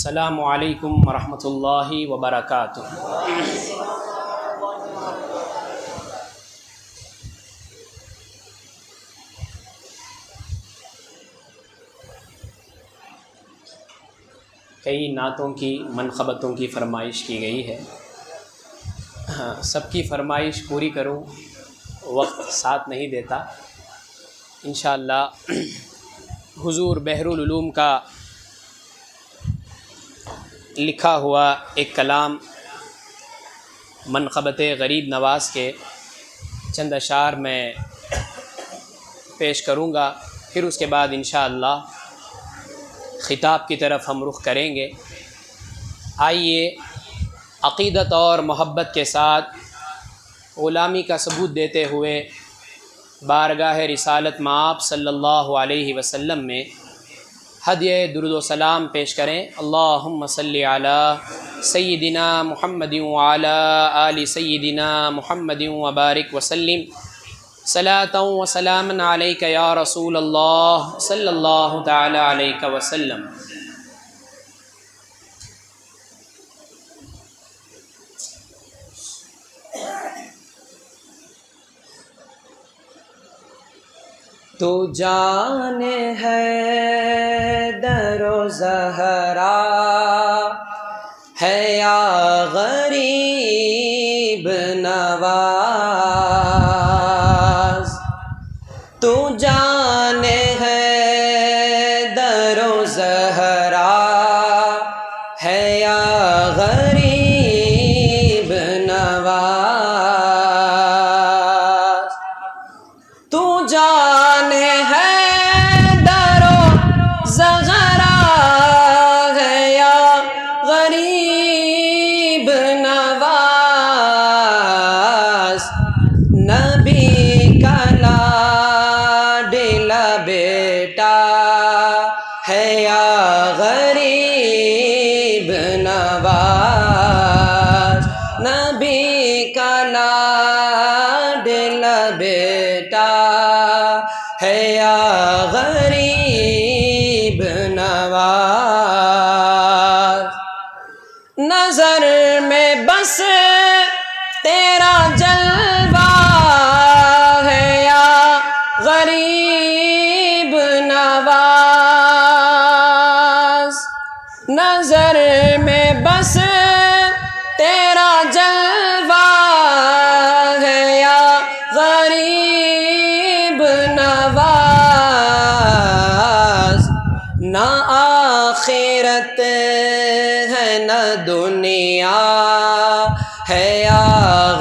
السلام علیکم ورحمۃ اللہ وبرکاتہ۔ کئی نعتوں کی منقبتوں کی فرمائش کی گئی ہے، سب کی فرمائش پوری کروں وقت ساتھ نہیں دیتا۔ انشاءاللہ حضور بحر العلوم کا لکھا ہوا ایک کلام منقبت غریب نواز کے چند اشعار میں پیش کروں گا، پھر اس کے بعد انشاءاللہ خطاب کی طرف ہم رخ کریں گے۔ آئیے عقیدت اور محبت کے ساتھ غلامی کا ثبوت دیتے ہوئے بارگاہ رسالت مآب صلی اللہ علیہ وسلم میں ہدیہ درود و سلام پیش کریں۔ اللہم صلی علی سیدنا محمد وعلی آل سیدنا محمد وبارک وسلم صلاۃ و سلاما علیک یا رسول اللہ صلی اللہ تعالی علیہ وسلم۔ تو جان ہے در و زہرا ہے یا غریب نواز، تو جان ہے در و زہرا ہے یا غریب نواز، تو جان ہے در و زہرا ہے یا غریب نواز، نبی کا لاڈلا بیٹا ہے یا غریب نواز، نبی کا لاڈلا بیٹا ہے یا غریب نواز، نظر میں بس تیرا جلوہ ہے یا غریب نواز، نظر میں بس تیرا جلوہ ہے یا غریب نواز، نہ آخرت ہے نہ دنیا ہے یا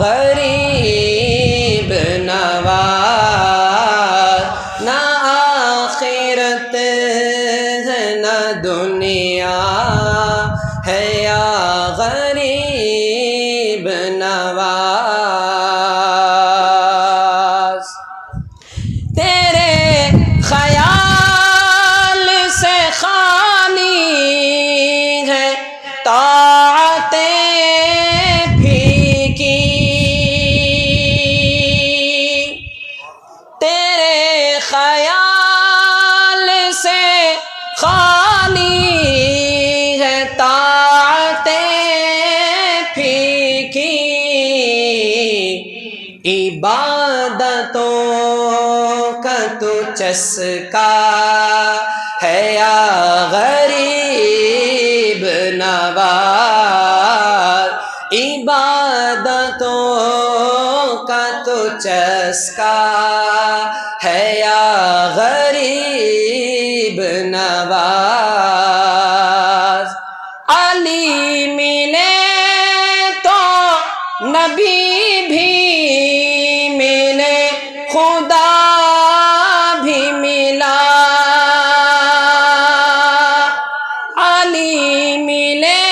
غریب نواز، نہ آخرت ہے نہ دنیا ہے یا غریب نواز، تیرے خیال سے خالی ہے طاعتیں پھیکی، تیرے خیال سے خالی ہے طاعتیں پھیکی، عبادتوں کا تو چسکا ہے یا غریب نواز، عبادتوں کا تو چسکا ہے یا غریب نواز، علی ملے تو نبی بھی ملے خدا بھی ملا، علی ملے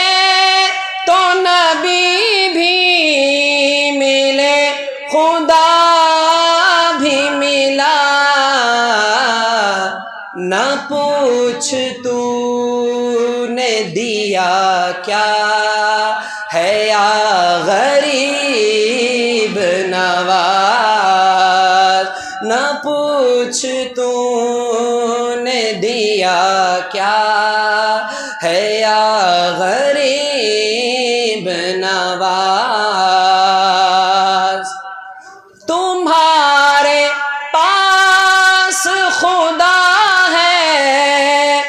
تو نبی بھی ملے خدا بھی ملا، نہ پوچھ تو نے دیا کیا ہے یا غریب نواز، نہ پوچھ تو نے دیا کیا ہے یا غریب نواز، تمہارے پاس خدا ہے،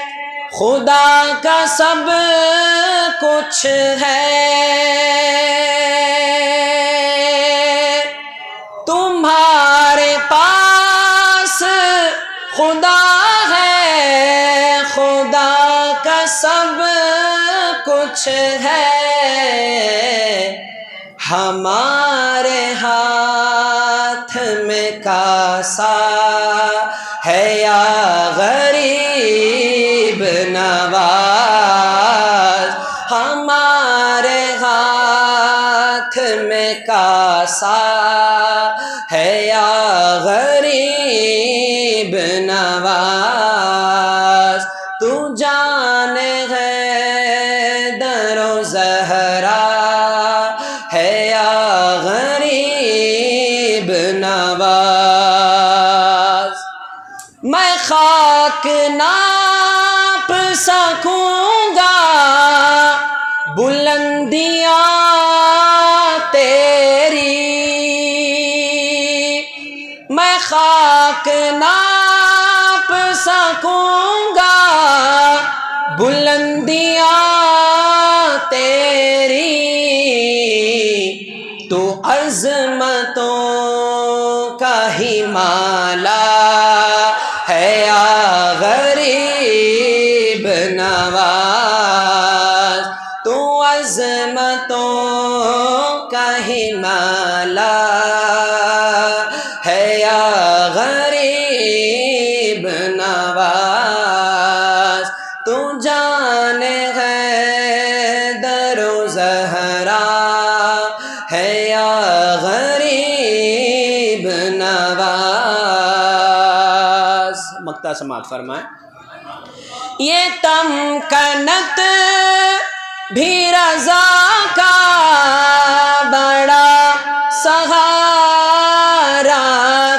خدا کا سب کچھ ہے، تمہارے پاس خدا ہے، خدا کا سب کچھ ہے، ہمارے ہاتھ میں کاسا ہے یا غریب نواز، ہمارے ہاتھ میں کاسا ہے یا غریب نواز، تو جانے ہے در و زہرا ہے یا غریب نواز، میں خاک ناپ سکوں گا بلندیاں تیری، میں خاک ناپ سکوں گا بلندیاں تیری، تو عظمتوں کا ہمالا ہے یا غریب نواز، تو عظمتوں کا ہمالا ہے یا غریب نواز، تو جانے ہے در و زہرا ہے یا غریب نواز۔ مقطع سماعت فرمائیں۔ یہ تمکنت بھی رضا کا بڑا سہارا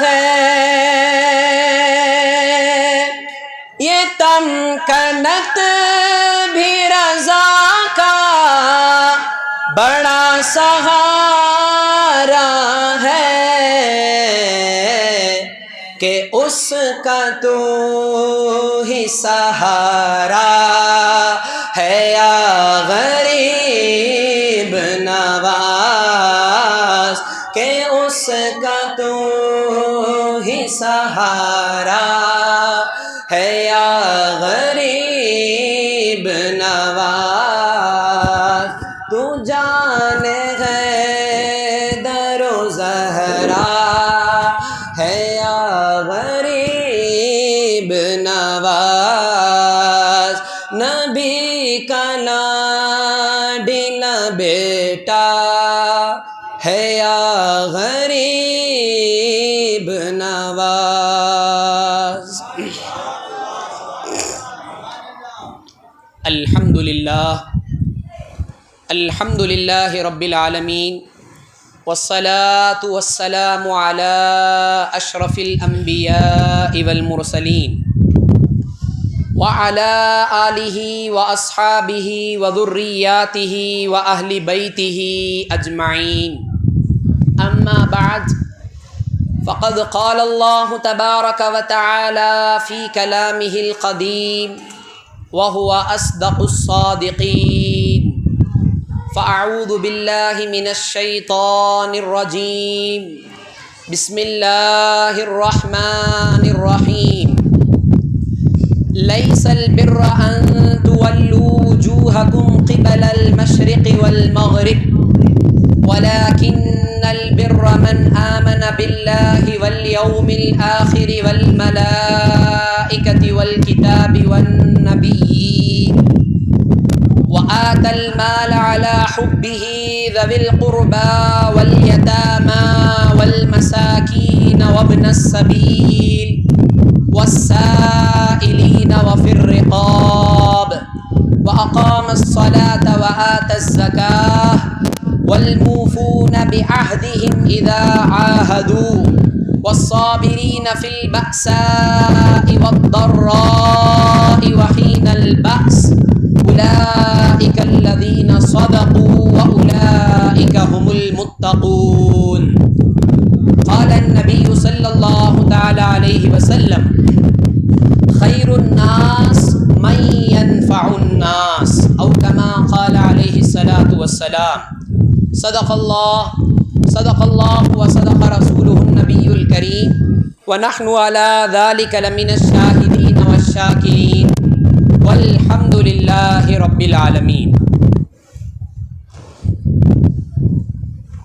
ہے، یہ تمکنت بھی رضا کا بڑا سہارا ہے، کہ اس کا تو ہی سہارا ہے یا غریب نواز، کہ اس کا تو ہی سہارا ہے یا غریب نواز، تو جانے ہے در و زہرا ہے یا غریب نواز، نبی کا لاڈلا بیٹا ہے یا غریب نواز۔ الحمد للہ رب العالمین، والصلاة والسلام على اشرف الانبیاء والمرسلین، وعلى آلہ واصحابہ وذریاتہ واہل بیتہ اجمعین، اما بعد، فقد قال اللہ تبارک وتعالی فی کلامہ القدیم وهو أصدق الصادقين، فأعوذ بالله من الشيطان الرجيم، بسم الله الرحمن الرحيم، ليس البر أن تولوا وجوهكم قبل المشرق والمغرب، ولكن البر من آمن بالله واليوم الآخر والملائكة والكتاب والنبيين، وآتى المال على حبه ذوي القربى واليتامى والمساكين وابن السبيل والسائلين وفي الرقاب، وأقام الصلاة وآتى الزكاة، والموفون بعهدهم إذا عاهدوا، والصابرين في البأساء والضراء وحين البأس، اولئک الذین صدقوا واولئک هم المتقون۔ قال النبی صلی اللہ تعالی علیہ وسلم خیر الناس من ينفع الناس او كما قال علیہ الصلاة والسلام۔ صدق اللہ وصدق رسولہ النبی الکریم ونحن على ذلك لمن الشاہدین والشاکرین والحمد للہ رب العالمین۔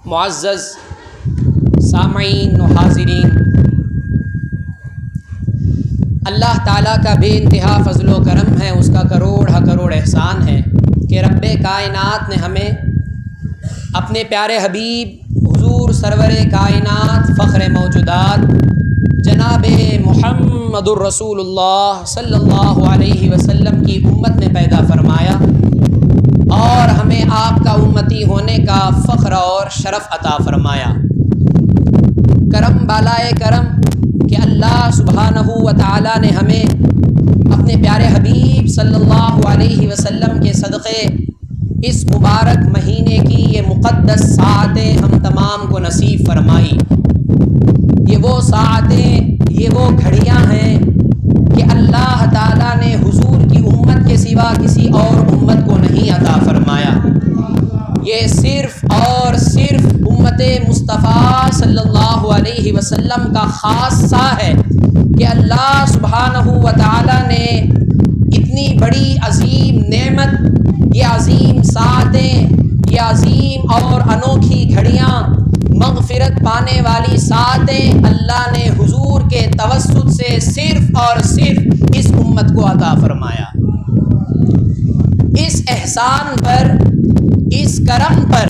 معزز سامعین و حاضرین، اللہ تعالیٰ کا بے انتہا فضل و کرم ہے، اس کا کروڑ احسان ہے کہ رب کائنات نے ہمیں اپنے پیارے حبیب حضور سرور کائنات فخر موجودات جناب محمد الرسول اللہ صلی اللہ علیہ وسلم کی امت میں پیدا فرمایا اور ہمیں آپ کا امتی ہونے کا فخر اور شرف عطا فرمایا۔ کرم بالائے کرم کہ اللہ سبحانہ و تعالیٰ نے ہمیں اپنے پیارے حبیب صلی اللہ علیہ وسلم کے صدقے اس مبارک مہینے کی یہ مقدس ساعتیں ہم تمام کو نصیب فرمائی۔ یہ وہ ساعتیں، یہ وہ گھڑیاں ہیں کہ اللہ تعالیٰ نے حضور کی امت کے سوا کسی اور امت کو نہیں عطا فرمایا۔ یہ صرف اور صرف امت مصطفیٰ صلی اللہ علیہ وسلم کا خاصہ ہے کہ اللہ سبحانہ و تعالیٰ نے اتنی بڑی عظیم نعمت، یہ عظیم ساعتیں، یہ عظیم اور انوکھی گھڑیاں، مغفرت پانے والی ساعتیں اللہ نے حضور کے توسط سے صرف اور صرف اس امت کو عطا فرمایا۔ اس احسان پر، اس کرم پر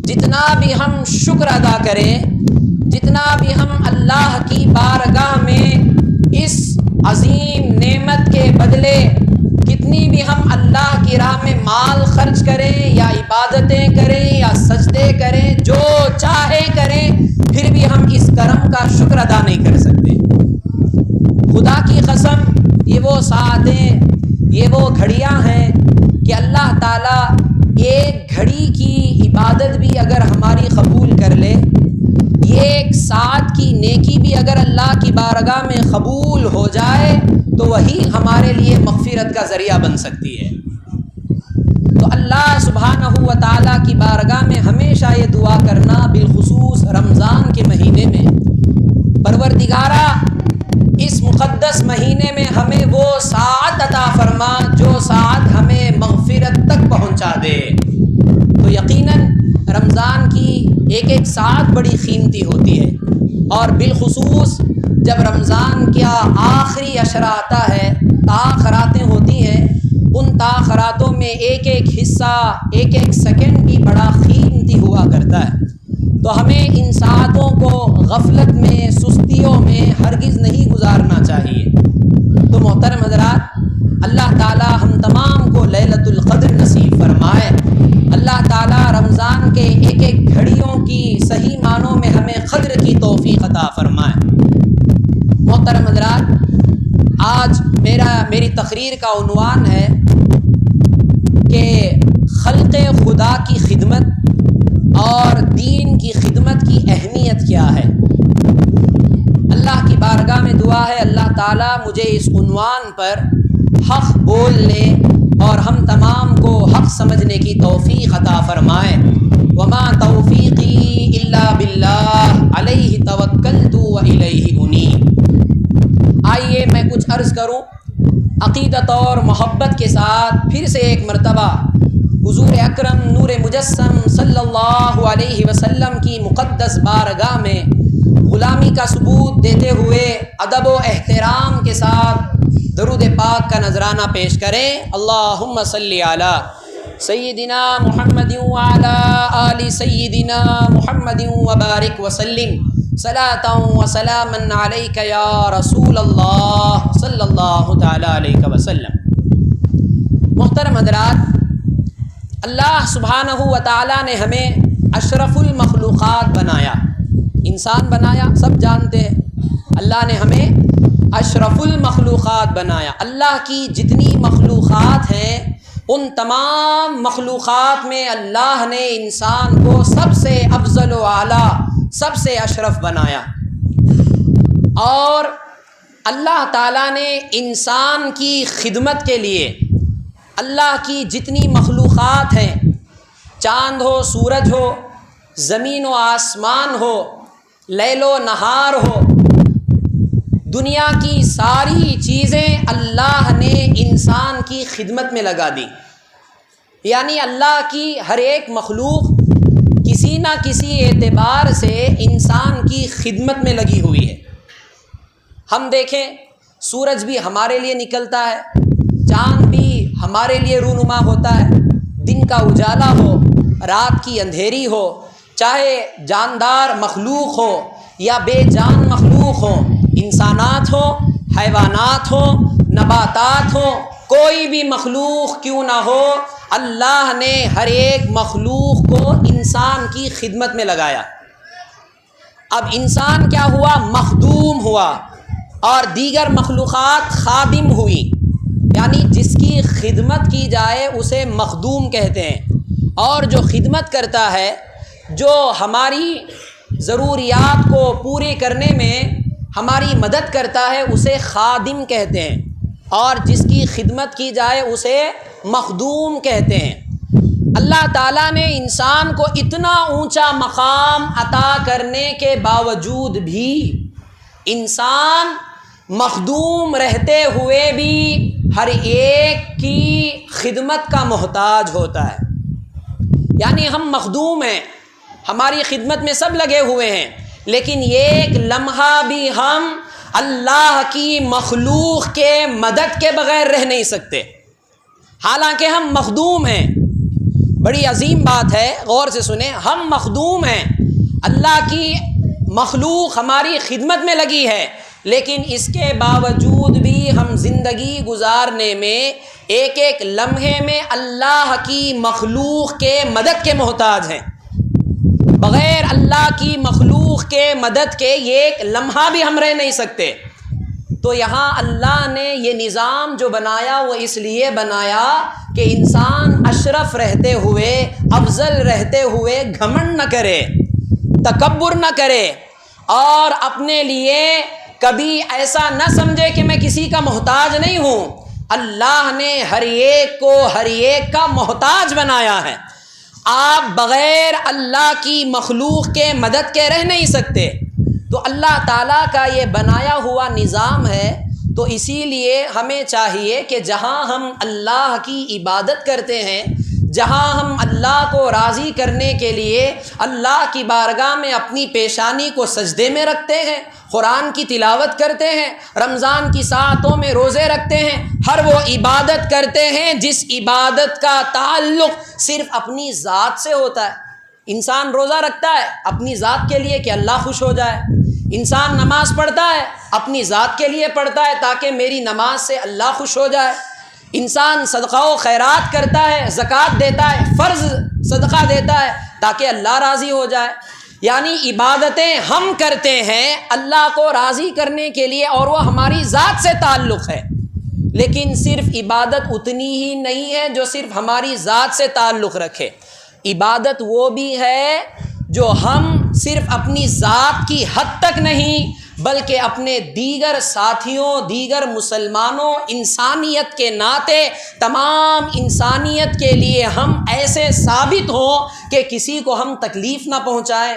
جتنا بھی ہم شکر ادا کریں، جتنا بھی ہم اللہ کی بارگاہ میں اس عظیم نعمت کے بدلے کتنی بھی ہم اللہ کی راہ میں مال خرچ کریں یا عبادتیں کریں یا سجدے کریں، جو چاہے کریں، پھر بھی ہم اس کرم کا شکر ادا نہیں کر سکتے۔ خدا کی قسم، یہ وہ ساعتیں، یہ وہ گھڑیاں ہیں کہ اللہ تعالیٰ ایک گھڑی کی عبادت بھی اگر ہماری قبول کر لے، یہ ایک ساعت کی نیکی بھی اگر اللہ کی بارگاہ میں قبول ہو جائے تو وہی ہمارے لیے مغفرت کا ذریعہ بن سکتی ہے۔ تو اللہ سبحانہ و تعالیٰ کی بارگاہ میں ہمیشہ یہ دعا کرنا، بالخصوص رمضان کے مہینے میں، پروردگارا اس مقدس مہینے میں ہمیں وہ ساعت عطا فرما جو ساعت ہمیں مغفرت تک پہنچا دے۔ تو یقیناً رمضان کی ایک ایک ساعت بڑی قیمتی ہوتی ہے، اور بالخصوص جب رمضان کا آخری عشرہ آتا ہے، تاخراتیں ہوتی ہیں، ان تاخراتوں میں ایک ایک حصہ، ایک ایک سیکنڈ بھی بڑا قیمتی ہوا کرتا ہے۔ تو ہمیں ان ساعتوں کو غفلت میں، سستیوں میں ہرگز نہیں گزارنا چاہیے۔ تو محترم حضرات، اللہ تعالی ہم تمام کو لیلۃ القدر نصیب فرمائے۔ اللہ تعالی رمضان کے ایک ایک گھڑیوں کی صحیح معنوں میں ہمیں قدر کی توفیق عطا فرمائے۔ محترم حضرات، آج میری تقریر کا عنوان ہے کہ خلق خدا کی خدمت اور دین کی خدمت کی اہمیت کیا ہے۔ اللہ کی بارگاہ میں دعا ہے اللہ تعالیٰ مجھے اس عنوان پر حق بولنے اور ہم تمام کو حق سمجھنے کی توفیق عطا فرمائے۔ وما توفیقی الا باللہ علیہ توکلت و الیہ انیب۔ آئیے میں کچھ عرض کروں عقیدت اور محبت کے ساتھ، پھر سے ایک مرتبہ حضور اکرم نور مجسم صلی اللہ علیہ وسلم کی مقدس بارگاہ میں غلامی کا ثبوت دیتے ہوئے ادب و احترام کے ساتھ درود پاک کا نذرانہ پیش کریں۔ اللہم صلی علی سیدنا محمد وعلی آل سیدنا محمد وبارک وسلم صلاۃ و سلاما علیک یا رسول اللہ صلی اللہ تعالی علیہ وسلم۔ محترم حضرات، اللہ سبحانہ و تعالیٰ نے ہمیں اشرف المخلوقات بنایا، انسان بنایا، سب جانتے ہیں۔ اللہ نے ہمیں اشرف المخلوقات بنایا۔ اللہ کی جتنی مخلوقات ہیں ان تمام مخلوقات میں اللہ نے انسان کو سب سے افضل و اعلیٰ، سب سے اشرف بنایا، اور اللہ تعالیٰ نے انسان کی خدمت کے لیے اللہ کی جتنی مخلوقات ہیں، چاند ہو، سورج ہو، زمین و آسمان ہو، لیل و نہار ہو، دنیا کی ساری چیزیں اللہ نے انسان کی خدمت میں لگا دی۔ یعنی اللہ کی ہر ایک مخلوق کسی نہ کسی اعتبار سے انسان کی خدمت میں لگی ہوئی ہے۔ ہم دیکھیں، سورج بھی ہمارے لیے نکلتا ہے، چاند بھی ہمارے لیے رونما ہوتا ہے، دن کا اجالا ہو، رات کی اندھیری ہو، چاہے جاندار مخلوق ہو یا بے جان مخلوق ہو، انسانات ہو، حیوانات ہو، نباتات ہو، کوئی بھی مخلوق کیوں نہ ہو، اللہ نے ہر ایک مخلوق کو انسان کی خدمت میں لگایا۔ اب انسان کیا ہوا؟ مخدوم ہوا، اور دیگر مخلوقات خادم ہوئی، یعنی جس کی خدمت کی جائے اسے مخدوم کہتے ہیں، اور جو خدمت کرتا ہے، جو ہماری ضروریات کو پورے کرنے میں ہماری مدد کرتا ہے، اسے خادم کہتے ہیں، اور جس کی خدمت کی جائے اسے مخدوم کہتے ہیں۔ اللہ تعالیٰ نے انسان کو اتنا اونچا مقام عطا کرنے کے باوجود بھی انسان مخدوم رہتے ہوئے بھی ہر ایک کی خدمت کا محتاج ہوتا ہے۔ یعنی ہم مخدوم ہیں، ہماری خدمت میں سب لگے ہوئے ہیں، لیکن ایک لمحہ بھی ہم اللہ کی مخلوق کے مدد کے بغیر رہ نہیں سکتے، حالانکہ ہم مخدوم ہیں۔ بڑی عظیم بات ہے، غور سے سنیں، ہم مخدوم ہیں، اللہ کی مخلوق ہماری خدمت میں لگی ہے، لیکن اس کے باوجود بھی ہم زندگی گزارنے میں ایک ایک لمحے میں اللہ کی مخلوق کے مدد کے محتاج ہیں۔ بغیر اللہ کی مخلوق کے مدد کے ایک لمحہ بھی ہم رہ نہیں سکتے۔ تو یہاں اللہ نے یہ نظام جو بنایا وہ اس لیے بنایا کہ انسان اشرف رہتے ہوئے، افضل رہتے ہوئے گھمنڈ نہ کرے، تکبر نہ کرے، اور اپنے لیے کبھی ایسا نہ سمجھے کہ میں کسی کا محتاج نہیں ہوں۔ اللہ نے ہر ایک کو ہر ایک کا محتاج بنایا ہے۔ آپ بغیر اللہ کی مخلوق کے مدد کے رہ نہیں سکتے۔ تو اللہ تعالیٰ کا یہ بنایا ہوا نظام ہے، تو اسی لیے ہمیں چاہیے کہ جہاں ہم اللہ کی عبادت کرتے ہیں، جہاں ہم اللہ کو راضی کرنے کے لیے اللہ کی بارگاہ میں اپنی پیشانی کو سجدے میں رکھتے ہیں، قرآن کی تلاوت کرتے ہیں، رمضان کی ساعتوں میں روزے رکھتے ہیں، ہر وہ عبادت کرتے ہیں جس عبادت کا تعلق صرف اپنی ذات سے ہوتا ہے۔ انسان روزہ رکھتا ہے اپنی ذات کے لیے کہ اللہ خوش ہو جائے، انسان نماز پڑھتا ہے اپنی ذات کے لیے پڑھتا ہے تاکہ میری نماز سے اللہ خوش ہو جائے، انسان صدقہ و خیرات کرتا ہے، زکوٰۃ دیتا ہے، فرض صدقہ دیتا ہے تاکہ اللہ راضی ہو جائے۔ یعنی عبادتیں ہم کرتے ہیں اللہ کو راضی کرنے کے لیے، اور وہ ہماری ذات سے تعلق ہے، لیکن صرف عبادت اتنی ہی نہیں ہے جو صرف ہماری ذات سے تعلق رکھے۔ عبادت وہ بھی ہے جو ہم صرف اپنی ذات کی حد تک نہیں بلکہ اپنے دیگر ساتھیوں، دیگر مسلمانوں، انسانیت کے ناطے تمام انسانیت کے لیے ہم ایسے ثابت ہوں کہ کسی کو ہم تکلیف نہ پہنچائیں،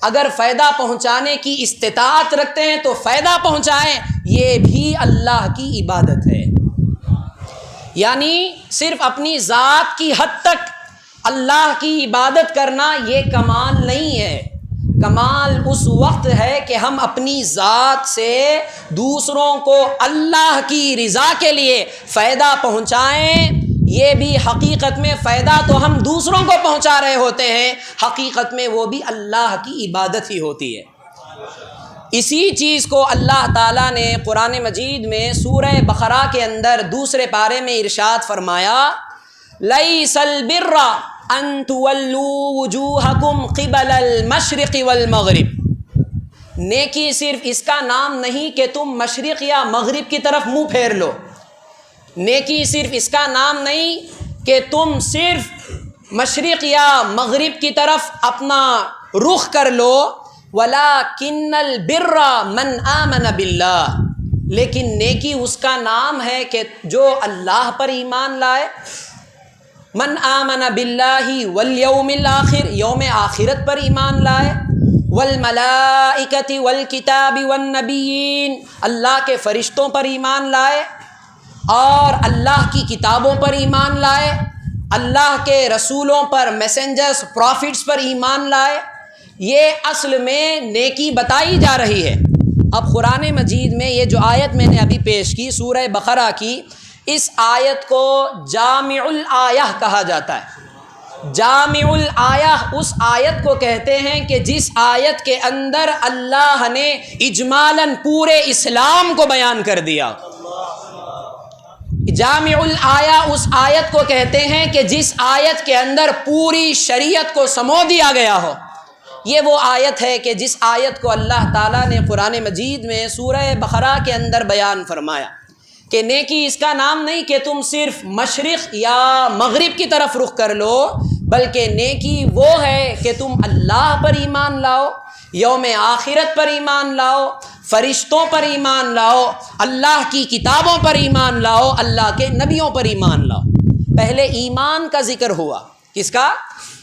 اگر فائدہ پہنچانے کی استطاعت رکھتے ہیں تو فائدہ پہنچائیں، یہ بھی اللہ کی عبادت ہے۔ یعنی صرف اپنی ذات کی حد تک اللہ کی عبادت کرنا یہ کمال نہیں ہے، کمال اس وقت ہے کہ ہم اپنی ذات سے دوسروں کو اللہ کی رضا کے لیے فائدہ پہنچائیں۔ یہ بھی حقیقت میں فائدہ تو ہم دوسروں کو پہنچا رہے ہوتے ہیں، حقیقت میں وہ بھی اللہ کی عبادت ہی ہوتی ہے۔ اسی چیز کو اللہ تعالیٰ نے قرآن مجید میں سورہ بقرہ کے اندر دوسرے پارے میں ارشاد فرمایا، لَيْسَ الْبِرَّ أَن تُوَلُّوا وُجُوهَكُمْ قِبَلَ الْمَشْرِقِ وَالْمَغْرِبِ، نیکی صرف اس کا نام نہیں کہ تم مشرق یا مغرب کی طرف منہ پھیر لو، نیکی صرف اس کا نام نہیں کہ تم صرف مشرق یا مغرب کی طرف اپنا رخ کر لو، وَلَٰكِنَّ الْبِرَّ مَنْ آمَنَ بِاللَّهِ، لیکن نیکی اس کا نام ہے کہ جو اللہ پر ایمان لائے، من آمن باللہ والیوم الآخر، یوم آخرت پر ایمان لائے، والملائکۃ والکتاب والنبیین، اللہ کے فرشتوں پر ایمان لائے اور اللہ کی کتابوں پر ایمان لائے، اللہ کے رسولوں پر، میسنجرز، پروفٹس پر ایمان لائے۔ یہ اصل میں نیکی بتائی جا رہی ہے۔ اب قرآن مجید میں یہ جو آیت میں نے ابھی پیش کی سورہ بقرہ کی، اس آیت کو جامع الآیہ کہا جاتا ہے۔ جامع الآیہ اس آیت کو کہتے ہیں کہ جس آیت کے اندر اللہ نے اجمالاً پورے اسلام کو بیان کر دیا۔ جامع الآیہ اس آیت کو کہتے ہیں کہ جس آیت کے اندر پوری شریعت کو سمو دیا گیا ہو۔ یہ وہ آیت ہے کہ جس آیت کو اللہ تعالیٰ نے قرآن مجید میں سورہ بقرہ کے اندر بیان فرمایا کہ نیکی اس کا نام نہیں کہ تم صرف مشرق یا مغرب کی طرف رخ کر لو، بلکہ نیکی وہ ہے کہ تم اللہ پر ایمان لاؤ، یوم آخرت پر ایمان لاؤ، فرشتوں پر ایمان لاؤ، اللہ کی کتابوں پر ایمان لاؤ، اللہ کے نبیوں پر ایمان لاؤ۔ پہلے ایمان کا ذکر ہوا۔ کس کا؟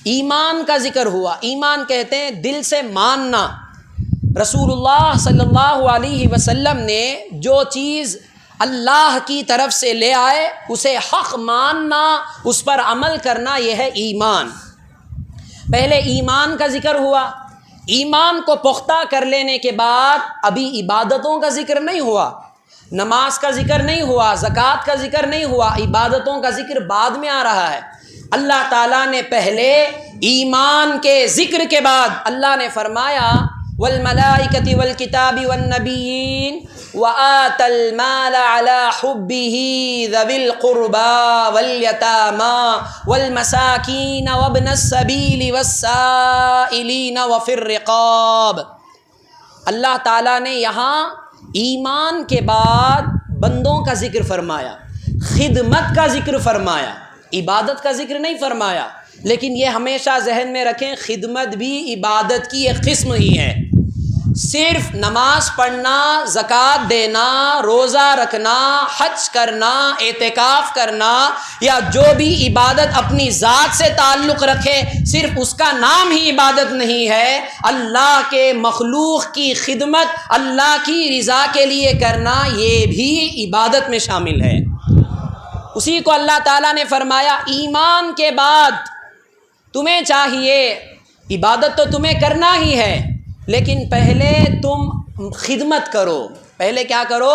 ایمان کا ذکر ہوا۔ ایمان کہتے ہیں دل سے ماننا۔ رسول اللہ صلی اللہ علیہ وسلم نے جو چیز اللہ کی طرف سے لے آئے اسے حق ماننا، اس پر عمل کرنا، یہ ہے ایمان۔ پہلے ایمان کا ذکر ہوا۔ ایمان کو پختہ کر لینے کے بعد ابھی عبادتوں کا ذکر نہیں ہوا، نماز کا ذکر نہیں ہوا، زکوٰۃ کا ذکر نہیں ہوا، عبادتوں کا ذکر بعد میں آ رہا ہے۔ اللہ تعالیٰ نے پہلے ایمان کے ذکر کے بعد اللہ نے فرمایا والملائکۃ والکتاب والنبیین وآتى المال على حبه ذوي القربى واليتامى والمساكين وابن السبيل والسائلين وفي الرقاب۔ اللہ تعالیٰ نے یہاں ایمان کے بعد بندوں کا ذکر فرمایا، خدمت کا ذکر فرمایا، عبادت کا ذکر نہیں فرمایا۔ لیکن یہ ہمیشہ ذہن میں رکھیں، خدمت بھی عبادت کی ایک قسم ہی ہے۔ صرف نماز پڑھنا، زکوٰۃ دینا، روزہ رکھنا، حج کرنا، اعتکاف کرنا یا جو بھی عبادت اپنی ذات سے تعلق رکھے صرف اس کا نام ہی عبادت نہیں ہے۔ اللہ کے مخلوق کی خدمت، اللہ کی رضا کے لیے کرنا، یہ بھی عبادت میں شامل ہے۔ اسی کو اللہ تعالیٰ نے فرمایا ایمان کے بعد تمہیں چاہیے، عبادت تو تمہیں کرنا ہی ہے، لیکن پہلے تم خدمت کرو۔ پہلے کیا کرو؟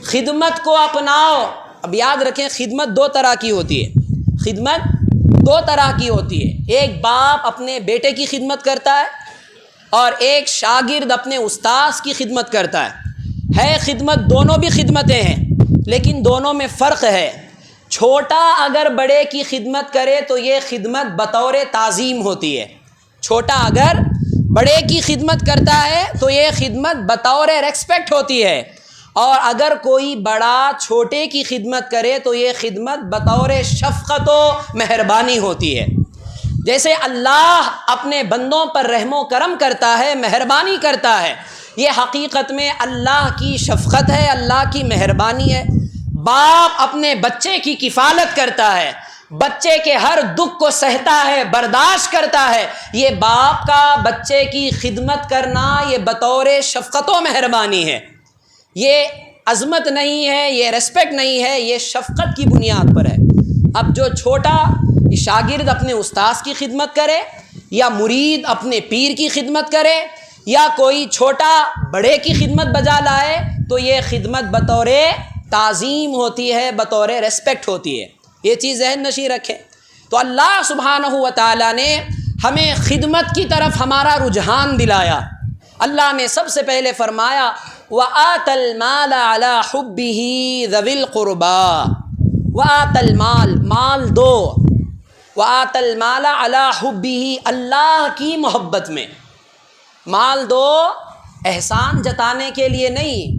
خدمت کو اپناؤ۔ اب یاد رکھیں خدمت دو طرح کی ہوتی ہے۔ خدمت دو طرح کی ہوتی ہے۔ ایک باپ اپنے بیٹے کی خدمت کرتا ہے اور ایک شاگرد اپنے استاذ کی خدمت کرتا ہے خدمت، دونوں بھی خدمتیں ہیں، لیکن دونوں میں فرق ہے۔ چھوٹا اگر بڑے کی خدمت کرے تو یہ خدمت بطور تعظیم ہوتی ہے۔ چھوٹا اگر بڑے کی خدمت کرتا ہے تو یہ خدمت بطور ریسپیکٹ ہوتی ہے، اور اگر کوئی بڑا چھوٹے کی خدمت کرے تو یہ خدمت بطور شفقت و مہربانی ہوتی ہے۔ جیسے اللہ اپنے بندوں پر رحم و کرم کرتا ہے، مہربانی کرتا ہے، یہ حقیقت میں اللہ کی شفقت ہے، اللہ کی مہربانی ہے۔ باپ اپنے بچے کی کفالت کرتا ہے، بچے کے ہر دکھ کو سہتا ہے، برداشت کرتا ہے، یہ باپ کا بچے کی خدمت کرنا یہ بطور شفقت و مہربانی ہے۔ یہ عظمت نہیں ہے، یہ ریسپیکٹ نہیں ہے، یہ شفقت کی بنیاد پر ہے۔ اب جو چھوٹا شاگرد اپنے استاذ کی خدمت کرے یا مرید اپنے پیر کی خدمت کرے یا کوئی چھوٹا بڑے کی خدمت بجا لائے تو یہ خدمت بطور تعظیم ہوتی ہے، بطور ریسپیکٹ ہوتی ہے۔ یہ چیز ذہن نشیں رکھیں۔ تو اللہ سبحانہ و تعالیٰ نے ہمیں خدمت کی طرف ہمارا رجحان دلایا۔ اللہ نے سب سے پہلے فرمایا وَآتَى الْمَالَ عَلَى حُبِّهِ ذَوِي الْقُرْبَى، وَآتَى الْمَال، مال دو، وَآتَى الْمَالَ عَلَى حُبِّهِ، اللہ کی محبت میں مال دو، احسان جتانے کے لیے نہیں،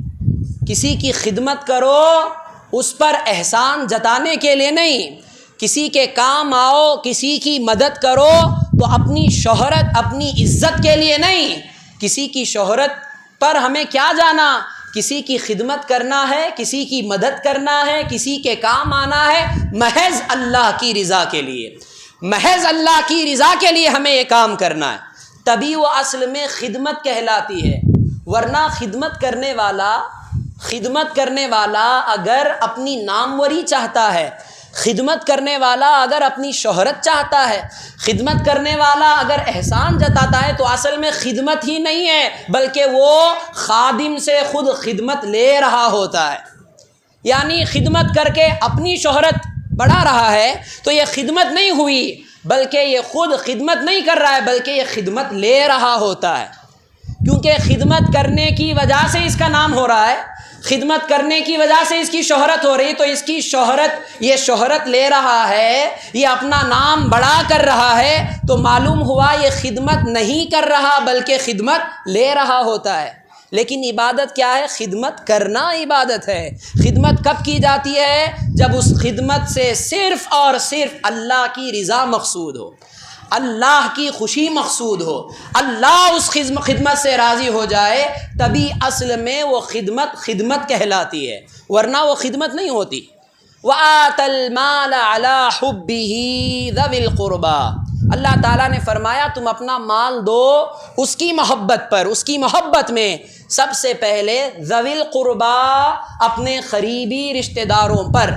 کسی کی خدمت کرو اس پر احسان جتانے کے لیے نہیں، کسی کے کام آؤ، کسی کی مدد کرو تو اپنی شہرت، اپنی عزت کے لیے نہیں، کسی کی شہرت پر ہمیں کیا جانا، کسی کی خدمت کرنا ہے، کسی کی مدد کرنا ہے، کسی کے کام آنا ہے، محض اللہ کی رضا کے لیے، محض اللہ کی رضا کے لیے ہمیں یہ کام کرنا ہے، تبھی وہ اصل میں خدمت کہلاتی ہے۔ ورنہ خدمت کرنے والا اگر اپنی ناموری چاہتا ہے، خدمت کرنے والا اگر اپنی شہرت چاہتا ہے، خدمت کرنے والا اگر احسان جتاتا ہے، تو اصل میں خدمت ہی نہیں ہے، بلکہ وہ خادم سے خود خدمت لے رہا ہوتا ہے۔ یعنی خدمت کر کے اپنی شہرت بڑھا رہا ہے تو یہ خدمت نہیں ہوئی، بلکہ یہ خود خدمت نہیں کر رہا ہے، بلکہ یہ خدمت لے رہا ہوتا ہے، کیونکہ خدمت کرنے کی وجہ سے اس کا نام ہو رہا ہے، خدمت کرنے کی وجہ سے اس کی شہرت ہو رہی، تو اس کی شہرت، یہ شہرت لے رہا ہے، یہ اپنا نام بڑا کر رہا ہے، تو معلوم ہوا یہ خدمت نہیں کر رہا بلکہ خدمت لے رہا ہوتا ہے۔ لیکن عبادت کیا ہے؟ خدمت کرنا عبادت ہے۔ خدمت کب کی جاتی ہے؟ جب اس خدمت سے صرف اور صرف اللہ کی رضا مقصود ہو، اللہ کی خوشی مقصود ہو، اللہ اس خدمت سے راضی ہو جائے، تبھی اصل میں وہ خدمت کہلاتی ہے، ورنہ وہ خدمت نہیں ہوتی۔ وَآتَ الْمَالَ عَلَى حُبِّهِ ذَوِي الْقُرْبَى، اللہ تعالیٰ نے فرمایا تم اپنا مال دو اس کی محبت پر، اس کی محبت میں سب سے پہلے ذوی القربى، اپنے قریبی رشتہ داروں پر،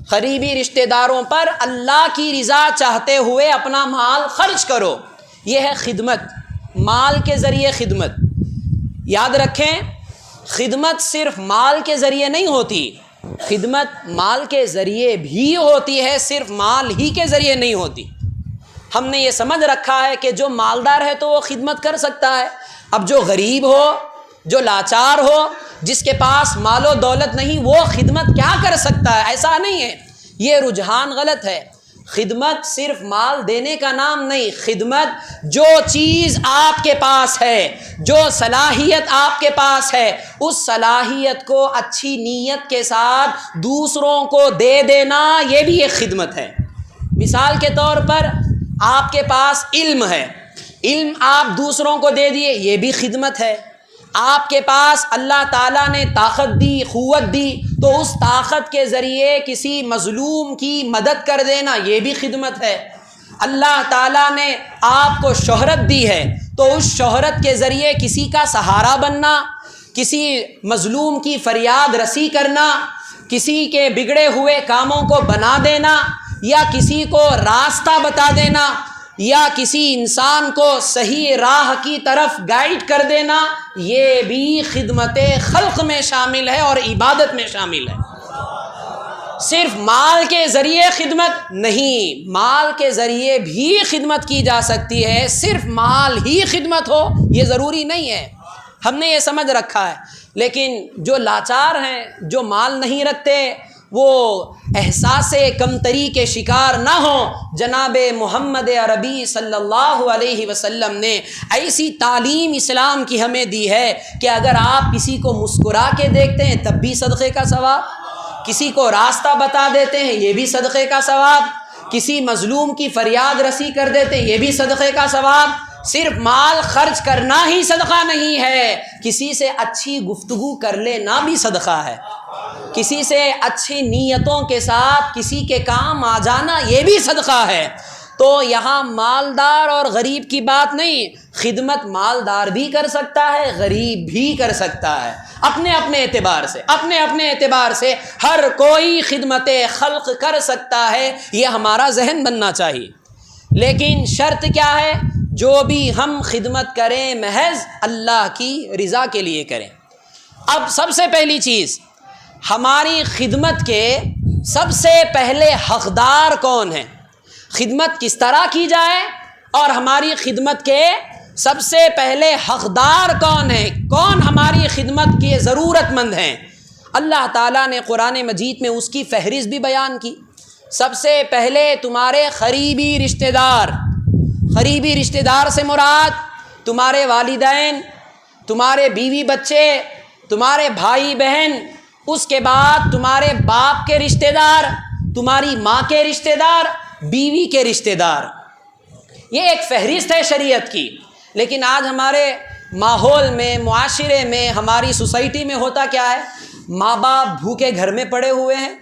قریبی رشتہ داروں پر اللہ کی رضا چاہتے ہوئے اپنا مال خرچ کرو۔ یہ ہے خدمت، مال کے ذریعے خدمت۔ یاد رکھیں، خدمت صرف مال کے ذریعے نہیں ہوتی، خدمت مال کے ذریعے بھی ہوتی ہے، صرف مال ہی کے ذریعے نہیں ہوتی۔ ہم نے یہ سمجھ رکھا ہے کہ جو مالدار ہے تو وہ خدمت کر سکتا ہے، اب جو غریب ہو، جو لاچار ہو، جس کے پاس مال و دولت نہیں، وہ خدمت کیا کر سکتا ہے؟ ایسا نہیں ہے، یہ رجحان غلط ہے۔ خدمت صرف مال دینے کا نام نہیں، خدمت جو چیز آپ کے پاس ہے، جو صلاحیت آپ کے پاس ہے، اس صلاحیت کو اچھی نیت کے ساتھ دوسروں کو دے دینا، یہ بھی ایک خدمت ہے۔ مثال کے طور پر آپ کے پاس علم ہے، علم آپ دوسروں کو دے دیے، یہ بھی خدمت ہے۔ آپ کے پاس اللہ تعالیٰ نے طاقت دی، قوت دی، تو اس طاقت کے ذریعے کسی مظلوم کی مدد کر دینا، یہ بھی خدمت ہے۔ اللہ تعالیٰ نے آپ کو شہرت دی ہے، تو اس شہرت کے ذریعے کسی کا سہارا بننا، کسی مظلوم کی فریاد رسی کرنا، کسی کے بگڑے ہوئے کاموں کو بنا دینا، یا کسی کو راستہ بتا دینا، یا کسی انسان کو صحیح راہ کی طرف گائیڈ کر دینا، یہ بھی خدمت خلق میں شامل ہے اور عبادت میں شامل ہے۔ صرف مال کے ذریعے خدمت نہیں، مال کے ذریعے بھی خدمت کی جا سکتی ہے، صرف مال ہی خدمت ہو یہ ضروری نہیں ہے، ہم نے یہ سمجھ رکھا ہے۔ لیکن جو لاچار ہیں، جو مال نہیں رکھتے، وہ احساس کمتری کے شکار نہ ہوں۔ جناب محمد عربی صلی اللہ علیہ وسلم نے ایسی تعلیم اسلام کی ہمیں دی ہے کہ اگر آپ کسی کو مسکرا کے دیکھتے ہیں تب بھی صدقے کا ثواب، کسی کو راستہ بتا دیتے ہیں یہ بھی صدقے کا ثواب، کسی مظلوم کی فریاد رسی کر دیتے ہیں یہ بھی صدقے کا ثواب۔ صرف مال خرچ کرنا ہی صدقہ نہیں ہے، کسی سے اچھی گفتگو کر لینا بھی صدقہ ہے، کسی سے اچھی نیتوں کے ساتھ کسی کے کام آ جانا یہ بھی صدقہ ہے۔ تو یہاں مالدار اور غریب کی بات نہیں، خدمت مالدار بھی کر سکتا ہے، غریب بھی کر سکتا ہے، اپنے اپنے اعتبار سے ہر کوئی خدمت خلق کر سکتا ہے، یہ ہمارا ذہن بننا چاہیے۔ لیکن شرط کیا ہے؟ جو بھی ہم خدمت کریں محض اللہ کی رضا کے لیے کریں۔ اب سب سے پہلی چیز، ہماری خدمت کے سب سے پہلے حقدار کون ہیں؟ خدمت کس طرح کی جائے اور ہماری خدمت کے سب سے پہلے حقدار کون ہیں؟ کون ہماری خدمت کے ضرورت مند ہیں؟ اللہ تعالیٰ نے قرآن مجید میں اس کی فہرست بھی بیان کی۔ سب سے پہلے تمہارے قریبی رشتہ دار، قریبی رشتہ دار سے مراد تمہارے والدین، تمہارے بیوی بچے، تمہارے بھائی بہن، اس کے بعد تمہارے باپ کے رشتہ دار، تمہاری ماں کے رشتہ دار، بیوی کے رشتہ دار، یہ ایک فہرست ہے شریعت کی۔ لیکن آج ہمارے ماحول میں، معاشرے میں، ہماری سوسائٹی میں ہوتا کیا ہے؟ ماں باپ بھوکے گھر میں پڑے ہوئے ہیں،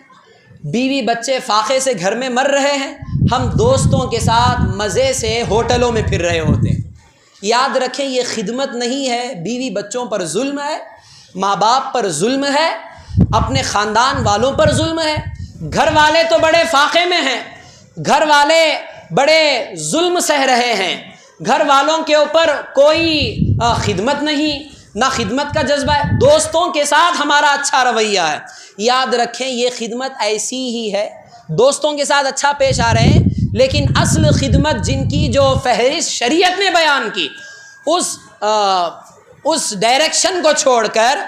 بیوی بچے فاقے سے گھر میں مر رہے ہیں، ہم دوستوں کے ساتھ مزے سے ہوٹلوں میں پھر رہے ہوتے ہیں۔ یاد رکھیں یہ خدمت نہیں ہے، بیوی بچوں پر ظلم ہے، ماں باپ پر ظلم ہے، اپنے خاندان والوں پر ظلم ہے۔ گھر والے تو بڑے فاقے میں ہیں، گھر والے بڑے ظلم سہ رہے ہیں، گھر والوں کے اوپر کوئی خدمت نہیں، نہ خدمت کا جذبہ ہے، دوستوں کے ساتھ ہمارا اچھا رویہ ہے۔ یاد رکھیں یہ خدمت ایسی ہی ہے، دوستوں کے ساتھ اچھا پیش آ رہے ہیں، لیکن اصل خدمت جن کی جو فہرست شریعت نے بیان کی، اس ڈائریکشن کو چھوڑ کر،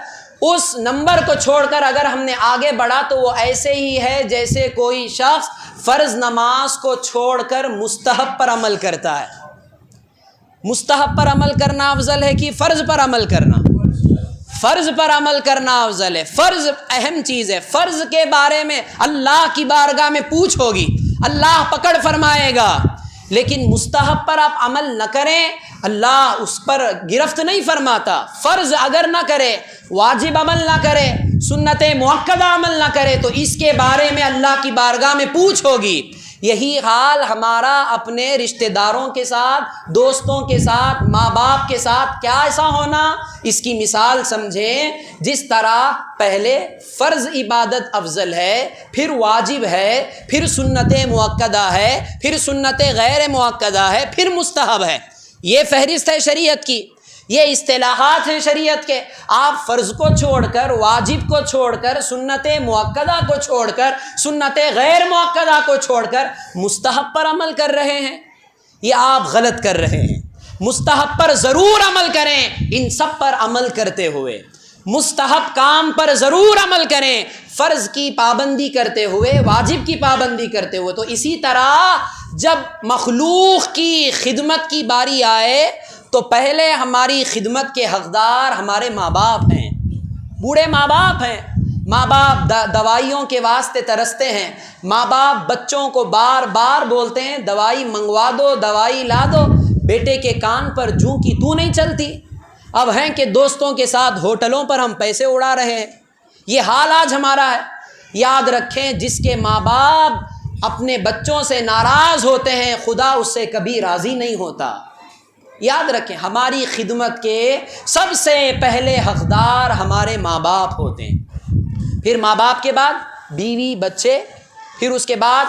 اس نمبر کو چھوڑ کر اگر ہم نے آگے بڑھا تو وہ ایسے ہی ہے جیسے کوئی شخص فرض نماز کو چھوڑ کر مستحب پر عمل کرتا ہے۔ مستحب پر عمل کرنا افضل ہے کہ فرض پر عمل کرنا؟ فرض پر عمل کرنا افضل ہے۔ فرض اہم چیز ہے، فرض کے بارے میں اللہ کی بارگاہ میں پوچھ ہوگی، اللہ پکڑ فرمائے گا، لیکن مستحب پر آپ عمل نہ کریں، اللہ اس پر گرفت نہیں فرماتا۔ فرض اگر نہ کرے، واجب عمل نہ کرے، سنت مؤکدہ عمل نہ کرے تو اس کے بارے میں اللہ کی بارگاہ میں پوچھ ہوگی۔ یہی حال ہمارا اپنے رشتہ داروں کے ساتھ، دوستوں کے ساتھ، ماں باپ کے ساتھ کیا ایسا ہونا؟ اس کی مثال سمجھیں، جس طرح پہلے فرض عبادت افضل ہے، پھر واجب ہے، پھر سنت مؤکدہ ہے، پھر سنت غیر مؤکدہ ہے، پھر مستحب ہے۔ یہ فہرست ہے شریعت کی، یہ اصطلاحات ہیں شریعت کے۔ آپ فرض کو چھوڑ کر، واجب کو چھوڑ کر، سنت مؤکدہ کو چھوڑ کر، سنت غیر مؤکدہ کو چھوڑ کر مستحب پر عمل کر رہے ہیں، یہ آپ غلط کر رہے ہیں۔ مستحب پر ضرور عمل کریں، ان سب پر عمل کرتے ہوئے، مستحب کام پر ضرور عمل کریں، فرض کی پابندی کرتے ہوئے، واجب کی پابندی کرتے ہوئے۔ تو اسی طرح جب مخلوق کی خدمت کی باری آئے تو پہلے ہماری خدمت کے حقدار ہمارے ماں باپ ہیں، بوڑھے ماں باپ ہیں۔ ماں باپ دوائیوں کے واسطے ترستے ہیں، ماں باپ بچوں کو بار بار بولتے ہیں دوائی منگوا دو، دوائی لا دو، بیٹے کے کان پر جوں کی تو نہیں چلتی۔ اب ہیں کہ دوستوں کے ساتھ ہوٹلوں پر ہم پیسے اڑا رہے ہیں، یہ حال آج ہمارا ہے۔ یاد رکھیں جس کے ماں باپ اپنے بچوں سے ناراض ہوتے ہیں، خدا اس سے کبھی راضی نہیں ہوتا۔ یاد رکھیں ہماری خدمت کے سب سے پہلے حقدار ہمارے ماں باپ ہوتے ہیں، پھر ماں باپ کے بعد بیوی بچے، پھر اس کے بعد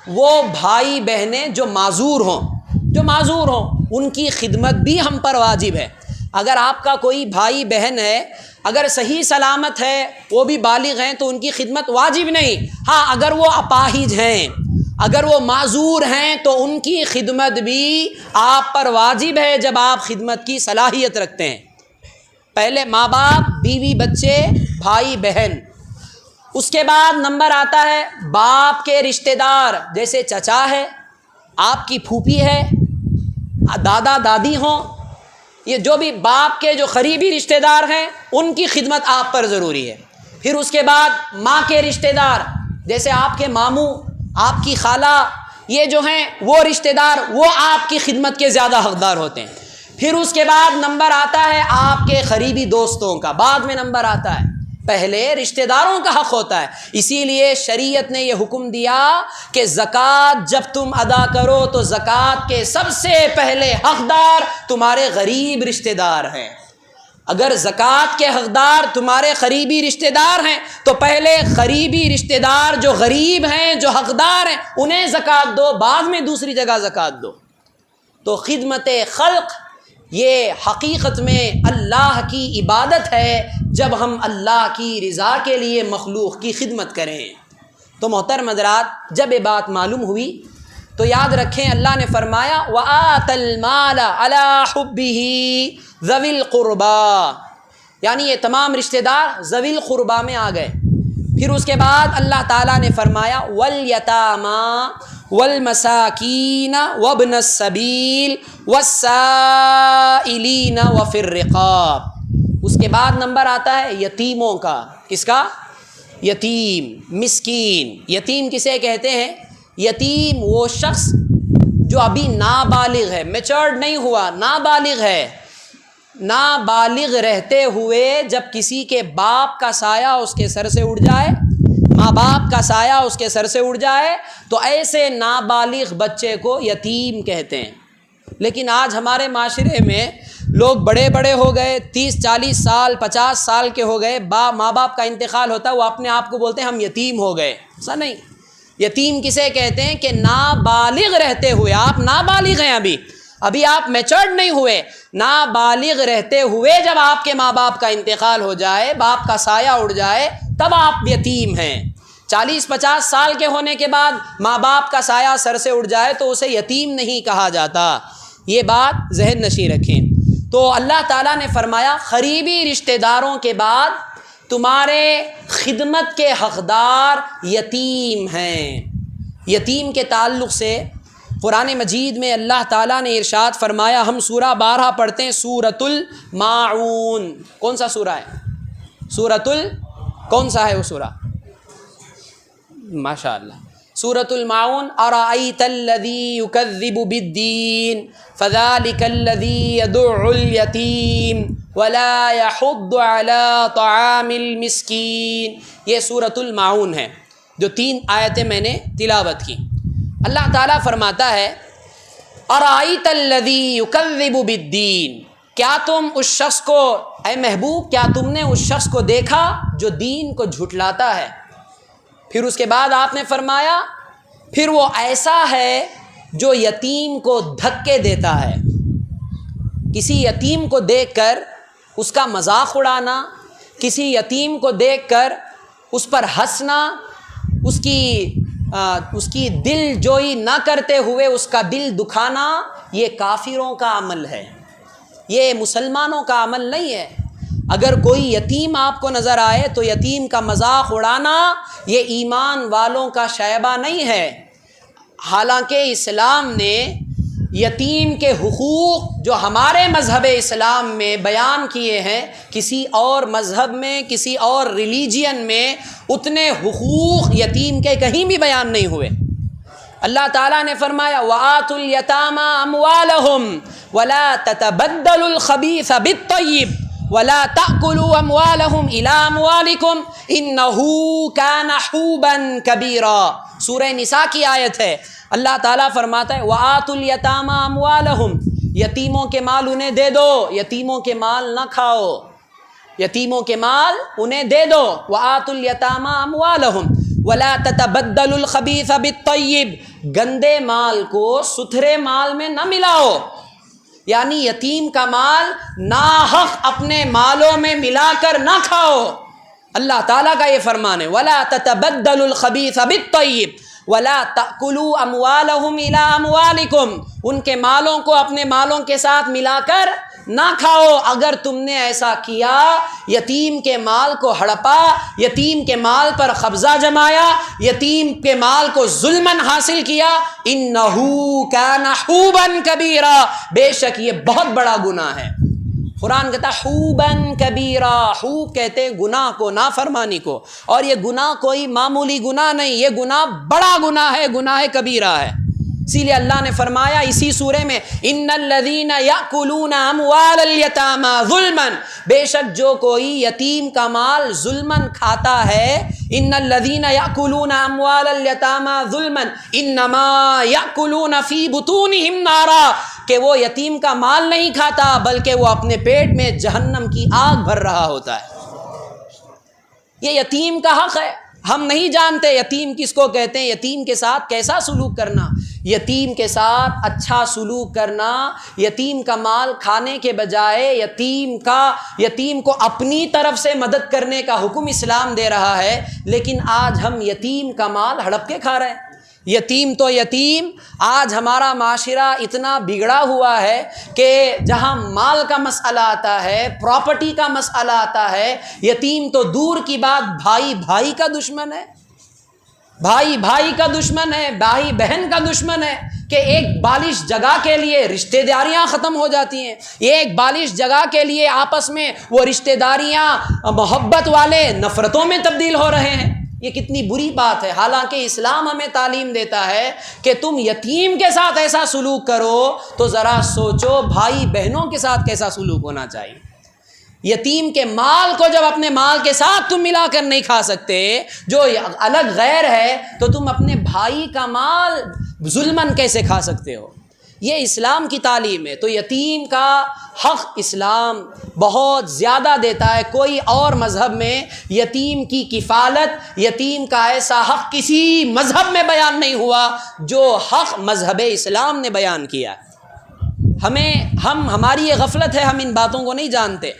وہ بھائی بہنیں جو معذور ہوں ان کی خدمت بھی ہم پر واجب ہے۔ اگر آپ کا کوئی بھائی بہن ہے، اگر صحیح سلامت ہے، وہ بھی بالغ ہیں تو ان کی خدمت واجب نہیں، ہاں اگر وہ اپاہج ہیں، اگر وہ معذور ہیں تو ان کی خدمت بھی آپ پر واجب ہے جب آپ خدمت کی صلاحیت رکھتے ہیں۔ پہلے ماں باپ، بیوی بچے، بھائی بہن، اس کے بعد نمبر آتا ہے باپ کے رشتہ دار، جیسے چچا ہے، آپ کی پھوپھی ہے، دادا دادی ہوں، یہ جو بھی باپ کے جو قریبی رشتہ دار ہیں ان کی خدمت آپ پر ضروری ہے۔ پھر اس کے بعد ماں کے رشتہ دار، جیسے آپ کے ماموں، آپ کی خالہ، یہ جو ہیں وہ رشتہ دار، وہ آپ کی خدمت کے زیادہ حقدار ہوتے ہیں۔ پھر اس کے بعد نمبر آتا ہے آپ کے قریبی دوستوں کا، بعد میں نمبر آتا ہے، پہلے رشتہ داروں کا حق ہوتا ہے۔ اسی لیے شریعت نے یہ حکم دیا کہ زکوٰۃ جب تم ادا کرو تو زکوٰۃ کے سب سے پہلے حقدار تمہارے غریب رشتہ دار ہیں۔ اگر زکوٰۃ کے حقدار تمہارے قریبی رشتہ دار ہیں تو پہلے قریبی رشتہ دار جو غریب ہیں، جو حقدار ہیں، انہیں زکوٰۃ دو، بعد میں دوسری جگہ زکوٰۃ دو۔ تو خدمت خلق یہ حقیقت میں اللہ کی عبادت ہے جب ہم اللہ کی رضا کے لیے مخلوق کی خدمت کریں۔ تو محترم حضرات، جب یہ بات معلوم ہوئی تو یاد رکھیں اللہ نے فرمایا وَآتَ الْمَالَ عَلَىٰ حُبِّهِ ذَوِي الْقُرْبَىٰ، یعنی یہ تمام رشتہ دار ذوی القربیٰ میں آ گئے۔ پھر اس کے بعد اللہ تعالیٰ نے فرمایا وَالْيَتَامَىٰ وَالْمَسَاكِينَ وَابْنَ السَّبِيلِ وَالسَّائِلِينَ وَفِي الرِّقَابِ۔ اس کے بعد نمبر آتا ہے یتیموں کا، کس کا؟ یتیم، مسکین۔ یتیم کسے کہتے ہیں؟ یتیم وہ شخص جو ابھی نابالغ ہے، میچورڈ نہیں ہوا، نابالغ ہے۔ نابالغ رہتے ہوئے جب کسی کے باپ کا سایہ اس کے سر سے اڑ جائے، ماں باپ کا سایہ اس کے سر سے اڑ جائے، تو ایسے نابالغ بچے کو یتیم کہتے ہیں۔ لیکن آج ہمارے معاشرے میں لوگ بڑے بڑے ہو گئے، 30-40 سال 50 سال کے ہو گئے، ماں باپ کا انتقال ہوتا ہے، وہ اپنے آپ کو بولتے ہیں ہم یتیم ہو گئے۔ ایسا نہیں۔ یتیم کسے کہتے ہیں؟ کہ نابالغ رہتے ہوئے، آپ نابالغ ہیں، ابھی آپ میچورڈ نہیں ہوئے، نابالغ رہتے ہوئے جب آپ کے ماں باپ کا انتقال ہو جائے، باپ کا سایہ اڑ جائے، تب آپ یتیم ہیں۔ 40-50 سال کے ہونے کے بعد ماں باپ کا سایہ سر سے اڑ جائے تو اسے یتیم نہیں کہا جاتا۔ یہ بات ذہن نشیں رکھیں۔ تو اللہ تعالیٰ نے فرمایا قریبی رشتہ داروں کے بعد تمہارے خدمت کے حقدار یتیم ہیں۔ یتیم کے تعلق سے قرآن مجید میں اللہ تعالیٰ نے ارشاد فرمایا، ہم سورہ 12 پڑھتے ہیں، سورۃ الماعون۔ کون سا سورہ ہے؟ کون سا ہے وہ سورہ؟ ماشاء اللہ، سورۃ الماعون۔ ارأیت الذی یکذب بالدین فذلک الذی یدع الیتیم ولا یحض علی طعام المسکین۔ یہ سورۃ الماعون ہے، جو 3 آیتیں میں نے تلاوت کی۔ اللہ تعالیٰ فرماتا ہے، ارأیت الذی یکذب بالدین، کیا تم اس شخص کو، اے محبوب کیا تم نے اس شخص کو دیکھا جو دین کو جھٹلاتا ہے؟ پھر اس کے بعد آپ نے فرمایا پھر وہ ایسا ہے جو یتیم کو دھکے دیتا ہے۔ کسی یتیم کو دیکھ کر اس کا مذاق اڑانا، کسی یتیم کو دیکھ کر اس پر ہنسنا، اس کی دل جوئی نہ کرتے ہوئے اس کا دل دکھانا، یہ کافروں کا عمل ہے، یہ مسلمانوں کا عمل نہیں ہے۔ اگر کوئی یتیم آپ کو نظر آئے تو یتیم کا مذاق اڑانا یہ ایمان والوں کا شائبہ نہیں ہے۔ حالانکہ اسلام نے یتیم کے حقوق جو ہمارے مذہب اسلام میں بیان کیے ہیں، کسی اور مذہب میں، کسی اور ریلیجین میں اتنے حقوق یتیم کے کہیں بھی بیان نہیں ہوئے۔ اللہ تعالیٰ نے فرمایا وَآتُوا الْيَتَامَى أَمْوَالَهُمْ وَلَا تَتَبَدَّلُوا الْخَبِيثَ بِالطَّيِّبِ وَلَا تَأْكُلُوا أَمْوَالَهُمْ إِلَىٰ أَمْوَالِكُمْ إِنَّهُ كَانَ حُوبًا كَبِيرًا۔ سورہ نساء کی آیت ہے۔ اللہ تعالیٰ فرماتا ہے وَآتُوا الْيَتَامَى أَمْوَالَهُمْ، یتیموں کے مال انہیں دے دو، یتیموں کے مال نہ کھاؤ، یتیموں کے مال انہیں دے دو۔ وَآتُوا الْيَتَامَى أَمْوَالَهُمْ وَلَا تَتَبَدَّلُوا الْخَبِيثَ بِالطَّيِّبِ، گندے مال کو ستھرے مال میں نہ ملاؤ، یعنی یتیم کا مال ناحق اپنے مالوں میں ملا کر نہ کھاؤ۔ اللہ تعالیٰ کا یہ فرمان ہے وَلَا تَتَبَدَّلُوا الْخَبِيثَ بِالطَّيِّبِ وَلَا تَأْكُلُوا أَمْوَالَهُمْ إِلَىٰ أَمْوَالِكُمْ، ان کے مالوں کو اپنے مالوں کے ساتھ ملا کر نہ کھاؤ۔ اگر تم نے ایسا کیا، یتیم کے مال کو ہڑپا، یتیم کے مال پر قبضہ جمایا، یتیم کے مال کو ظلماً حاصل کیا، انہو کان حوبا کبیرا، بے شک یہ بہت بڑا گناہ ہے۔ قرآن کہتا ہے حوباً کبیرا، حوب کہتے ہیں گناہ کو، نافرمانی کو، اور یہ گناہ کوئی معمولی گناہ نہیں، یہ گناہ بڑا گناہ ہے، گناہ کبیرہ ہے۔ اسی لیے اللہ نے فرمایا اسی سورے میں ان الذین یاکلون اموال الیتامی ظلما، بے شک جو کوئی یتیم کا مال ظلماً کھاتا ہے، ان الذین یاکلون اموال الیتامی ظلما انما یاکلون فی بطونہم نارا، کہ وہ یتیم کا مال نہیں کھاتا بلکہ وہ اپنے پیٹ میں جہنم کی آگ بھر رہا ہوتا ہے۔ یہ یتیم کا حق ہے، ہم نہیں جانتے یتیم کس کو کہتے ہیں، یتیم کے ساتھ کیسا سلوک کرنا، یتیم کے ساتھ اچھا سلوک کرنا، یتیم کا مال کھانے کے بجائے یتیم کو اپنی طرف سے مدد کرنے کا حکم اسلام دے رہا ہے، لیکن آج ہم یتیم کا مال ہڑپ کے کھا رہے ہیں۔ یتیم تو یتیم، آج ہمارا معاشرہ اتنا بگڑا ہوا ہے کہ جہاں مال کا مسئلہ آتا ہے، پراپرٹی کا مسئلہ آتا ہے، یتیم تو دور کی بات، بھائی بھائی کا دشمن ہے، بھائی بھائی کا دشمن ہے، بھائی بہن کا دشمن ہے۔ کہ ایک بالش جگہ کے لیے رشتہ داریاں ختم ہو جاتی ہیں، ایک بالش جگہ کے لیے آپس میں وہ رشتہ داریاں محبت والے نفرتوں میں تبدیل ہو رہے ہیں۔ یہ کتنی بری بات ہے۔ حالانکہ اسلام ہمیں تعلیم دیتا ہے کہ تم یتیم کے ساتھ ایسا سلوک کرو تو ذرا سوچو بھائی بہنوں کے ساتھ کیسا سلوک ہونا چاہیے۔ یتیم کے مال کو جب اپنے مال کے ساتھ تم ملا کر نہیں کھا سکتے، جو الگ غیر ہے، تو تم اپنے بھائی کا مال ظلماً کیسے کھا سکتے ہو؟ یہ اسلام کی تعلیم ہے۔ تو یتیم کا حق اسلام بہت زیادہ دیتا ہے۔ کوئی اور مذہب میں یتیم کی کفالت، یتیم کا ایسا حق کسی مذہب میں بیان نہیں ہوا جو حق مذہب اسلام نے بیان کیا۔ ہماری یہ غفلت ہے، ہم ان باتوں کو نہیں جانتے،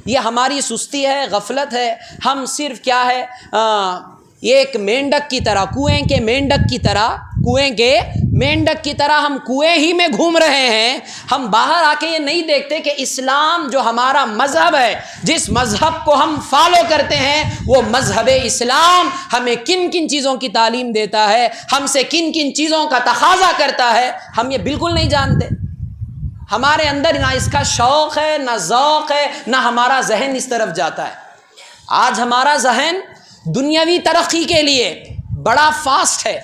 یہ ہماری سستی ہے، غفلت ہے۔ ہم صرف کیا ہے، ایک مینڈک کی طرح، کنویں کے مینڈک کی طرح ہم کنویں ہی میں گھوم رہے ہیں۔ ہم باہر آ کے یہ نہیں دیکھتے کہ اسلام جو ہمارا مذہب ہے، جس مذہب کو ہم فالو کرتے ہیں، وہ مذہب اسلام ہمیں کن کن چیزوں کی تعلیم دیتا ہے، ہم سے کن کن چیزوں کا تقاضا کرتا ہے، ہم یہ بالکل نہیں جانتے۔ ہمارے اندر نہ اس کا شوق ہے، نہ ذوق ہے، نہ ہمارا ذہن اس طرف جاتا ہے۔ آج ہمارا ذہن دنیاوی ترقی کے لیے بڑا فاسٹ ہے،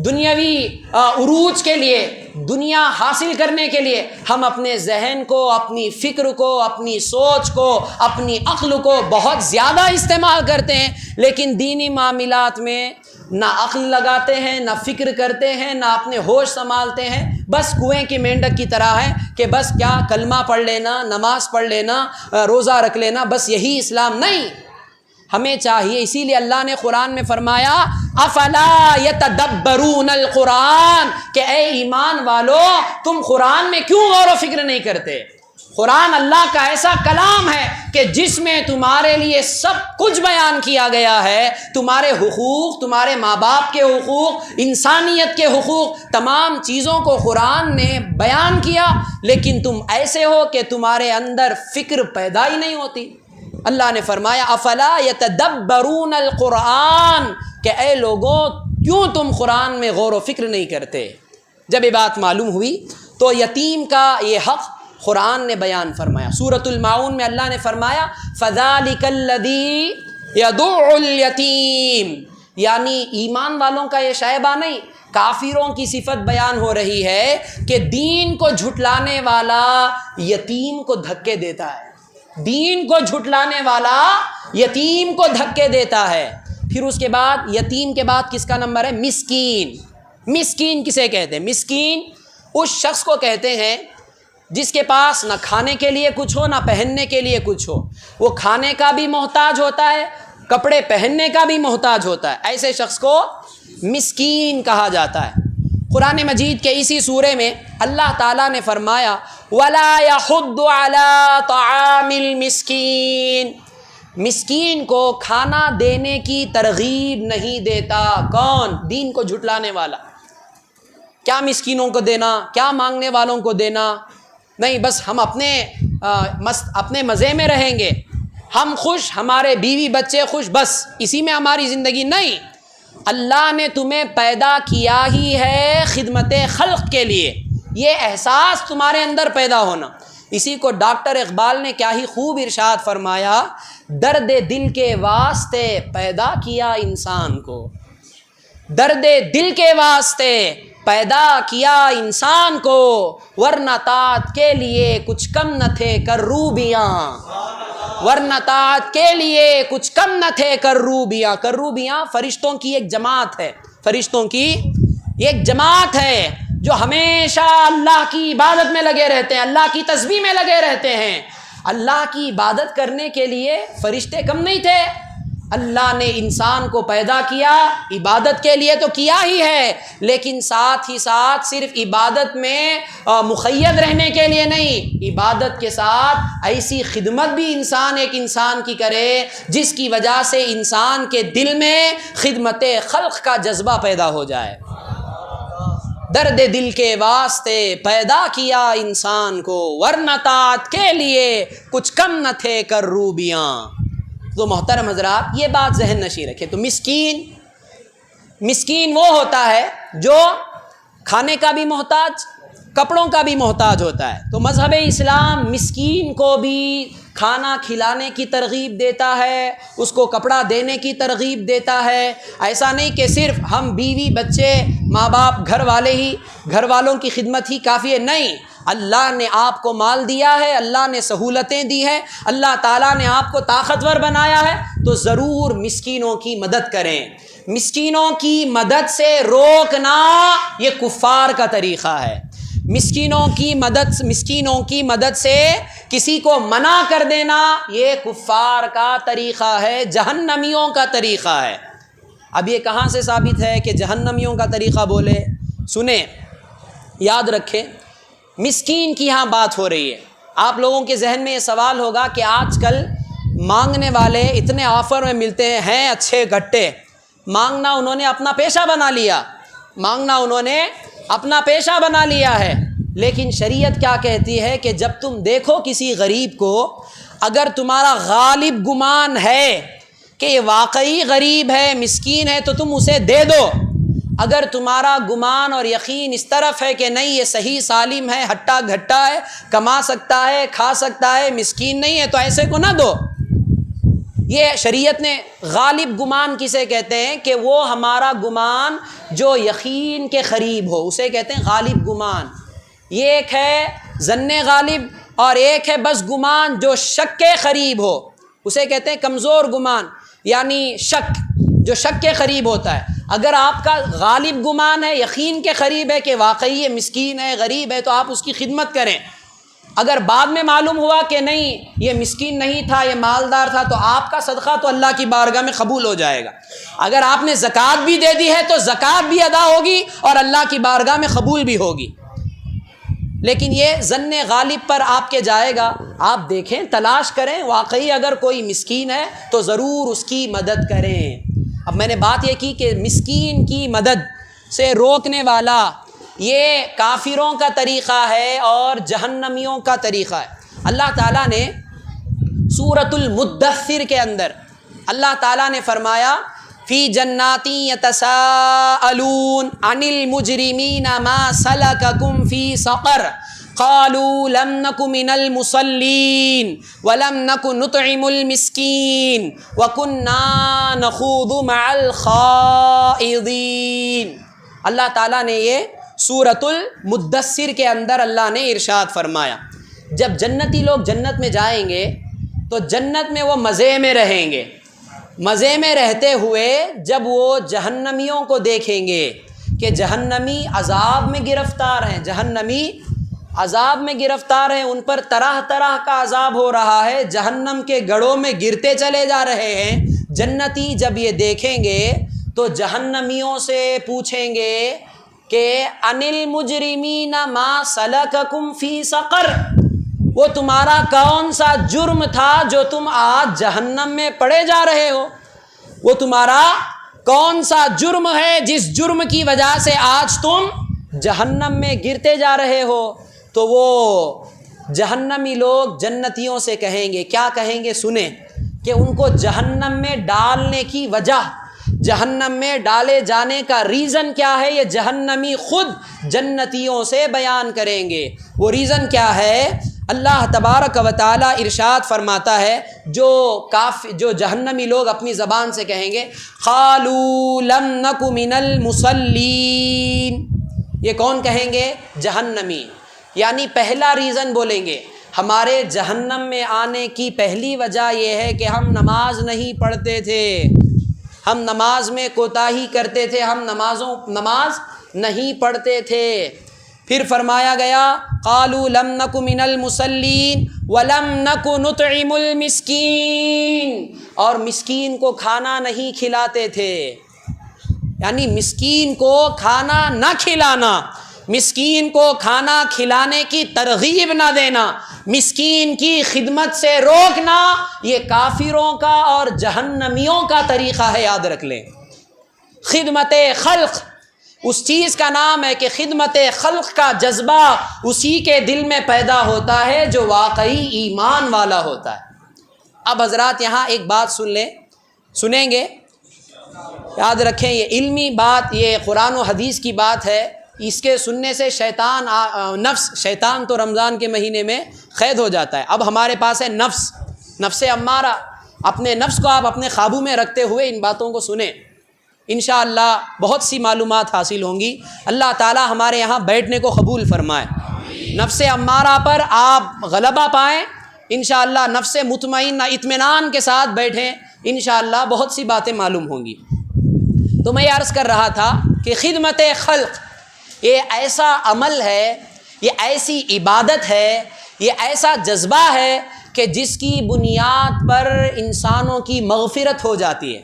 دنیاوی عروج کے لیے، دنیا حاصل کرنے کے لیے ہم اپنے ذہن کو، اپنی فکر کو، اپنی سوچ کو، اپنی عقل کو بہت زیادہ استعمال کرتے ہیں، لیکن دینی معاملات میں نہ عقل لگاتے ہیں، نہ فکر کرتے ہیں، نہ اپنے ہوش سنبھالتے ہیں۔ بس کنویں کی مینڈک کی طرح ہے کہ بس کیا کلمہ پڑھ لینا، نماز پڑھ لینا، روزہ رکھ لینا، بس یہی اسلام نہیں۔ ہمیں چاہیے، اسی لیے اللہ نے قرآن میں فرمایا افلا یتدبرون القرآن، کہ اے ایمان والو تم قرآن میں کیوں غور و فکر نہیں کرتے؟ قرآن اللہ کا ایسا کلام ہے کہ جس میں تمہارے لیے سب کچھ بیان کیا گیا ہے، تمہارے حقوق، تمہارے ماں باپ کے حقوق، انسانیت کے حقوق، تمام چیزوں کو قرآن نے بیان کیا، لیکن تم ایسے ہو کہ تمہارے اندر فکر پیدا ہی نہیں ہوتی۔ اللہ نے فرمایا افلا یتدبرون القرآن، کہ اے لوگوں کیوں تم قرآن میں غور و فکر نہیں کرتے؟ جب یہ بات معلوم ہوئی تو یتیم کا یہ حق قرآن نے بیان فرمایا۔ سورۃ الماعون میں اللہ نے فرمایا فذلک الذی یدع الیتیم، یعنی ایمان والوں کا یہ شائبہ نہیں، کافروں کی صفت بیان ہو رہی ہے کہ دین کو جھٹلانے والا یتیم کو دھکے دیتا ہے، دین کو جھٹلانے والا یتیم کو دھکے دیتا ہے۔ پھر اس کے بعد یتیم کے بعد کس کا نمبر ہے؟ مسکین۔ مسکین کسے کہتے ہیں؟ مسکین اس شخص کو کہتے ہیں جس کے پاس نہ کھانے کے لیے کچھ ہو، نہ پہننے کے لیے کچھ ہو، وہ کھانے کا بھی محتاج ہوتا ہے، کپڑے پہننے کا بھی محتاج ہوتا ہے، ایسے شخص کو مسکین کہا جاتا ہے۔ قرآن مجید کے اسی سورے میں اللہ تعالیٰ نے فرمایا وَلَا يَحُضُّ عَلَىٰ طَعَامِ الْمِسْكِينِ، مسکین کو کھانا دینے کی ترغیب نہیں دیتا۔ کون؟ دین کو جھٹلانے والا۔ کیا مسکینوں کو دینا، کیا مانگنے والوں کو دینا؟ نہیں، بس ہم اپنے مزے میں رہیں گے، ہم خوش، ہمارے بیوی بچے خوش، بس اسی میں ہماری زندگی۔ نہیں، اللہ نے تمہیں پیدا کیا ہی ہے خدمت خلق کے لیے، یہ احساس تمہارے اندر پیدا ہونا۔ اسی کو ڈاکٹر اقبال نے کیا ہی خوب ارشاد فرمایا، درد دل کے واسطے پیدا کیا انسان کو، درد دل کے واسطے پیدا کیا انسان کو، ورنہ طاعت کے لیے کچھ کم نہ تھے کروبیاں، ورنہ طاعت کے لیے کچھ کم نہ تھے کروبیاں۔ کروبیاں فرشتوں کی ایک جماعت ہے، فرشتوں کی ایک جماعت ہے جو ہمیشہ اللہ کی عبادت میں لگے رہتے ہیں، اللہ کی تسبیح میں لگے رہتے ہیں۔ اللہ کی عبادت کرنے کے لیے فرشتے کم نہیں تھے۔ اللہ نے انسان کو پیدا کیا عبادت کے لیے تو کیا ہی ہے، لیکن ساتھ ہی ساتھ صرف عبادت میں مقید رہنے کے لیے نہیں، عبادت کے ساتھ ایسی خدمت بھی ایک انسان کی کرے جس کی وجہ سے انسان کے دل میں خدمت خلق کا جذبہ پیدا ہو جائے۔ درد دل کے واسطے پیدا کیا انسان کو، ورنہ طاعت کے لیے کچھ کم نہ تھے کروبیاں۔ تو محترم حضرات یہ بات ذہن نشین رکھے۔ تو مسکین وہ ہوتا ہے جو کھانے کا بھی محتاج، کپڑوں کا بھی محتاج ہوتا ہے۔ تو مذہب اسلام مسکین کو بھی کھانا کھلانے کی ترغیب دیتا ہے، اس کو کپڑا دینے کی ترغیب دیتا ہے۔ ایسا نہیں کہ صرف ہم بیوی بچے ماں باپ گھر والوں کی خدمت ہی کافی ہے، نہیں، اللہ نے آپ کو مال دیا ہے، اللہ نے سہولتیں دی ہیں، اللہ تعالیٰ نے آپ کو طاقتور بنایا ہے، تو ضرور مسکینوں کی مدد کریں۔ مسکینوں کی مدد سے روکنا یہ کفار کا طریقہ ہے۔ مسکینوں کی مدد سے کسی کو منع کر دینا یہ کفار کا طریقہ ہے، جہنمیوں کا طریقہ ہے۔ اب یہ کہاں سے ثابت ہے کہ جہنمیوں کا طریقہ بولے؟ سنیں، یاد رکھیں، مسکین کی یہاں بات ہو رہی ہے۔ آپ لوگوں کے ذہن میں یہ سوال ہوگا کہ آج کل مانگنے والے اتنے آفر میں ملتے ہیں اچھے گھٹے، مانگنا انہوں نے اپنا پیشہ بنا لیا ہے۔ لیکن شریعت کیا کہتی ہے کہ جب تم دیکھو کسی غریب کو، اگر تمہارا غالب گمان ہے کہ یہ واقعی غریب ہے، مسکین ہے، تو تم اسے دے دو۔ اگر تمہارا گمان اور یقین اس طرف ہے کہ نہیں، یہ صحیح سالم ہے، ہٹا گھٹا ہے، کما سکتا ہے، کھا سکتا ہے، مسکین نہیں ہے، تو ایسے کو نہ دو۔ یہ شریعت نے غالب گمان کسے کہتے ہیں کہ وہ ہمارا گمان جو یقین کے قریب ہو، اسے کہتے ہیں غالب گمان۔ یہ ایک ہے ظن غالب اور ایک ہے بس گمان جو شک کے قریب ہو، اسے کہتے ہیں کمزور گمان، یعنی جو شک کے قریب ہوتا ہے۔ اگر آپ کا غالب گمان ہے، یقین کے قریب ہے کہ واقعی یہ مسکین ہے، غریب ہے، تو آپ اس کی خدمت کریں۔ اگر بعد میں معلوم ہوا کہ نہیں، یہ مسکین نہیں تھا، یہ مالدار تھا، تو آپ کا صدقہ تو اللہ کی بارگاہ میں قبول ہو جائے گا۔ اگر آپ نے زکوٰۃ بھی دے دی ہے تو زکوٰۃ بھی ادا ہوگی اور اللہ کی بارگاہ میں قبول بھی ہوگی۔ لیکن یہ ظن غالب پر آپ کے جائے گا۔ آپ دیکھیں، تلاش کریں، واقعی اگر کوئی مسکین ہے تو ضرور اس کی مدد کریں۔ اب میں نے بات یہ کی کہ مسکین کی مدد سے روکنے والا یہ کافروں کا طریقہ ہے اور جہنمیوں کا طریقہ ہے۔ اللہ تعالیٰ نے سورۃ المدثر کے اندر اللہ تعالیٰ نے فرمایا فی جنات یتساءلون عن المجرمین ما سلککم فی سقر قالوا لم نک من المصلین ولم نک نطعم المسکین وکننا نخوض مع الخائضین۔ اللہ تعالیٰ نے یہ سورۃ المدثر کے اندر اللہ نے ارشاد فرمایا، جب جنتی لوگ جنت میں جائیں گے تو جنت میں وہ مزے میں رہیں گے۔ مزے میں رہتے ہوئے جب وہ جہنمیوں کو دیکھیں گے کہ جہنمی عذاب میں گرفتار ہیں، ان پر طرح طرح کا عذاب ہو رہا ہے، جہنم کے گڑھوں میں گرتے چلے جا رہے ہیں۔ جنتی جب یہ دیکھیں گے تو جہنمیوں سے پوچھیں گے کہ ان المجرمین ما سلککم فی سقر، وہ تمہارا کون سا جرم تھا جو تم آج جہنم میں پڑے جا رہے ہو؟ وہ تمہارا کون سا جرم ہے جس جرم کی وجہ سے آج تم جہنم میں گرتے جا رہے ہو؟ تو وہ جہنمی لوگ جنتیوں سے کہیں گے، کیا کہیں گے؟ سنیں کہ ان کو جہنم میں ڈالنے کی وجہ، جہنم میں ڈالے جانے کا ریزن کیا ہے، یہ جہنمی خود جنتیوں سے بیان کریں گے۔ وہ ریزن کیا ہے؟ اللہ تبارک و تعالی ارشاد فرماتا ہے، جو جہنمی لوگ اپنی زبان سے کہیں گے قالوا لم نک من المصلین، یہ کون کہیں گے؟ جہنمی۔ یعنی پہلا ریزن بولیں گے، ہمارے جہنم میں آنے کی پہلی وجہ یہ ہے کہ ہم نماز نہیں پڑھتے تھے، ہم نماز میں کوتاہی کرتے تھے، ہم نماز نہیں پڑھتے تھے۔ پھر فرمایا گیا قالوا لم نک من المصلین ولم نک نطعم المسکین، اور مسکین کو کھانا نہیں کھلاتے تھے۔ یعنی مسکین کو کھانا نہ کھلانا، مسکین کو کھانا کھلانے کی ترغیب نہ دینا، مسکین کی خدمت سے روکنا، یہ کافروں کا اور جہنمیوں کا طریقہ ہے، یاد رکھ لیں۔ خدمت خلق اس چیز کا نام ہے کہ خدمت خلق کا جذبہ اسی کے دل میں پیدا ہوتا ہے جو واقعی ایمان والا ہوتا ہے۔ اب حضرات یہاں ایک بات سنیں گے، یاد رکھیں، یہ علمی بات، یہ قرآن و حدیث کی بات ہے، اس کے سننے سے شیطان تو رمضان کے مہینے میں قید ہو جاتا ہے. اب ہمارے پاس ہے نفس امارہ. اپنے نفس کو آپ اپنے قابو میں رکھتے ہوئے ان باتوں کو سنیں، انشاءاللہ بہت سی معلومات حاصل ہوں گی. اللہ تعالی ہمارے یہاں بیٹھنے کو قبول فرمائے. نفس امارہ پر آپ غلبہ پائیں انشاءاللہ. نفس مطمئنہ اطمینان کے ساتھ بیٹھیں انشاءاللہ بہت سی باتیں معلوم ہوں گی. تو میں یہ عرض کر رہا تھا کہ خدمت خلق یہ ایسا عمل ہے، یہ ایسی عبادت ہے، یہ ایسا جذبہ ہے کہ جس کی بنیاد پر انسانوں کی مغفرت ہو جاتی ہے.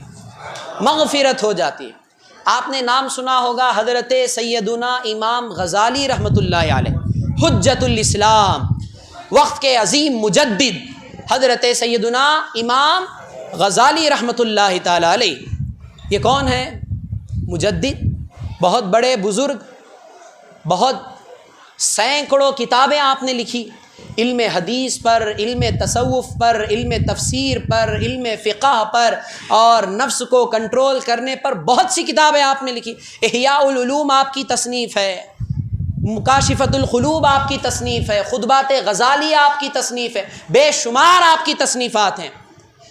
آپ نے نام سنا ہوگا حضرت سیدنا امام غزالی رحمۃ اللہ علیہ، حجت الاسلام، وقت کے عظیم مجدد حضرت سیدنا امام غزالی رحمۃ اللہ تعالی علیہ. یہ کون ہے؟ مجدد، بہت بڑے بزرگ، بہت سینکڑوں کتابیں آپ نے لکھی علم حدیث پر، علم تصوف پر، علم تفسیر پر، علم فقہ پر، اور نفس کو کنٹرول کرنے پر بہت سی کتابیں آپ نے لکھی. احیاء العلوم آپ کی تصنیف ہے، مکاشفۃ القلوب آپ کی تصنیف ہے، خطبات غزالی آپ کی تصنیف ہے، بے شمار آپ کی تصنیفات ہیں.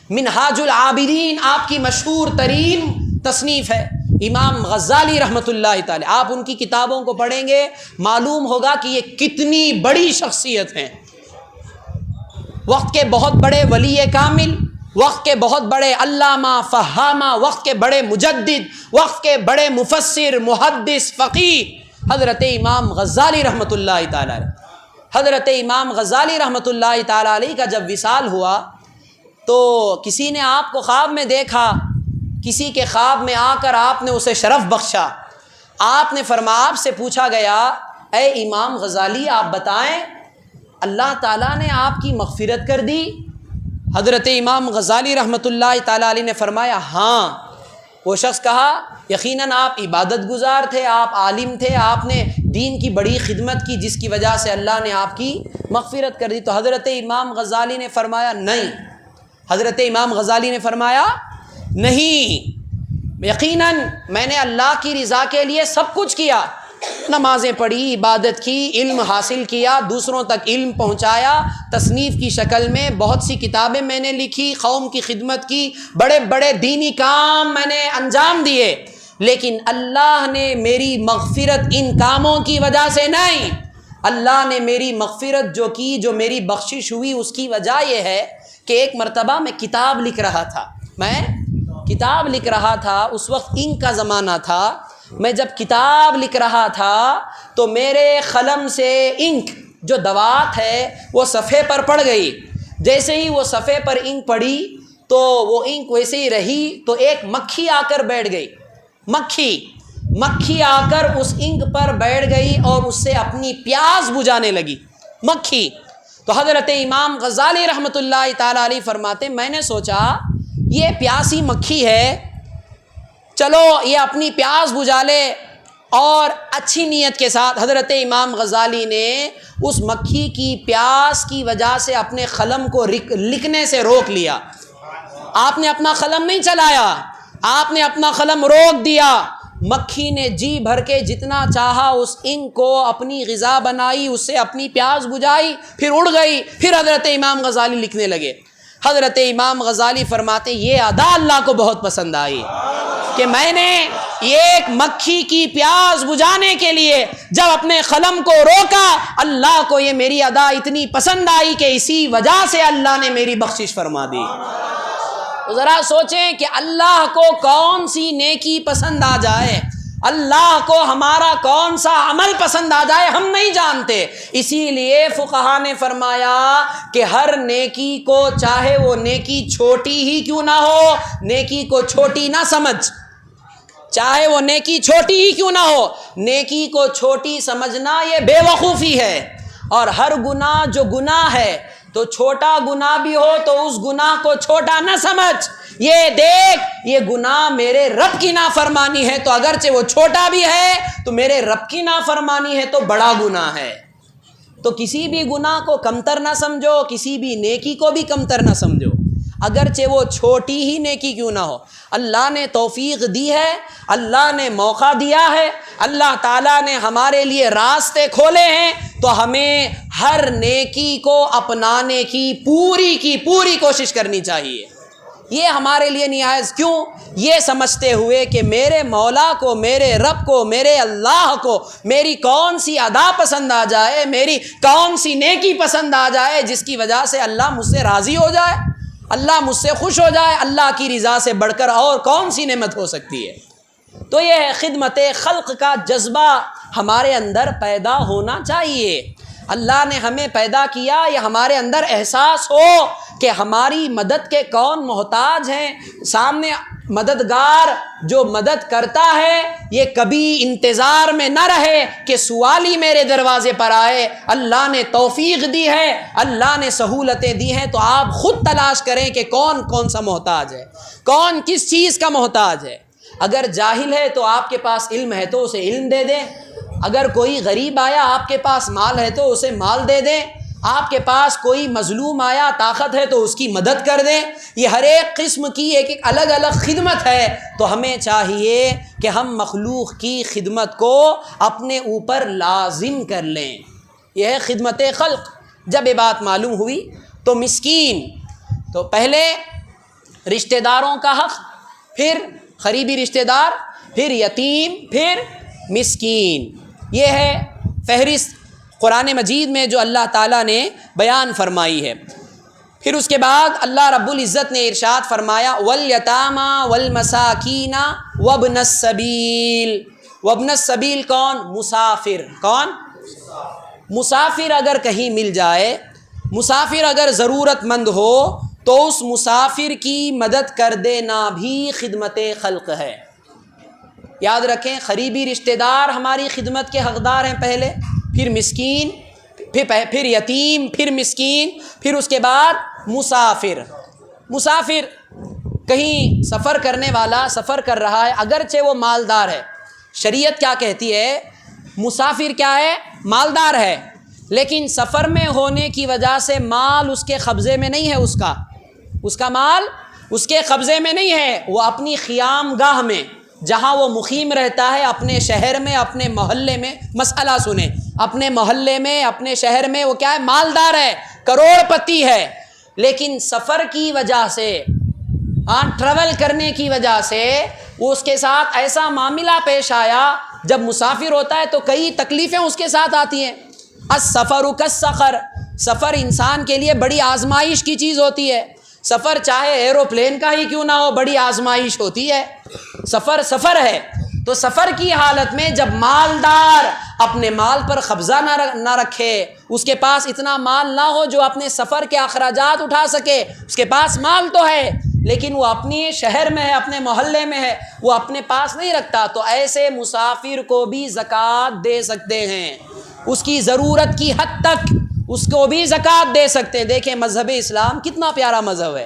منہاج العابدین آپ کی مشہور ترین تصنیف ہے امام غزالی رحمۃ اللہ تعالی. آپ ان کی کتابوں کو پڑھیں گے معلوم ہوگا کہ یہ کتنی بڑی شخصیت ہیں. وقت کے بہت بڑے ولی کامل، وقت کے بہت بڑے علامہ فہامہ، وقت کے بڑے مجدد، وقت کے بڑے مفسر، محدث، فقیہ حضرت امام غزالی رحمۃ اللہ تعالی علیہ. حضرت امام غزالی رحمۃ اللہ تعالی علیہ کا جب وصال ہوا تو کسی نے آپ کو خواب میں دیکھا، کسی کے خواب میں آ کر آپ نے اسے شرف بخشا. آپ نے فرمایا، آپ سے پوچھا گیا اے امام غزالی آپ بتائیں اللہ تعالیٰ نے آپ کی مغفرت کر دی؟ حضرت امام غزالی رحمۃ اللہ تعالیٰ علیہ نے فرمایا ہاں. وہ شخص کہا یقیناً آپ عبادت گزار تھے، آپ عالم تھے، آپ نے دین کی بڑی خدمت کی جس کی وجہ سے اللہ نے آپ کی مغفرت کر دی. تو حضرت امام غزالی نے فرمایا نہیں. حضرت امام غزالی نے فرمایا نہیں، یقیناً میں نے اللہ کی رضا کے لیے سب کچھ کیا، نمازیں پڑھی، عبادت کی، علم حاصل کیا، دوسروں تک علم پہنچایا، تصنیف کی شکل میں بہت سی کتابیں میں نے لکھی، قوم کی خدمت کی، بڑے بڑے دینی کام میں نے انجام دیے، لیکن اللہ نے میری مغفرت ان کاموں کی وجہ سے نہیں. اللہ نے میری مغفرت جو میری بخشش ہوئی اس کی وجہ یہ ہے کہ ایک مرتبہ میں کتاب لکھ رہا تھا. اس وقت انک کا زمانہ تھا. میں جب کتاب لکھ رہا تھا تو میرے قلم سے انک جو دوات ہے وہ صفحے پر پڑ گئی. جیسے ہی وہ صفحے پر انک پڑی تو وہ انک ویسے ہی رہی تو ایک مکھی آ کر بیٹھ گئی. مکھی آ کر اس انک پر بیٹھ گئی اور اس سے اپنی پیاس بجھانے لگی مکھی. تو حضرت امام غزالی رحمۃ اللہ تعالی علیہ فرماتے میں نے سوچا یہ پیاسی مکھی ہے، چلو یہ اپنی پیاس بجھا لے، اور اچھی نیت کے ساتھ حضرت امام غزالی نے اس مکھی کی پیاس کی وجہ سے اپنے قلم کو لکھنے سے روک لیا. آپ نے اپنا قلم نہیں چلایا، آپ نے اپنا قلم روک دیا. مکھی نے جی بھر کے جتنا چاہا اس انک کو اپنی غذا بنائی، اس سے اپنی پیاس بجھائی، پھر اڑ گئی. پھر حضرت امام غزالی لکھنے لگے. حضرت امام غزالی فرماتے یہ ادا اللہ کو بہت پسند آئی کہ میں نے ایک مکھی کی پیاس بجھانے کے لیے جب اپنے قلم کو روکا، اللہ کو یہ میری ادا اتنی پسند آئی کہ اسی وجہ سے اللہ نے میری بخشش فرما دی. ذرا سوچیں کہ اللہ کو کون سی نیکی پسند آ جائے، اللہ کو ہمارا کون سا عمل پسند آ جائے ہم نہیں جانتے. اسی لیے فقہا نے فرمایا کہ ہر نیکی کو چاہے وہ نیکی چھوٹی ہی کیوں نہ ہو، نیکی کو چھوٹی نہ سمجھ، چاہے وہ نیکی چھوٹی ہی کیوں نہ ہو، نیکی کو چھوٹی سمجھنا یہ بے وقوفی ہے. اور ہر گناہ جو گناہ ہے تو چھوٹا گناہ بھی ہو تو اس گناہ کو چھوٹا نہ سمجھ. یہ دیکھ یہ گناہ میرے رب کی نافرمانی ہے تو اگرچہ وہ چھوٹا بھی ہے تو میرے رب کی نافرمانی ہے تو بڑا گناہ ہے. تو کسی بھی گناہ کو کمتر نہ سمجھو، کسی بھی نیکی کو بھی کمتر نہ سمجھو. اگرچہ وہ چھوٹی ہی نیکی کیوں نہ ہو۔ اللہ نے توفیق دی ہے، اللہ نے موقع دیا ہے، اللہ تعالیٰ نے ہمارے لیے راستے کھولے ہیں، تو ہمیں ہر نیکی کو اپنانے کی پوری کوشش کرنی چاہیے۔ یہ ہمارے لیے نہایت، کیوں؟ یہ سمجھتے ہوئے کہ میرے مولا کو، میرے رب کو، میرے اللہ کو میری کون سی ادا پسند آ جائے، میری کون سی نیکی پسند آ جائے جس کی وجہ سے اللہ مجھ سے راضی ہو جائے، اللہ مجھ سے خوش ہو جائے۔ اللہ کی رضا سے بڑھ کر اور کون سی نعمت ہو سکتی ہے؟ تو یہ ہے خدمت خلق کا جذبہ ہمارے اندر پیدا ہونا چاہیے۔ اللہ نے ہمیں پیدا کیا، یہ ہمارے اندر احساس ہو کہ ہماری مدد کے کون محتاج ہیں، سامنے مددگار جو مدد کرتا ہے یہ کبھی انتظار میں نہ رہے کہ سوالی میرے دروازے پر آئے۔ اللہ نے توفیق دی ہے، اللہ نے سہولتیں دی ہیں، تو آپ خود تلاش کریں کہ کون سا محتاج ہے، کون کس چیز کا محتاج ہے۔ اگر جاہل ہے تو آپ کے پاس علم ہے تو اسے علم دے دیں، اگر کوئی غریب آیا آپ کے پاس مال ہے تو اسے مال دے دیں، آپ کے پاس کوئی مظلوم آیا طاقت ہے تو اس کی مدد کر دیں۔ یہ ہر ایک قسم کی ایک الگ الگ خدمت ہے، تو ہمیں چاہیے کہ ہم مخلوق کی خدمت کو اپنے اوپر لازم کر لیں۔ یہ ہے خدمت خلق۔ جب یہ بات معلوم ہوئی تو مسکین، تو پہلے رشتہ داروں کا حق، پھر قریبی رشتہ دار، پھر یتیم، پھر مسکین، یہ ہے فہرست قرآن مجید میں جو اللہ تعالیٰ نے بیان فرمائی ہے۔ پھر اس کے بعد اللہ رب العزت نے ارشاد فرمایا والیتامی والمساکین وابن السبیل۔ وابن السبیل کون؟ مسافر۔ کون؟ مسافر اگر کہیں مل جائے، مسافر اگر ضرورت مند ہو تو اس مسافر کی مدد کر دینا بھی خدمت خلق ہے۔ یاد رکھیں، قریبی رشتہ دار ہماری خدمت کے حقدار ہیں پہلے، پھر مسکین، پھر یتیم، پھر مسکین، پھر اس کے بعد مسافر۔ مسافر کہیں سفر کرنے والا سفر کر رہا ہے، اگرچہ وہ مالدار ہے، شریعت کیا کہتی ہے؟ مسافر کیا ہے؟ مالدار ہے، لیکن سفر میں ہونے کی وجہ سے مال اس کے قبضے میں نہیں ہے، اس کا مال اس کے قبضے میں نہیں ہے، وہ اپنی خیام گاہ میں جہاں وہ مقیم رہتا ہے، اپنے شہر میں، اپنے محلے میں، مسئلہ سنیں، اپنے محلے میں، اپنے شہر میں وہ کیا ہے؟ مالدار ہے، کروڑ پتی ہے، لیکن سفر کی وجہ سے، ٹریول کرنے کی وجہ سے وہ اس کے ساتھ ایسا معاملہ پیش آیا۔ جب مسافر ہوتا ہے تو کئی تکلیفیں اس کے ساتھ آتی ہیں۔ السفر کالسقر، سفر انسان کے لیے بڑی آزمائش کی چیز ہوتی ہے۔ سفر چاہے ایروپلین کا ہی کیوں نہ ہو، بڑی آزمائش ہوتی ہے۔ سفر ہے، تو سفر کی حالت میں جب مالدار اپنے مال پر قبضہ نہ رکھے، اس کے پاس اتنا مال نہ ہو جو اپنے سفر کے اخراجات اٹھا سکے، اس کے پاس مال تو ہے لیکن وہ اپنے شہر میں ہے، اپنے محلے میں ہے، وہ اپنے پاس نہیں رکھتا، تو ایسے مسافر کو بھی زکوٰۃ دے سکتے ہیں، اس کی ضرورت کی حد تک اس کو بھی زکوٰۃ دے سکتے ہیں۔ دیکھیں مذہب اسلام کتنا پیارا مذہب ہے،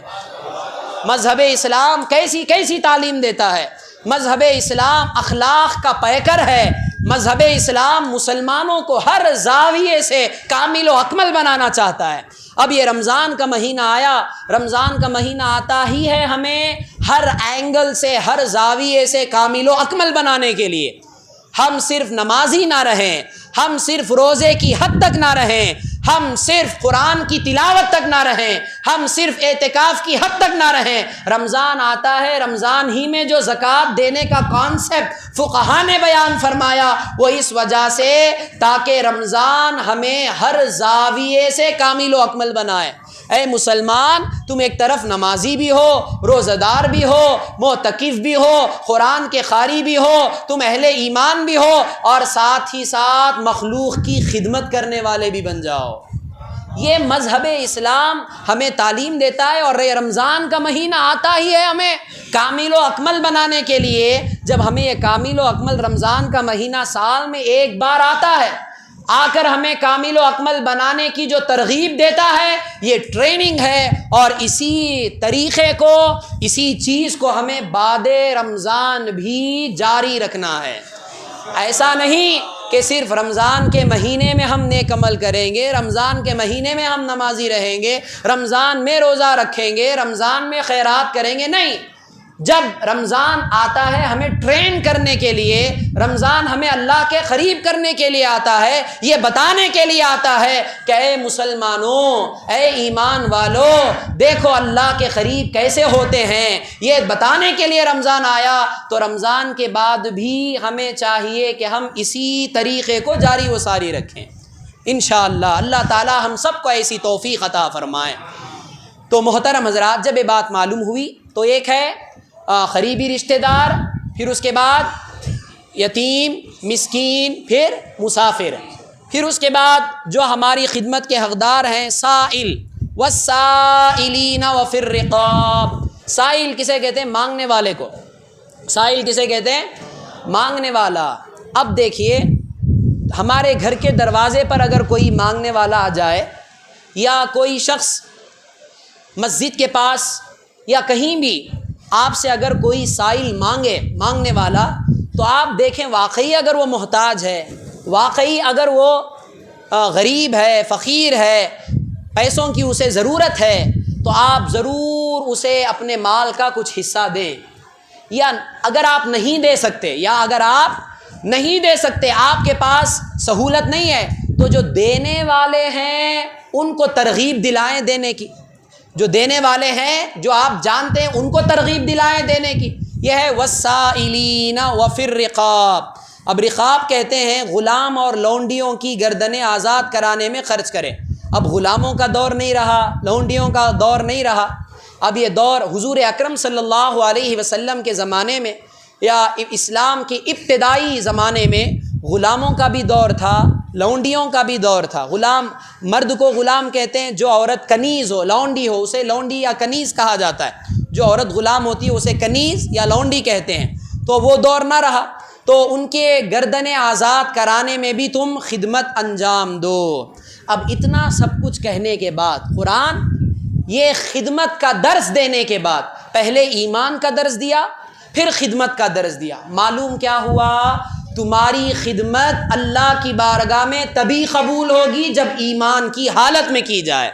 مذہب اسلام کیسی تعلیم دیتا ہے۔ مذہب اسلام اخلاق کا پیکر ہے، مذہب اسلام مسلمانوں کو ہر زاویے سے کامل و اکمل بنانا چاہتا ہے۔ اب یہ رمضان کا مہینہ آیا، رمضان کا مہینہ آتا ہی ہے ہمیں ہر اینگل سے، ہر زاویے سے کامل و اکمل بنانے کے لیے۔ ہم صرف نمازی نہ رہیں، ہم صرف روزے کی حد تک نہ رہیں، ہم صرف قرآن کی تلاوت تک نہ رہیں، ہم صرف اعتکاف کی حد تک نہ رہیں۔ رمضان آتا ہے، رمضان ہی میں جو زکوٰۃ دینے کا کانسیپٹ فقہا نے بیان فرمایا وہ اس وجہ سے تاکہ رمضان ہمیں ہر زاویے سے کامل و اکمل بنائے۔ اے مسلمان، تم ایک طرف نمازی بھی ہو، روزہ دار بھی ہو، معتکف بھی ہو، قرآن کے قاری بھی ہو، تم اہل ایمان بھی ہو، اور ساتھ ہی ساتھ مخلوق کی خدمت کرنے والے بھی بن جاؤ۔ یہ مذہب اسلام ہمیں تعلیم دیتا ہے، اور یہ رمضان کا مہینہ آتا ہی ہے ہمیں کامل و اکمل بنانے کے لیے۔ جب ہمیں یہ کامل و اکمل رمضان کا مہینہ سال میں ایک بار آتا ہے، آ کر ہمیں کامل و اکمل بنانے کی جو ترغیب دیتا ہے، یہ ٹریننگ ہے، اور اسی طریقے کو، اسی چیز کو ہمیں بعد رمضان بھی جاری رکھنا ہے۔ ایسا نہیں کہ صرف رمضان کے مہینے میں ہم نیک عمل کریں گے، رمضان کے مہینے میں ہم نمازی رہیں گے، رمضان میں روزہ رکھیں گے، رمضان میں خیرات کریں گے، نہیں۔ جب رمضان آتا ہے ہمیں ٹرین کرنے کے لیے، رمضان ہمیں اللہ کے قریب کرنے کے لیے آتا ہے، یہ بتانے کے لیے آتا ہے کہ اے مسلمانوں، اے ایمان والوں، دیکھو اللہ کے قریب کیسے ہوتے ہیں، یہ بتانے کے لیے رمضان آیا۔ تو رمضان کے بعد بھی ہمیں چاہیے کہ ہم اسی طریقے کو جاری و ساری رکھیں انشاءاللہ۔ اللہ تعالی ہم سب کو ایسی توفیق عطا فرمائے۔ تو محترم حضرات، جب یہ بات معلوم ہوئی تو ایک ہے قریبی رشتہ دار، پھر اس کے بعد یتیم، مسکین، پھر مسافر، پھر اس کے بعد جو ہماری خدمت کے حقدار ہیں سائل، والسائلین وفی الرقاب۔ سائل کسے کہتے ہیں؟ مانگنے والے کو۔ سائل کسے کہتے ہیں؟ مانگنے والا۔ اب دیکھیے، ہمارے گھر کے دروازے پر اگر کوئی مانگنے والا آ جائے، یا کوئی شخص مسجد کے پاس یا کہیں بھی آپ سے اگر کوئی سائل مانگنے والا، تو آپ دیکھیں واقعی اگر وہ محتاج ہے، واقعی اگر وہ غریب ہے، فقیر ہے، پیسوں کی اسے ضرورت ہے، تو آپ ضرور اسے اپنے مال کا کچھ حصہ دیں۔ یا اگر آپ نہیں دے سکتے، آپ کے پاس سہولت نہیں ہے، تو جو دینے والے ہیں ان کو ترغیب دلائیں دینے کی۔ جو دینے والے ہیں، جو آپ جانتے ہیں، ان کو ترغیب دلائیں دینے کی۔ یہ ہے والسائلین وفی الرقاب۔ اب رقاب کہتے ہیں غلام اور لونڈیوں کی گردنیں آزاد کرانے میں خرچ کریں۔ اب غلاموں کا دور نہیں رہا، لونڈیوں کا دور نہیں رہا، اب یہ دور حضور اکرم صلی اللہ علیہ وسلم کے زمانے میں یا اسلام کے ابتدائی زمانے میں غلاموں کا بھی دور تھا، لونڈیوں کا بھی دور تھا۔ غلام، مرد کو غلام کہتے ہیں، جو عورت کنیز ہو، لونڈی ہو، اسے لونڈی یا کنیز کہا جاتا ہے۔ جو عورت غلام ہوتی ہے اسے کنیز یا لونڈی کہتے ہیں۔ تو وہ دور نہ رہا، تو ان کے گردنیں آزاد کرانے میں بھی تم خدمت انجام دو۔ اب اتنا سب کچھ کہنے کے بعد قرآن یہ خدمت کا درس دینے کے بعد پہلے ایمان کا درس دیا، پھر خدمت کا درس دیا۔ معلوم کیا ہوا؟ تمہاری خدمت اللہ کی بارگاہ میں تبھی قبول ہوگی جب ایمان کی حالت میں کی جائے۔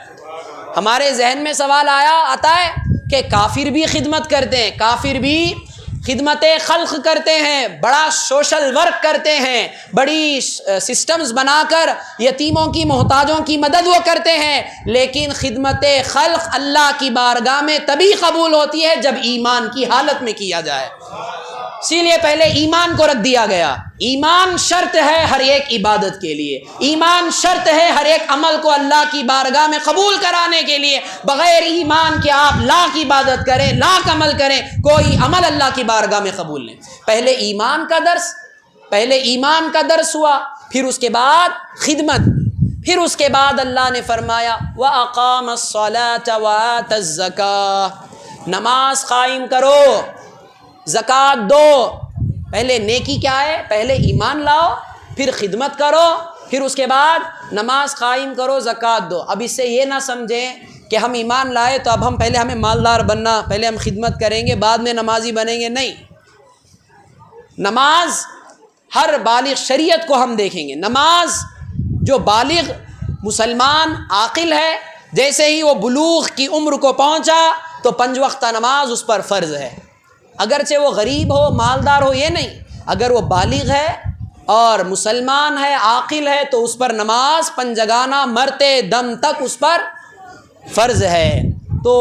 ہمارے ذہن میں سوال آتا ہے کہ کافر بھی خدمت کرتے ہیں، کافر بھی خدمت خلق کرتے ہیں، بڑا سوشل ورک کرتے ہیں، بڑی سسٹمز بنا کر یتیموں کی، محتاجوں کی مدد وہ کرتے ہیں، لیکن خدمت خلق اللہ کی بارگاہ میں تبھی قبول ہوتی ہے جب ایمان کی حالت میں کیا جائے۔ اسی لیے پہلے ایمان کو رکھ دیا گیا۔ ایمان شرط ہے ہر ایک عبادت کے لیے، ایمان شرط ہے ہر ایک عمل کو اللہ کی بارگاہ میں قبول کرانے کے لیے۔ بغیر ایمان کے آپ لاکھ عبادت کریں، لاکھ عمل کریں، کوئی عمل اللہ کی بارگاہ میں قبول نہیں۔ پہلے ایمان کا درس ہوا، پھر اس کے بعد خدمت، پھر اس کے بعد اللہ نے فرمایا وَأَقَامَ الصَّلَاةَ وَآتَ الزَّكَاةَ، نماز قائم کرو، زکوٰۃ دو۔ پہلے نیکی کیا ہے؟ پہلے ایمان لاؤ، پھر خدمت کرو، پھر اس کے بعد نماز قائم کرو، زکوٰۃ دو۔ اب اس سے یہ نہ سمجھیں کہ ہم ایمان لائے تو اب پہلے ہمیں مالدار بننا، پہلے ہم خدمت کریں گے، بعد میں نمازی بنیں گے، نہیں۔ نماز ہر بالغ، شریعت کو ہم دیکھیں گے، نماز جو بالغ مسلمان عاقل ہے، جیسے ہی وہ بلوغ کی عمر کو پہنچا تو 5 وقتہ نماز اس پر فرض ہے، اگرچہ وہ غریب ہو، مالدار ہو، یہ نہیں، اگر وہ بالغ ہے اور مسلمان ہے، عاقل ہے، تو اس پر نماز پنجگانہ مرتے دم تک اس پر فرض ہے۔ تو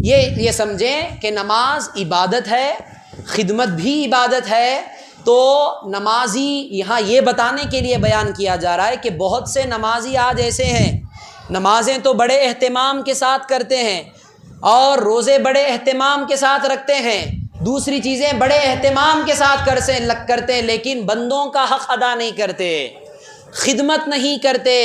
یہ سمجھیں کہ نماز عبادت ہے، خدمت بھی عبادت ہے۔ تو نمازی یہاں یہ بتانے کے لیے بیان کیا جا رہا ہے کہ بہت سے نمازی آج ایسے ہیں، نمازیں تو بڑے اہتمام کے ساتھ کرتے ہیں اور روزے بڑے اہتمام کے ساتھ رکھتے ہیں، دوسری چیزیں بڑے اہتمام کے ساتھ کرتے، لیکن بندوں کا حق ادا نہیں کرتے، خدمت نہیں کرتے۔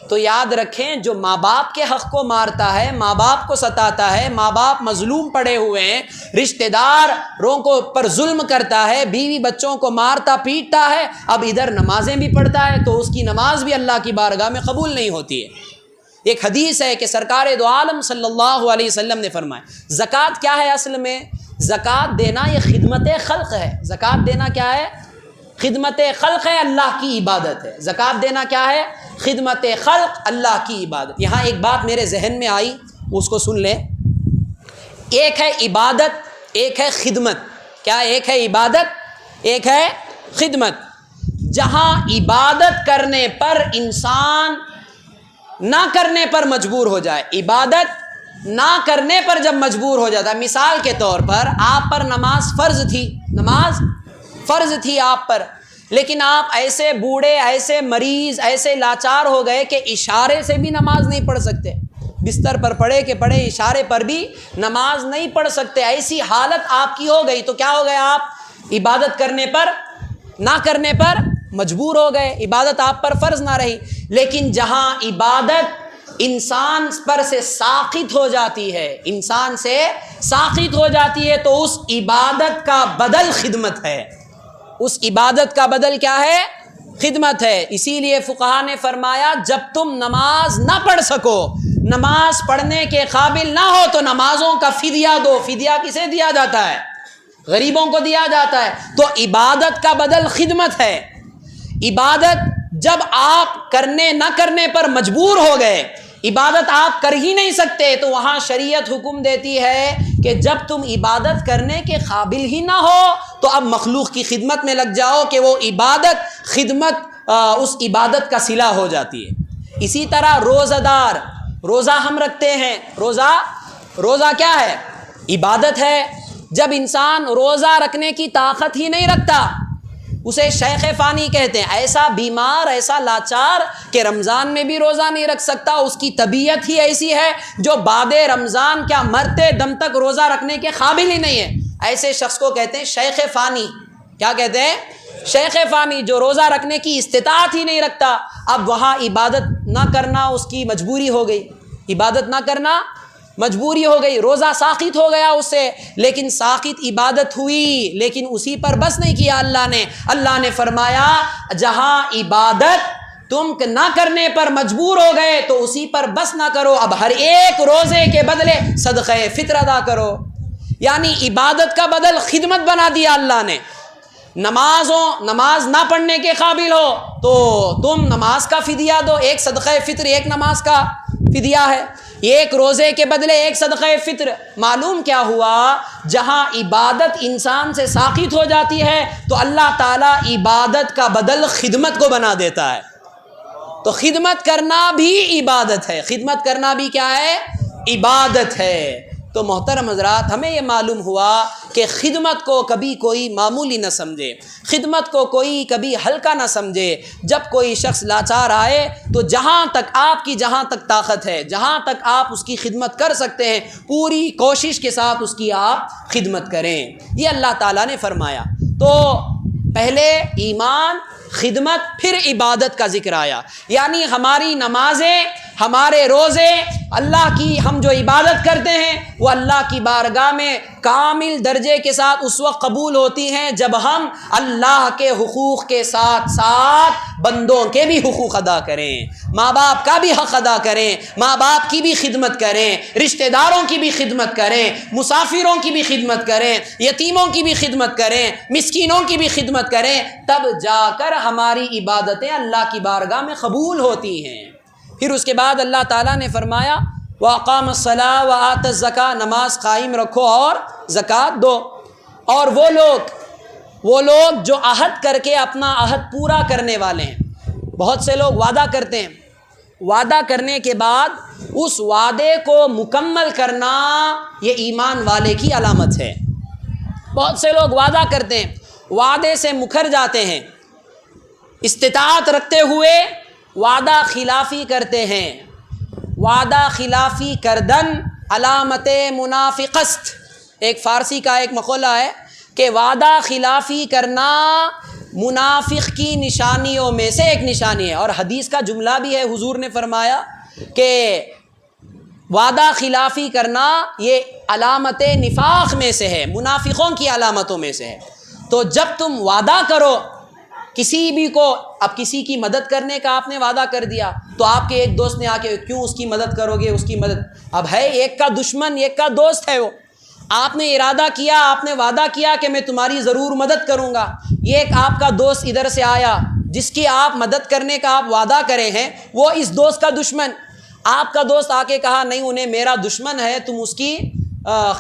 تو یاد رکھیں، جو ماں باپ کے حق کو مارتا ہے، ماں باپ کو ستاتا ہے، ماں باپ مظلوم پڑے ہوئے ہیں، رشتہ داروں کو پر ظلم کرتا ہے، بیوی بچوں کو مارتا پیٹتا ہے، اب ادھر نمازیں بھی پڑھتا ہے، تو اس کی نماز بھی اللہ کی بارگاہ میں قبول نہیں ہوتی ہے۔ ایک حدیث ہے کہ سرکار دو عالم صلی اللہ علیہ وسلم نے فرمایا، زکوٰۃ کیا ہے؟ اصل میں زکوٰۃ دینا یہ خدمت خلق ہے۔ زکوٰۃ دینا کیا ہے؟ خدمت خلق ہے، اللہ کی عبادت ہے۔ زکوٰۃ دینا کیا ہے؟ خدمت خلق، اللہ کی عبادت۔ یہاں ایک بات میرے ذہن میں آئی، اس کو سن لیں۔ ایک ہے عبادت، ایک ہے خدمت۔ کیا؟ ایک ہے عبادت، ایک ہے خدمت۔ جہاں عبادت کرنے پر انسان نہ کرنے پر مجبور ہو جائے، عبادت نہ کرنے پر جب مجبور ہو جاتا ہے، مثال کے طور پر آپ پر نماز فرض تھی، نماز فرض تھی آپ پر، لیکن آپ ایسے بوڑھے، ایسے مریض، ایسے لاچار ہو گئے کہ اشارے سے بھی نماز نہیں پڑھ سکتے، بستر پر پڑے کہ پڑے، اشارے پر بھی نماز نہیں پڑھ سکتے، ایسی حالت آپ کی ہو گئی، تو کیا ہو گیا؟ آپ عبادت کرنے پر، نہ کرنے پر مجبور ہو گئے، عبادت آپ پر فرض نہ رہی۔ لیکن جہاں عبادت انسان پر سے ساقط ہو جاتی ہے، انسان سے ساقط ہو جاتی ہے، تو اس عبادت کا بدل خدمت ہے، اس عبادت کا بدل کیا ہے؟ خدمت ہے۔ اسی لیے فقہا نے فرمایا جب تم نماز نہ پڑھ سکو، نماز پڑھنے کے قابل نہ ہو، تو نمازوں کا فدیہ دو۔ فدیہ کسے دیا جاتا ہے؟ غریبوں کو دیا جاتا ہے۔ تو عبادت کا بدل خدمت ہے۔ عبادت جب آپ کرنے نہ کرنے پر مجبور ہو گئے، عبادت آپ کر ہی نہیں سکتے، تو وہاں شریعت حکم دیتی ہے کہ جب تم عبادت کرنے کے قابل ہی نہ ہو، تو اب مخلوق کی خدمت میں لگ جاؤ کہ وہ عبادت خدمت اس عبادت کا صلہ ہو جاتی ہے۔ اسی طرح روزہ دار، روزہ ہم رکھتے ہیں، روزہ کیا ہے؟ عبادت ہے۔ جب انسان روزہ رکھنے کی طاقت ہی نہیں رکھتا، اسے شیخ فانی کہتے ہیں، ایسا بیمار، ایسا لاچار کہ رمضان میں بھی روزہ نہیں رکھ سکتا، اس کی طبیعت ہی ایسی ہے جو بعد رمضان کیا مرتے دم تک روزہ رکھنے کے قابل ہی نہیں ہے، ایسے شخص کو کہتے ہیں شیخ فانی۔ کیا کہتے ہیں؟ شیخ فانی، جو روزہ رکھنے کی استطاعت ہی نہیں رکھتا۔ اب وہاں عبادت نہ کرنا اس کی مجبوری ہو گئی، عبادت نہ کرنا مجبوری ہو گئی، روزہ ساقط ہو گیا اس سے، لیکن ساقط عبادت ہوئی، لیکن اسی پر بس نہیں کیا اللہ نے فرمایا جہاں عبادت تم نہ کرنے پر مجبور ہو گئے تو اسی پر بس نہ کرو، اب ہر ایک روزے کے بدلے صدقہ فطر ادا کرو۔ یعنی عبادت کا بدل خدمت بنا دیا اللہ نے۔ نماز نہ پڑھنے کے قابل ہو تو تم نماز کا فدیہ دو، ایک صدقہ فطر، ایک نماز کا فدیہ ہے، ایک روزے کے بدلے ایک صدقہ فطر۔ معلوم کیا ہوا؟ جہاں عبادت انسان سے ساقط ہو جاتی ہے تو اللہ تعالیٰ عبادت کا بدل خدمت کو بنا دیتا ہے۔ تو خدمت کرنا بھی عبادت ہے، خدمت کرنا بھی کیا ہے؟ عبادت ہے۔ تو محترم حضرات، ہمیں یہ معلوم ہوا کہ خدمت کو کبھی کوئی معمولی نہ سمجھے، خدمت کو کوئی کبھی ہلکا نہ سمجھے۔ جب کوئی شخص لاچار آئے تو جہاں تک طاقت ہے، جہاں تک آپ اس کی خدمت کر سکتے ہیں، پوری کوشش کے ساتھ اس کی آپ خدمت کریں، یہ اللہ تعالیٰ نے فرمایا۔ تو پہلے ایمان، خدمت، پھر عبادت کا ذکر آیا، یعنی ہماری نمازیں، ہمارے روزے، اللہ کی ہم جو عبادت کرتے ہیں وہ اللہ کی بارگاہ میں کامل درجے کے ساتھ اس وقت قبول ہوتی ہیں جب ہم اللہ کے حقوق کے ساتھ ساتھ بندوں کے بھی حقوق ادا کریں، ماں باپ کا بھی حق ادا کریں، ماں باپ کی بھی خدمت کریں، رشتہ داروں کی بھی خدمت کریں، مسافروں کی بھی خدمت کریں، یتیموں کی بھی خدمت کریں، مسکینوں کی بھی خدمت کریں، تب جا کر ہماری عبادتیں اللہ کی بارگاہ میں قبول ہوتی ہیں۔ پھر اس کے بعد اللہ تعالیٰ نے فرمایا وَأَقَامَ الصَّلَاةَ وَآتَى الزَّكَاةَ، نماز قائم رکھو اور زکوٰۃ دو۔ اور وہ لوگ جو عہد کر کے اپنا عہد پورا کرنے والے ہیں، بہت سے لوگ وعدہ کرتے ہیں، وعدہ کرنے کے بعد اس وعدے کو مکمل کرنا یہ ایمان والے کی علامت ہے۔ بہت سے لوگ وعدہ کرتے ہیں، وعدے سے مکر جاتے ہیں، استطاعت رکھتے ہوئے وعدہ خلافی کرتے ہیں۔ وعدہ خلافی کردن علامت منافقست، ایک فارسی کا ایک مقولہ ہے کہ وعدہ خلافی کرنا منافق کی نشانیوں میں سے ایک نشانی ہے، اور حدیث کا جملہ بھی ہے، حضور نے فرمایا کہ وعدہ خلافی کرنا یہ علامت نفاق میں سے ہے، منافقوں کی علامتوں میں سے ہے۔ تو جب تم وعدہ کرو کسی بھی کو، اب کسی کی مدد کرنے کا آپ نے وعدہ کر دیا تو آپ کے ایک دوست نے آ کے کیوں اس کی مدد کرو گے، اس کی مدد، اب ہے ایک کا دشمن ایک کا دوست ہے وہ، آپ نے ارادہ کیا، آپ نے وعدہ کیا کہ میں تمہاری ضرور مدد کروں گا، یہ ایک آپ کا دوست ادھر سے آیا جس کی آپ مدد کرنے کا آپ وعدہ کرے ہیں، وہ اس دوست کا دشمن، آپ کا دوست آ کے کہا نہیں انہیں میرا دشمن ہے، تم اس کی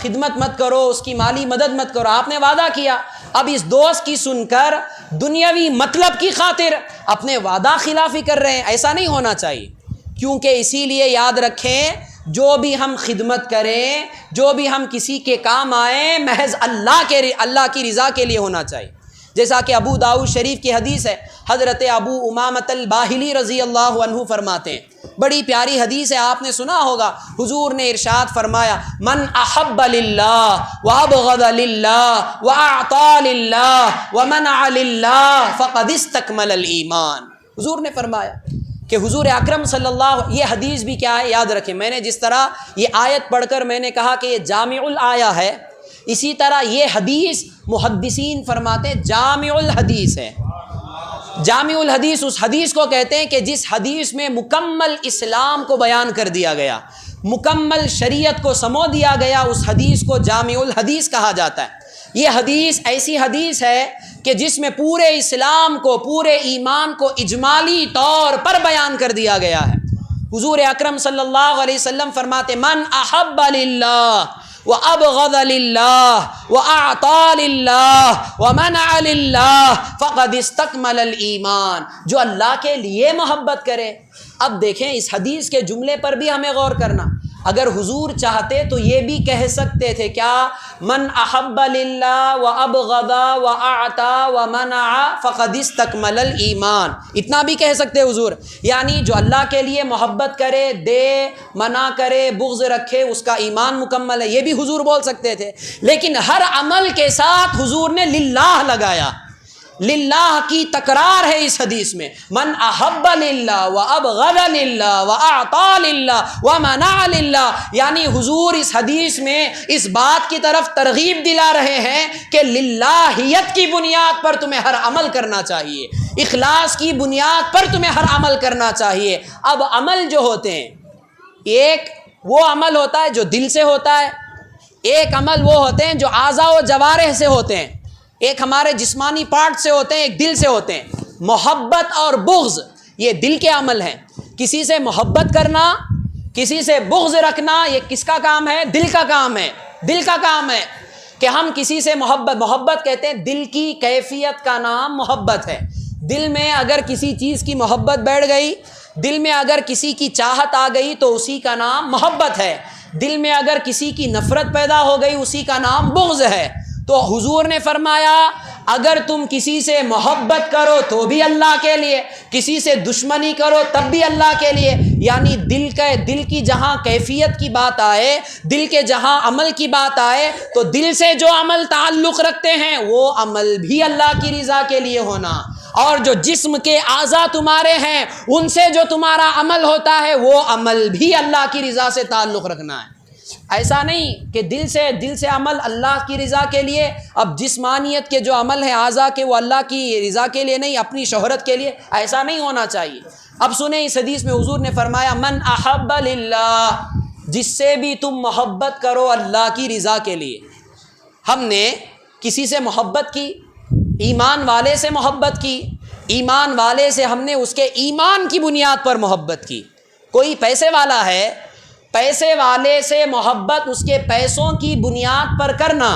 خدمت مت کرو، اس کی مالی مدد مت کرو، آپ نے وعدہ کیا، اب اس دوست کی سن کر دنیاوی مطلب کی خاطر اپنے وعدہ خلافی کر رہے ہیں، ایسا نہیں ہونا چاہیے، کیونکہ اسی لیے یاد رکھیں جو بھی ہم خدمت کریں، جو بھی ہم کسی کے کام آئیں، محض اللہ کی رضا کے لیے ہونا چاہیے، جیسا کہ ابو داؤد شریف کی حدیث ہے، حضرت ابو امامۃ الباہلی رضی اللہ عنہ فرماتے ہیں، بڑی پیاری حدیث ہے، آپ نے سنا ہوگا، حضور نے ارشاد فرمایا من احب للہ وابغض للہ واعطى للہ ومنع للہ فقد استکمل الایمان، حضور نے فرمایا کہ حضور اکرم صلی اللہ، یہ حدیث بھی کیا ہے یاد رکھیں، میں نے جس طرح یہ آیت پڑھ کر میں نے کہا کہ یہ جامع الآیہ ہے، اسی طرح یہ حدیث محدثین فرماتے ہیں جامع الحدیث ہے۔ جامع الحدیث اس حدیث کو کہتے ہیں کہ جس حدیث میں مکمل اسلام کو بیان کر دیا گیا، مکمل شریعت کو سمو دیا گیا، اس حدیث کو جامع الحدیث کہا جاتا ہے۔ یہ حدیث ایسی حدیث ہے کہ جس میں پورے اسلام کو، پورے ایمان کو اجمالی طور پر بیان کر دیا گیا ہے۔ حضور اکرم صلی اللہ علیہ وسلم فرماتے من احب للہ وابغض للہ واعطى للہ ومنع للہ فقد استکمل الایمان، جو اللہ کے لیے محبت کرے۔ اب دیکھیں اس حدیث کے جملے پر بھی ہمیں غور کرنا، اگر حضور چاہتے تو یہ بھی کہہ سکتے تھے کیا من احب للہ وابغض واعطى ومنع فقد استکمل الایمان، اتنا بھی کہہ سکتے حضور، یعنی جو اللہ کے لیے محبت کرے، دے، منع کرے، بغض رکھے، اس کا ایمان مکمل ہے، یہ بھی حضور بول سکتے تھے، لیکن ہر عمل کے ساتھ حضور نے للہ لگایا، للہ کی تکرار ہے اس حدیث میں، من احب للہ وابغض للہ واعطى للہ ومنع للہ، یعنی حضور اس حدیث میں اس بات کی طرف ترغیب دلا رہے ہیں کہ للہیت کی بنیاد پر تمہیں ہر عمل کرنا چاہیے، اخلاص کی بنیاد پر تمہیں ہر عمل کرنا چاہیے۔ اب عمل جو ہوتے ہیں، ایک وہ عمل ہوتا ہے جو دل سے ہوتا ہے، ایک عمل وہ ہوتے ہیں جو اعضاء و جوارح سے ہوتے ہیں، ایک ہمارے جسمانی پارٹ سے ہوتے ہیں، ایک دل سے ہوتے ہیں۔ محبت اور بغض یہ دل کے عمل ہیں، کسی سے محبت کرنا، کسی سے بغض رکھنا، یہ کس کا کام ہے؟ دل کا کام ہے، دل کا کام ہے کہ ہم کسی سے محبت کہتے ہیں، دل کی کیفیت کا نام محبت ہے۔ دل میں اگر کسی چیز کی محبت بیٹھ گئی، دل میں اگر کسی کی چاہت آ گئی تو اسی کا نام محبت ہے، دل میں اگر کسی کی نفرت پیدا ہو گئی اسی کا نام بغض ہے۔ تو حضور نے فرمایا اگر تم کسی سے محبت کرو تو بھی اللہ کے لیے، کسی سے دشمنی کرو تب بھی اللہ کے لیے، یعنی دل کی جہاں کیفیت کی بات آئے، دل کے جہاں عمل کی بات آئے تو دل سے جو عمل تعلق رکھتے ہیں وہ عمل بھی اللہ کی رضا کے لیے ہونا، اور جو جسم کے اعضاء تمہارے ہیں ان سے جو تمہارا عمل ہوتا ہے وہ عمل بھی اللہ کی رضا سے تعلق رکھنا ہے۔ ایسا نہیں کہ دل سے عمل اللہ کی رضا کے لیے، اب جسمانیت کے جو عمل ہیں اعضاء کے وہ اللہ کی رضا کے لیے نہیں، اپنی شہرت کے لیے، ایسا نہیں ہونا چاہیے۔ اب سنیں اس حدیث میں حضور نے فرمایا من احب للہ، جس سے بھی تم محبت کرو اللہ کی رضا کے لیے۔ ہم نے کسی سے محبت کی، ایمان والے سے محبت کی، ایمان والے سے ہم نے اس کے ایمان کی بنیاد پر محبت کی۔ کوئی پیسے والا ہے، پیسے والے سے محبت اس کے پیسوں کی بنیاد پر کرنا،